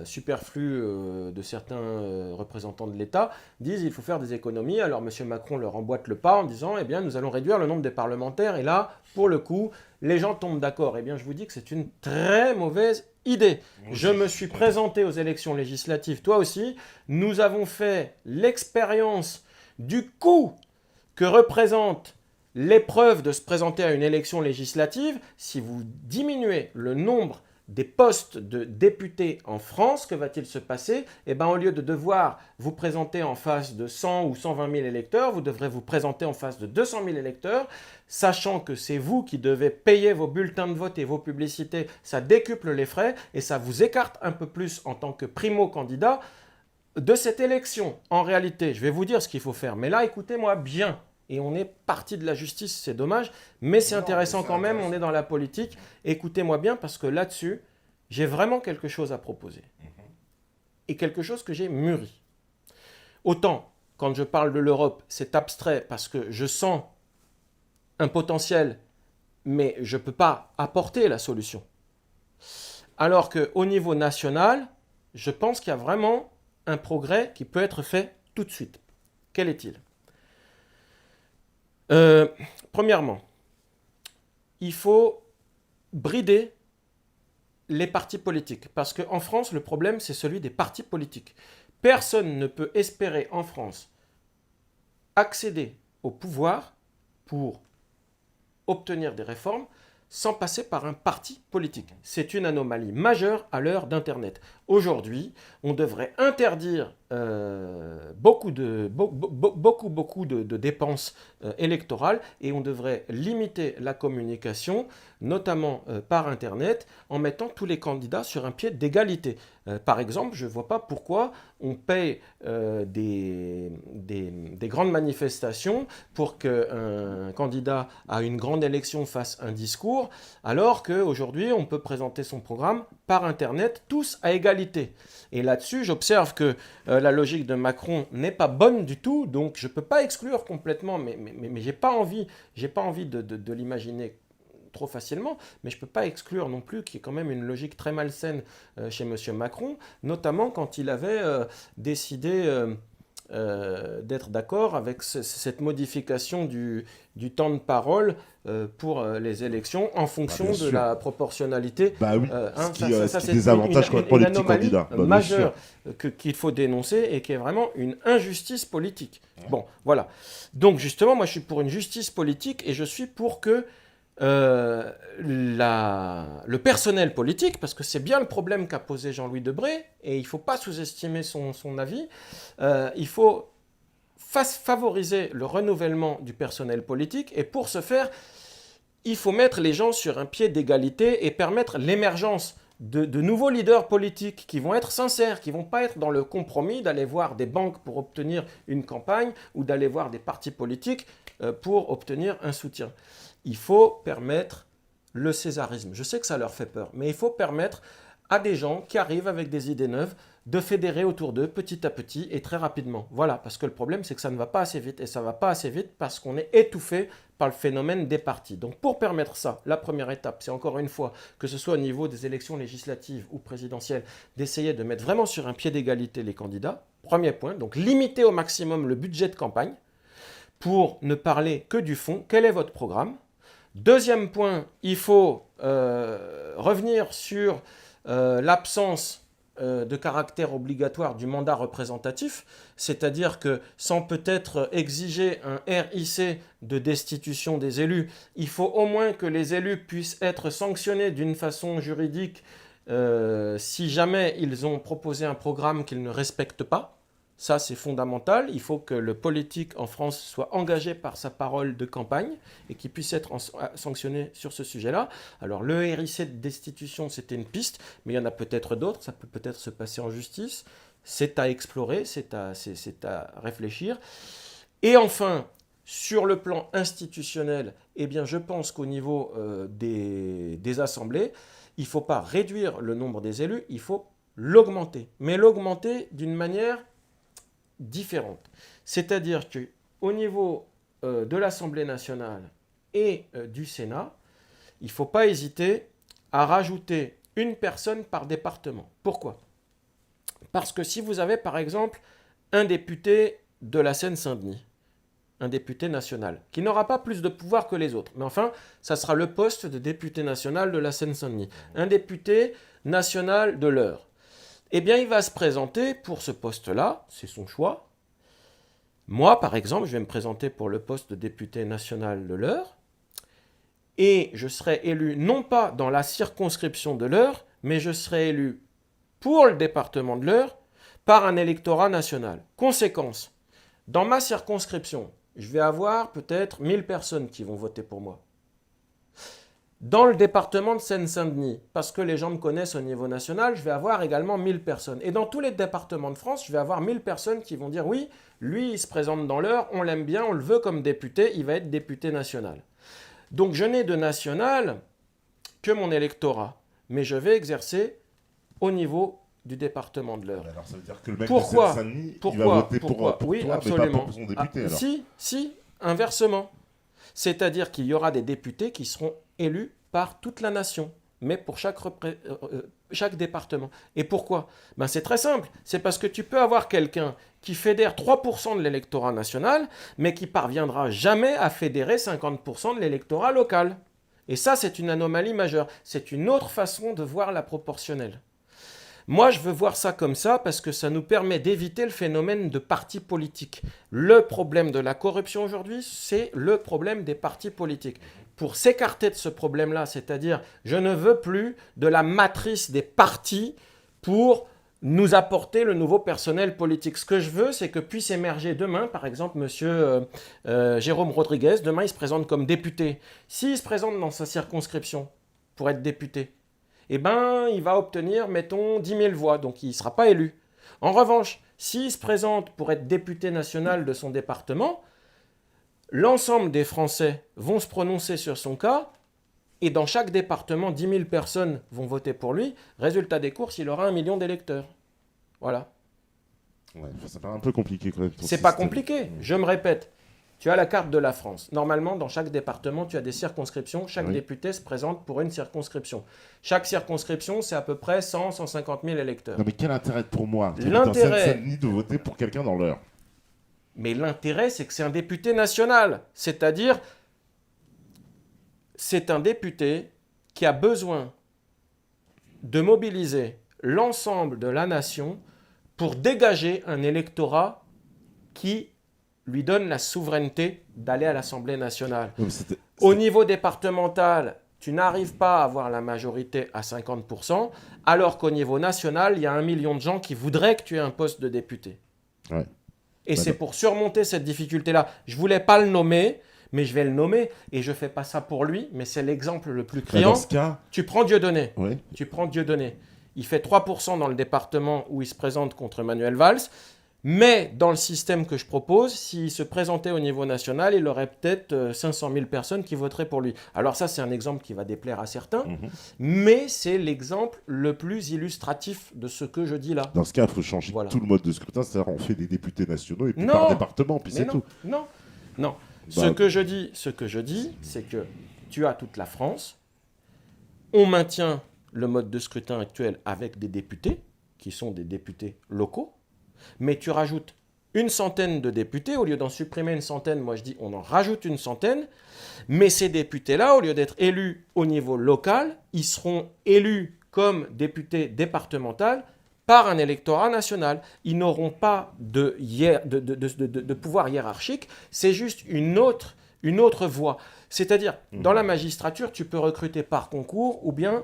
superflues de certains représentants de l'État, disent qu'il faut faire des économies. Alors M. Macron leur emboîte le pas en disant « Eh bien, nous allons réduire le nombre des parlementaires ». Et là, pour le coup, les gens tombent d'accord. Eh bien, je vous dis que c'est une très mauvaise idée. Je me suis présenté aux élections législatives, toi aussi. Nous avons fait l'expérience du coût que représente l'épreuve de se présenter à une élection législative. Si vous diminuez le nombre des postes de députés en France, que va-t-il se passer? Eh bien, au lieu de devoir vous présenter en face de 100 ou 120 000 électeurs, vous devrez vous présenter en face de 200 000 électeurs, sachant que c'est vous qui devez payer vos bulletins de vote et vos publicités. Ça décuple les frais et ça vous écarte un peu plus en tant que primo-candidat de cette élection. En réalité, je vais vous dire ce qu'il faut faire, mais là, écoutez-moi bien. Et on est parti de la justice, c'est dommage, mais c'est intéressant quand même, on est dans la politique. Écoutez-moi bien, parce que là-dessus, j'ai vraiment quelque chose à proposer. Et quelque chose que j'ai mûri. Autant, quand je parle de l'Europe, c'est abstrait, parce que je sens un potentiel, mais je ne peux pas apporter la solution. Alors qu'au niveau national, je pense qu'il y a vraiment un progrès qui peut être fait tout de suite. Quel est-il ? Premièrement, il faut brider les partis politiques. Parce qu'en France, le problème, c'est celui des partis politiques. Personne ne peut espérer en France accéder au pouvoir pour obtenir des réformes sans passer par un parti politique. C'est une anomalie majeure à l'heure d'Internet. Aujourd'hui, on devrait interdire beaucoup de dépenses électorales et on devrait limiter la communication, notamment par Internet, en mettant tous les candidats sur un pied d'égalité. Par exemple, je ne vois pas pourquoi on paye des grandes manifestations pour qu'un candidat à une grande élection fasse un discours, alors qu'aujourd'hui, on peut présenter son programme par Internet, tous à égalité. Et là-dessus, j'observe que la logique de Macron n'est pas bonne du tout, donc je ne peux pas exclure complètement, mais je n'ai pas envie de l'imaginer trop facilement, mais je ne peux pas exclure non plus qu'il y ait quand même une logique très malsaine chez M. Macron, notamment quand il avait décidé d'être d'accord avec cette modification du temps de parole pour les élections en fonction de la proportionnalité. Bah oui, ce qui désavantage pour les petits candidats. Majeure qu'il faut dénoncer et qui est vraiment une injustice politique. Ouais. Bon, voilà. Donc justement, moi je suis pour une justice politique et je suis pour que le personnel politique, parce que c'est bien le problème qu'a posé Jean-Louis Debré, et il ne faut pas sous-estimer son avis, il faut favoriser le renouvellement du personnel politique, et pour ce faire, il faut mettre les gens sur un pied d'égalité et permettre l'émergence de nouveaux leaders politiques qui vont être sincères, qui ne vont pas être dans le compromis d'aller voir des banques pour obtenir une campagne ou d'aller voir des partis politiques pour obtenir un soutien. il faut permettre le césarisme. Je sais que ça leur fait peur, mais il faut permettre à des gens qui arrivent avec des idées neuves de fédérer autour d'eux petit à petit et très rapidement. Voilà, parce que le problème, c'est que ça ne va pas assez vite. Et ça ne va pas assez vite parce qu'on est étouffé par le phénomène des partis. Donc pour permettre ça, la première étape, c'est encore une fois, que ce soit au niveau des élections législatives ou présidentielles, d'essayer de mettre vraiment sur un pied d'égalité les candidats. Premier point, donc limiter au maximum le budget de campagne pour ne parler que du fond. Quel est votre programme ? Deuxième point, il faut revenir sur l'absence de caractère obligatoire du mandat représentatif, c'est-à-dire que sans peut-être exiger un RIC de destitution des élus, il faut au moins que les élus puissent être sanctionnés d'une façon juridique si jamais ils ont proposé un programme qu'ils ne respectent pas. Ça, c'est fondamental. Il faut que le politique en France soit engagé par sa parole de campagne et qu'il puisse être sanctionné sur ce sujet-là. Alors, le RIC de destitution, c'était une piste, mais il y en a peut-être d'autres. Ça peut peut-être se passer en justice. C'est à explorer, c'est à réfléchir. Et enfin, sur le plan institutionnel, eh bien, je pense qu'au niveau des assemblées, il ne faut pas réduire le nombre des élus, il faut l'augmenter. Mais l'augmenter d'une manière différente. C'est-à-dire qu'au niveau de l'Assemblée nationale et du Sénat, il ne faut pas hésiter à rajouter une personne par département. Pourquoi ? Parce que si vous avez par exemple un député de la Seine-Saint-Denis, un député national, qui n'aura pas plus de pouvoir que les autres, mais enfin, ça sera le poste de député national de la Seine-Saint-Denis, un député national de l'Eure, eh bien, il va se présenter pour ce poste-là, c'est son choix. Moi, par exemple, je vais me présenter pour le poste de député national de l'Eure, et je serai élu non pas dans la circonscription de l'Eure, mais je serai élu pour le département de l'Eure par un électorat national. Conséquence, dans ma circonscription, je vais avoir peut-être 1000 personnes qui vont voter pour moi. Dans le département de Seine-Saint-Denis, parce que les gens me connaissent au niveau national, je vais avoir également 1000 personnes. Et dans tous les départements de France, je vais avoir 1000 personnes qui vont dire « Oui, lui, il se présente dans l'Eure, on l'aime bien, on le veut comme député, il va être député national. » Donc je n'ai de national que mon électorat, mais je vais exercer au niveau du département de l'Eure. Alors ça veut dire que le mec Pourquoi ? de Seine-Saint-Denis, il va voter pour Oui, toi, absolument. mais pas pour son député alors. Si, inversement. C'est-à-dire qu'il y aura des députés qui seront élus par toute la nation, mais pour chaque département. Et pourquoi ? C'est très simple. C'est parce que tu peux avoir quelqu'un qui fédère 3% de l'électorat national, mais qui parviendra jamais à fédérer 50% de l'électorat local. Et ça, c'est une anomalie majeure. C'est une autre façon de voir la proportionnelle. Moi, je veux voir ça comme ça parce que ça nous permet d'éviter le phénomène de partis politiques. Le problème de la corruption aujourd'hui, c'est le problème des partis politiques. Pour s'écarter de ce problème-là, c'est-à-dire je ne veux plus de la matrice des partis pour nous apporter le nouveau personnel politique. Ce que je veux, c'est que puisse émerger demain, par exemple, monsieur Jérôme Rodriguez, demain il se présente comme député. S'il se présente dans sa circonscription pour être député, eh ben, il va obtenir, mettons, 10 000 voix, donc il ne sera pas élu. En revanche, s'il se présente pour être député national de son département, l'ensemble des Français vont se prononcer sur son cas, et dans chaque département, 10 000 personnes vont voter pour lui. Résultat des courses, il aura 1 million d'électeurs. Voilà. Ouais, ça paraît un peu compliqué quand même. C'est pas compliqué, je me répète. Tu as la carte de la France. Normalement, dans chaque département, tu as des circonscriptions. Chaque député se présente pour une circonscription. Chaque circonscription, c'est à peu près 100-150 000 électeurs. Non mais quel intérêt pour moi, Seine-Saint-Denis, de voter pour quelqu'un dans l'Eure ? Mais l'intérêt, c'est que c'est un député national. C'est-à-dire, c'est un député qui a besoin de mobiliser l'ensemble de la nation pour dégager un électorat qui lui donne la souveraineté d'aller à l'Assemblée nationale. Au niveau départemental, tu n'arrives pas à avoir la majorité à 50%, alors qu'au niveau national, il y a 1 million de gens qui voudraient que tu aies un poste de député. Ouais. Et c'est pour surmonter cette difficulté-là. Je ne voulais pas le nommer, mais je vais le nommer, et je ne fais pas ça pour lui, mais c'est l'exemple le plus criant. Dans ce cas... Tu prends Dieudonné. Oui. Tu prends Dieudonné. Il fait 3% dans le département où il se présente contre Manuel Valls. Mais dans le système que je propose, s'il se présentait au niveau national, il aurait peut-être 500 000 personnes qui voteraient pour lui. Alors ça, c'est un exemple qui va déplaire à certains, mais c'est l'exemple le plus illustratif de ce que je dis là. Dans ce cas, il faut changer Voilà. tout le mode de scrutin, c'est-à-dire on fait des députés nationaux et puis Non. par département, puis Mais c'est non, tout. non. Ce Bah, que je dis, c'est que tu as toute la France, on maintient le mode de scrutin actuel avec des députés, qui sont des députés locaux, mais tu rajoutes une centaine de députés, au lieu d'en supprimer une centaine, moi je dis on en rajoute une centaine, mais ces députés-là, au lieu d'être élus au niveau local, ils seront élus comme députés départementaux par un électorat national. Ils n'auront pas de pouvoir hiérarchique, c'est juste une autre voie. C'est-à-dire, dans la magistrature, tu peux recruter par concours ou bien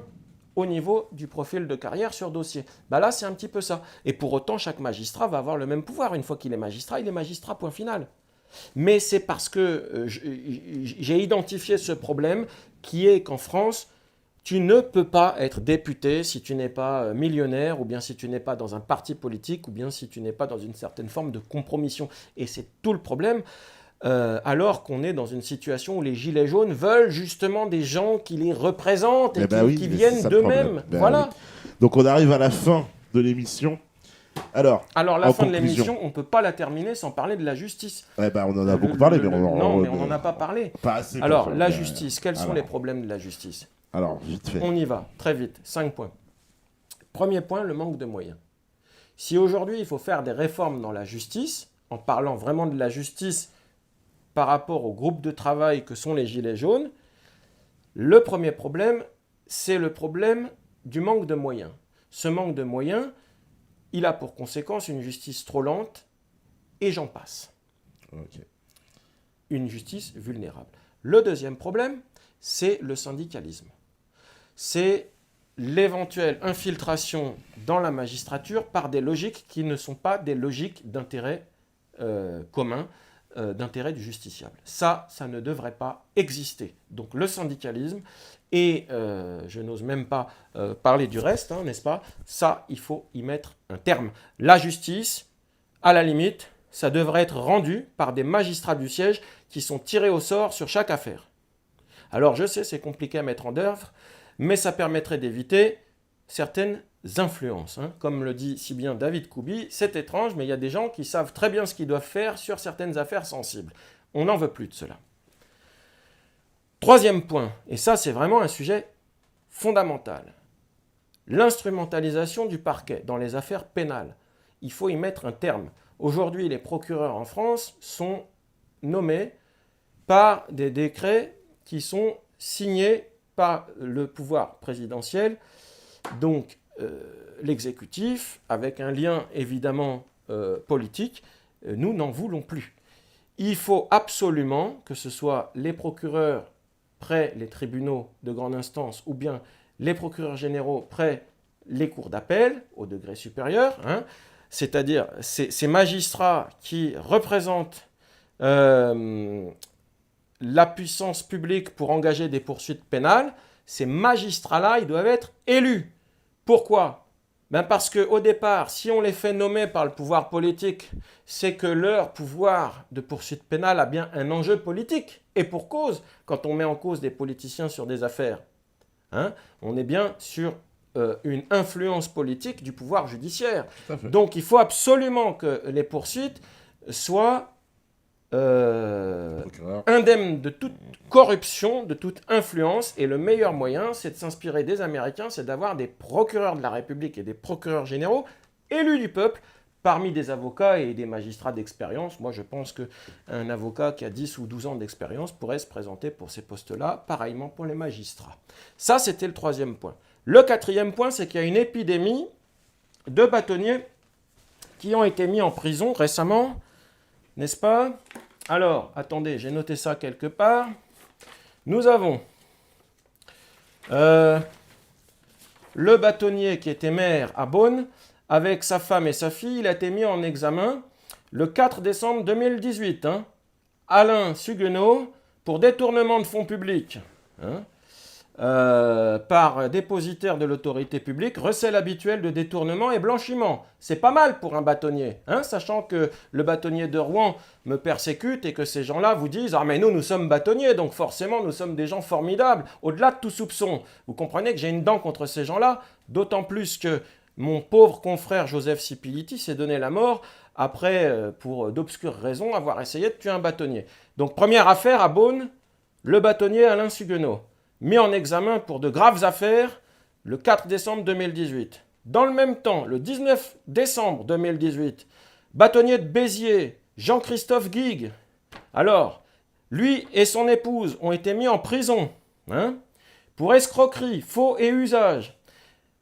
au niveau du profil de carrière sur dossier. Bah là, c'est un petit peu ça. Et pour autant, chaque magistrat va avoir le même pouvoir. Une fois qu'il est magistrat, point final. Mais c'est parce que j'ai identifié ce problème qui est qu'en France, tu ne peux pas être député si tu n'es pas millionnaire, ou bien si tu n'es pas dans un parti politique, ou bien si tu n'es pas dans une certaine forme de compromission. Et c'est tout le problème. Alors qu'on est dans une situation où les gilets jaunes veulent justement des gens qui les représentent et qui viennent d'eux-mêmes. Voilà. Oui. Donc on arrive à la fin de l'émission. Alors la fin de l'émission, on ne peut pas la terminer sans parler de la justice. On en a beaucoup parlé, mais on n'en a pas parlé. Pas assez. Alors, la justice, quels sont les problèmes de la justice? Alors, vite fait. On y va, très vite, 5 points. Premier point, le manque de moyens. Si aujourd'hui, il faut faire des réformes dans la justice, en parlant vraiment de la justice par rapport au groupe de travail que sont les Gilets jaunes, le premier problème, c'est le problème du manque de moyens. Ce manque de moyens, il a pour conséquence une justice trop lente, et j'en passe. Okay. Une justice vulnérable. Le deuxième problème, c'est le syndicalisme. C'est l'éventuelle infiltration dans la magistrature par des logiques qui ne sont pas des logiques d'intérêt commun, d'intérêt du justiciable. Ça ne devrait pas exister. Donc le syndicalisme, et je n'ose même pas parler du reste, n'est-ce pas? Ça, il faut y mettre un terme. La justice, à la limite, ça devrait être rendu par des magistrats du siège qui sont tirés au sort sur chaque affaire. Alors je sais, c'est compliqué à mettre en œuvre, mais ça permettrait d'éviter certaines influences. Comme le dit si bien David Koubi, c'est étrange, mais il y a des gens qui savent très bien ce qu'ils doivent faire sur certaines affaires sensibles. On n'en veut plus de cela. Troisième point, et ça c'est vraiment un sujet fondamental, l'instrumentalisation du parquet dans les affaires pénales. Il faut y mettre un terme. Aujourd'hui, les procureurs en France sont nommés par des décrets qui sont signés par le pouvoir présidentiel, donc l'exécutif, avec un lien évidemment politique. Nous n'en voulons plus. Il faut absolument que ce soit les procureurs près les tribunaux de grande instance ou bien les procureurs généraux près les cours d'appel au degré supérieur, c'est-à-dire ces magistrats qui représentent la puissance publique pour engager des poursuites pénales, ces magistrats-là, ils doivent être élus. Pourquoi? Parce qu'au départ, si on les fait nommer par le pouvoir politique, c'est que leur pouvoir de poursuite pénale a bien un enjeu politique. Et pour cause, quand on met en cause des politiciens sur des affaires, on est bien sur une influence politique du pouvoir judiciaire. Donc il faut absolument que les poursuites soient indemne de toute corruption, de toute influence, et le meilleur moyen, c'est de s'inspirer des Américains, c'est d'avoir des procureurs de la République et des procureurs généraux élus du peuple, parmi des avocats et des magistrats d'expérience. Moi, je pense qu'un avocat qui a 10 ou 12 ans d'expérience pourrait se présenter pour ces postes-là, pareillement pour les magistrats. Ça, c'était le troisième point. Le quatrième point, c'est qu'il y a une épidémie de bâtonniers qui ont été mis en prison récemment, n'est-ce pas? Alors, attendez, j'ai noté ça quelque part. Nous avons le bâtonnier qui était maire à Beaune, avec sa femme et sa fille, il a été mis en examen le 4 décembre 2018. Alain Suguenot, pour détournement de fonds publics. par dépositaire de l'autorité publique, recel habituel de détournement et blanchiment. C'est pas mal pour un bâtonnier, hein, sachant que le bâtonnier de Rouen me persécute et que ces gens-là vous disent « Ah mais nous sommes bâtonniers, donc forcément nous sommes des gens formidables, au-delà de tout soupçon. » Vous comprenez que j'ai une dent contre ces gens-là, d'autant plus que mon pauvre confrère Joseph Sipiliti s'est donné la mort après, pour d'obscures raisons, avoir essayé de tuer un bâtonnier. Donc première affaire à Beaune, le bâtonnier Alain Suguenot, mis en examen pour de graves affaires le 4 décembre 2018. Dans le même temps, le 19 décembre 2018, bâtonnier de Béziers, Jean-Christophe Guigues. Alors, lui et son épouse ont été mis en prison, hein, pour escroquerie, faux et usage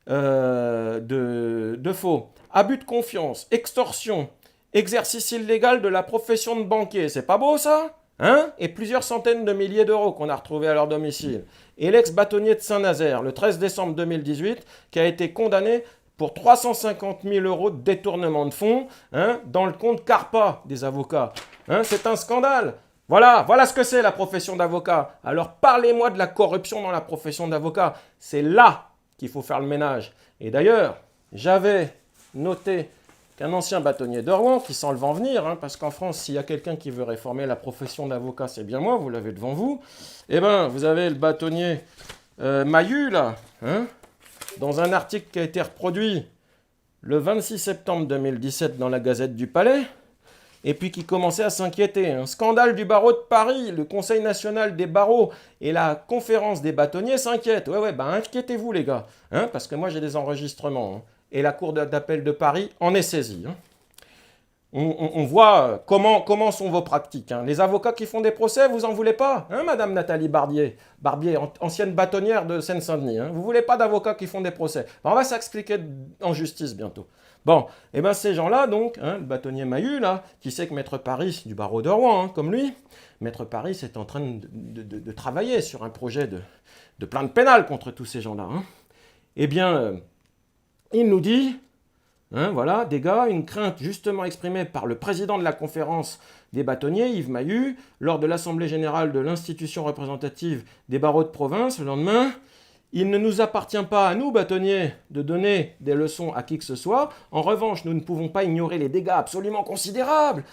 de faux, abus de confiance, extorsion, exercice illégal de la profession de banquier. C'est pas beau ça ? Hein? Et plusieurs centaines de milliers d'euros qu'on a retrouvés à leur domicile. Et l'ex-bâtonnier de Saint-Nazaire, le 13 décembre 2018, qui a été condamné pour 350 000 euros de détournement de fonds, hein, dans le compte Carpa des avocats. Hein, c'est un scandale. Voilà ce que c'est la profession d'avocat. Alors parlez-moi de la corruption dans la profession d'avocat. C'est là qu'il faut faire le ménage. Et d'ailleurs, j'avais noté qu'un ancien bâtonnier de Rouen, qui sent le vent venir, hein, parce qu'en France, s'il y a quelqu'un qui veut réformer la profession d'avocat, c'est bien moi, vous l'avez devant vous. Eh bien, vous avez le bâtonnier Mahut, là, hein, dans un article qui a été reproduit le 26 septembre 2017 dans la Gazette du Palais, et puis qui commençait à s'inquiéter. Un scandale du barreau de Paris, le Conseil national des barreaux et la conférence des bâtonniers s'inquiètent. Ouais, inquiétez-vous les gars, hein, parce que moi j'ai des enregistrements, hein, et la Cour d'appel de Paris en est saisie. Hein. On voit comment sont vos pratiques. Hein. Les avocats qui font des procès, vous en voulez pas, hein, Madame Nathalie Barbier, ancienne bâtonnière de Seine-Saint-Denis. Hein. Vous voulez pas d'avocats qui font des procès. On va s'expliquer en justice bientôt. Bon, et bien ces gens-là, donc, hein, le bâtonnier Mahut, là, qui sait que Maître Paris, du barreau de Rouen, hein, comme lui, Maître Paris est en train de travailler sur un projet de plainte pénale contre tous ces gens-là. Hein. Eh bien, il nous dit... Hein, voilà, des gars, une crainte justement exprimée par le président de la conférence des bâtonniers, Yves Mahut, lors de l'Assemblée générale de l'institution représentative des barreaux de province le lendemain. Il ne nous appartient pas à nous, bâtonniers, de donner des leçons à qui que ce soit. En revanche, nous ne pouvons pas ignorer les dégâts absolument considérables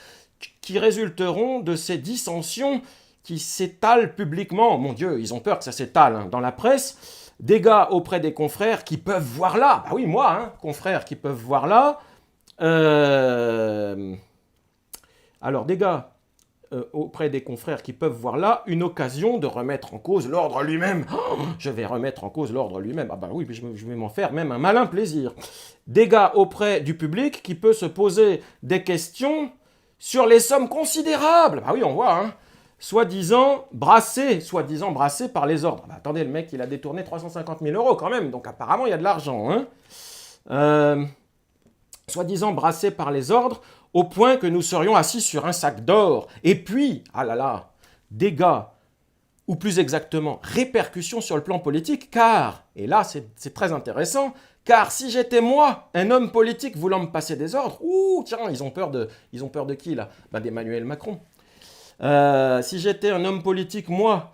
qui résulteront de ces dissensions qui s'étalent publiquement. Mon Dieu, ils ont peur que ça s'étale, hein, dans la presse. Dégâts auprès des confrères qui peuvent voir là. Bah oui, moi, hein, confrères qui peuvent voir là. Alors, dégâts auprès des confrères qui peuvent voir là une occasion de remettre en cause l'ordre lui-même. Oh, je vais remettre en cause l'ordre lui-même. Ah bah oui, je vais m'en faire même un malin plaisir. Dégâts auprès du public qui peut se poser des questions sur les sommes considérables. Bah oui, on voit, hein. Soi-disant brassé par les ordres. Bah, attendez, le mec, il a détourné 350 000 euros quand même, donc apparemment, il y a de l'argent. Hein. Soi-disant brassé par les ordres, au point que nous serions assis sur un sac d'or. Et puis, ah là là, dégâts, ou plus exactement, répercussions sur le plan politique, car, et là, c'est très intéressant, car si j'étais moi, un homme politique voulant me passer des ordres, tiens, ils ont peur de qui, là? Ben, d'Emmanuel Macron. Si j'étais un homme politique, moi,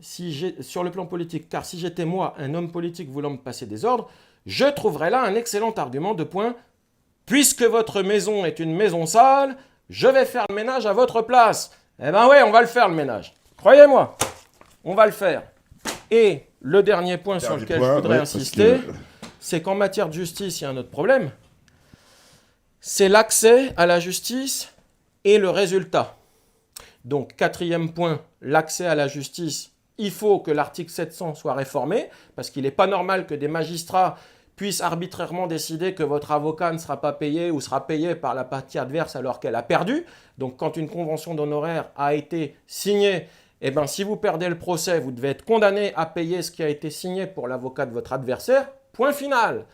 sur le plan politique, car si j'étais moi un homme politique voulant me passer des ordres, je trouverais là un excellent argument de point. Puisque votre maison est une maison sale, je vais faire le ménage à votre place. Eh ben ouais, on va le faire le ménage. Croyez-moi, on va le faire. Et le dernier point sur lequel je voudrais insister, c'est qu'en matière de justice, il y a un autre problème. C'est l'accès à la justice et le résultat. Donc, quatrième point, l'accès à la justice. Il faut que l'article 700 soit réformé, parce qu'il n'est pas normal que des magistrats puissent arbitrairement décider que votre avocat ne sera pas payé ou sera payé par la partie adverse alors qu'elle a perdu. Donc, quand une convention d'honoraires a été signée, eh ben, si vous perdez le procès, vous devez être condamné à payer ce qui a été signé pour l'avocat de votre adversaire. Point final.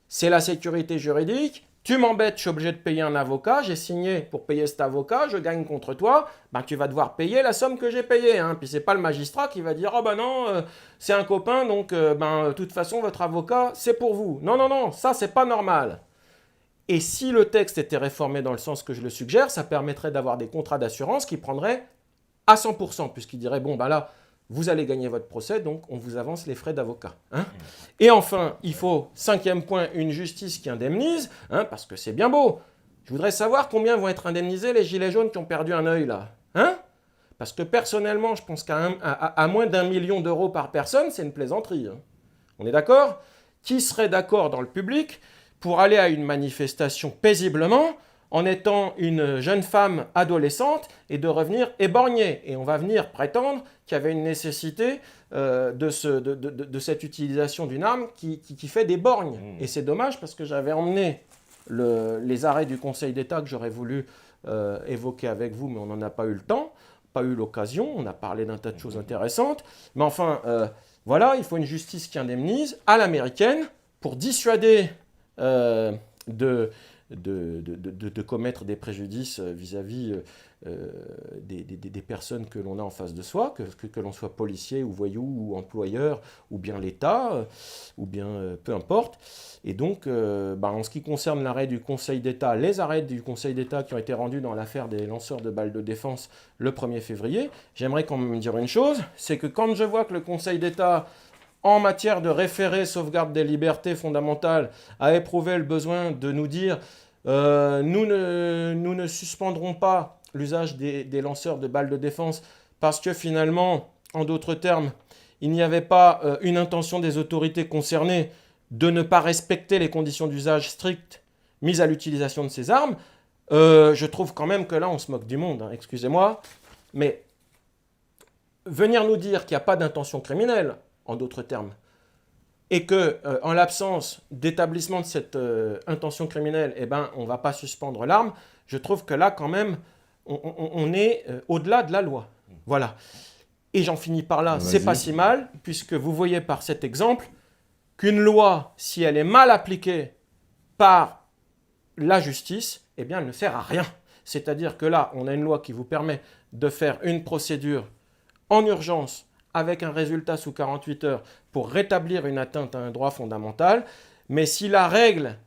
C'est la sécurité juridique. Tu m'embêtes, je suis obligé de payer un avocat, j'ai signé pour payer cet avocat, je gagne contre toi, ben tu vas devoir payer la somme que j'ai payée. Hein. Puis c'est pas le magistrat qui va dire « Oh ben non, c'est un copain, donc de toute façon, votre avocat, c'est pour vous. » Non, ça c'est pas normal. Et si le texte était réformé dans le sens que je le suggère, ça permettrait d'avoir des contrats d'assurance qui prendraient à 100%, puisqu'il dirait « Bon, ben là, vous allez gagner votre procès, donc on vous avance les frais d'avocat. Hein. Et enfin, il faut, 5e point, une justice qui indemnise, hein, parce que c'est bien beau. Je voudrais savoir combien vont être indemnisés les gilets jaunes qui ont perdu un œil, là. Hein? Parce que personnellement, je pense qu'à moins d'1 million d'euros par personne, c'est une plaisanterie. Hein. On est d'accord? Qui serait d'accord dans le public pour aller à une manifestation paisiblement en étant une jeune femme adolescente et de revenir éborgnée? Et on va venir prétendre qu'il y avait une nécessité de cette utilisation d'une arme qui fait des borgnes. Et c'est dommage parce que j'avais emmené les arrêts du Conseil d'État que j'aurais voulu évoquer avec vous, mais on n'en a pas eu le temps, pas eu l'occasion. On a parlé d'un tas de choses intéressantes. Mais enfin, voilà, il faut une justice qui indemnise à l'américaine pour dissuader de commettre des préjudices vis-à-vis des personnes que l'on a en face de soi, que l'on soit policier ou voyou ou employeur, ou bien l'État, ou bien peu importe. Et donc, en ce qui concerne l'arrêt du Conseil d'État, les arrêts du Conseil d'État qui ont été rendus dans l'affaire des lanceurs de balles de défense le 1er février, j'aimerais quand même dire une chose, c'est que quand je vois que le Conseil d'État, en matière de référé sauvegarde des libertés fondamentales, a éprouvé le besoin de nous dire nous ne suspendrons pas l'usage des lanceurs de balles de défense parce que finalement, en d'autres termes, il n'y avait pas une intention des autorités concernées de ne pas respecter les conditions d'usage strictes mises à l'utilisation de ces armes. Je trouve quand même que là, on se moque du monde, hein, excusez-moi, mais venir nous dire qu'il n'y a pas d'intention criminelle, en d'autres termes, et que, en l'absence d'établissement de cette intention criminelle, on ne va pas suspendre l'arme, je trouve que là, quand même, on est au-delà de la loi. Voilà. Et j'en finis par là, c'est pas si mal, puisque vous voyez par cet exemple qu'une loi, si elle est mal appliquée par la justice, elle ne sert à rien. C'est-à-dire que là, on a une loi qui vous permet de faire une procédure en urgence, avec un résultat sous 48 heures pour rétablir une atteinte à un droit fondamental. Mais si la règle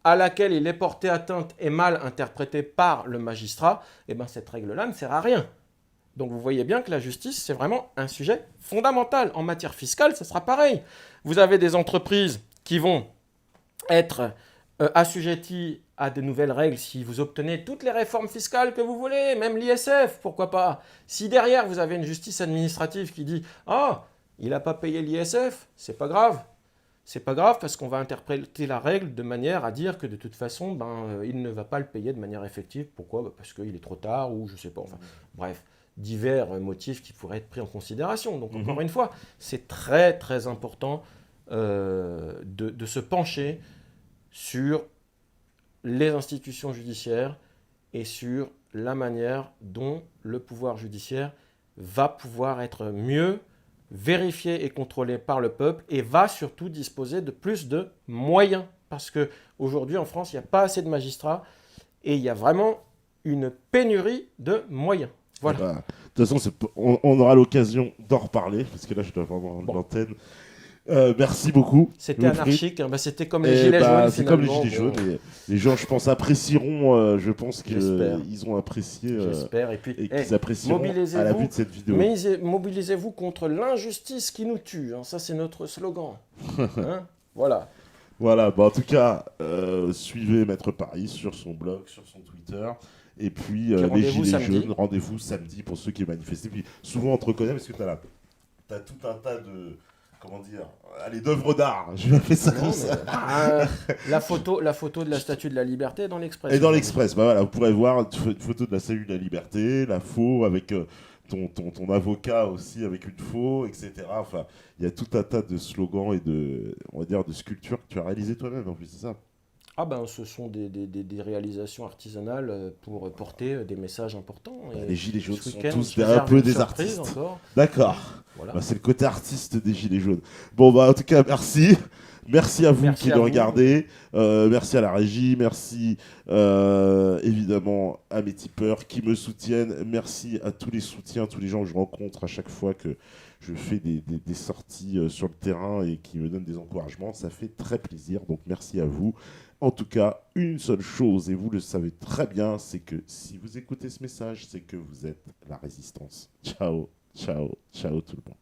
à laquelle il est porté atteinte est mal interprétée par le magistrat, cette règle-là ne sert à rien. Donc vous voyez bien que la justice, c'est vraiment un sujet fondamental. En matière fiscale, ce sera pareil. Vous avez des entreprises qui vont être assujetties à de nouvelles règles si vous obtenez toutes les réformes fiscales que vous voulez, même l'ISF, pourquoi pas. Si derrière vous avez une justice administrative qui dit « Ah, il n'a pas payé l'ISF, c'est pas grave ». C'est pas grave parce qu'on va interpréter la règle de manière à dire que de toute façon, il ne va pas le payer de manière effective. Pourquoi? Parce qu'il est trop tard ou je sais pas. Enfin, bref, divers motifs qui pourraient être pris en considération. Donc encore une fois, c'est très très important de se pencher sur les institutions judiciaires et sur la manière dont le pouvoir judiciaire va pouvoir être mieux vérifié et contrôlé par le peuple et va surtout disposer de plus de moyens. Parce qu'aujourd'hui, en France, il n'y a pas assez de magistrats et il y a vraiment une pénurie de moyens. Voilà. De toute façon, on aura l'occasion d'en reparler, parce que là, je dois vraiment rendre l'antenne. Merci beaucoup. C'était anarchique, c'était comme les gilets jaunes. C'est comme les gilets jaunes. Les gens, je pense, apprécieront. Je pense qu'ils ont apprécié. J'espère. Et qu'ils apprécieront à la vue de cette vidéo. Mais mobilisez-vous contre l'injustice qui nous tue. Hein, ça, c'est notre slogan. Hein, voilà. Voilà. En tout cas, suivez Maître Paris sur son blog, sur son Twitter. Et puis, les gilets jaunes, rendez-vous samedi pour ceux qui manifestent. Puis, souvent, on te reconnaît parce que tu as tout un tas de... Comment dire? Allez, d'œuvres d'art. Je vais appeler ça comme ça. La photo de la Statue de la Liberté est dans l'Express. Et dans l'Express, voilà, vous pourrez voir une photo de la Statue de la Liberté, la faux avec ton avocat aussi avec une faux, etc. Enfin, il y a tout un tas de slogans et de sculptures que tu as réalisées toi-même en plus, c'est ça? Ce sont des réalisations artisanales pour porter des messages importants. Et les gilets jaunes sont tous un peu des artistes. D'accord. Voilà. C'est le côté artiste des gilets jaunes. Bon, en tout cas, merci. Merci à vous qui le regardez. Merci à la régie. Merci évidemment à mes tipeurs qui me soutiennent. Merci à tous les soutiens, tous les gens que je rencontre à chaque fois que je fais des sorties sur le terrain et qui me donnent des encouragements. Ça fait très plaisir. Donc merci à vous. En tout cas, une seule chose, et vous le savez très bien, c'est que si vous écoutez ce message, c'est que vous êtes la résistance. Ciao, ciao, ciao tout le monde.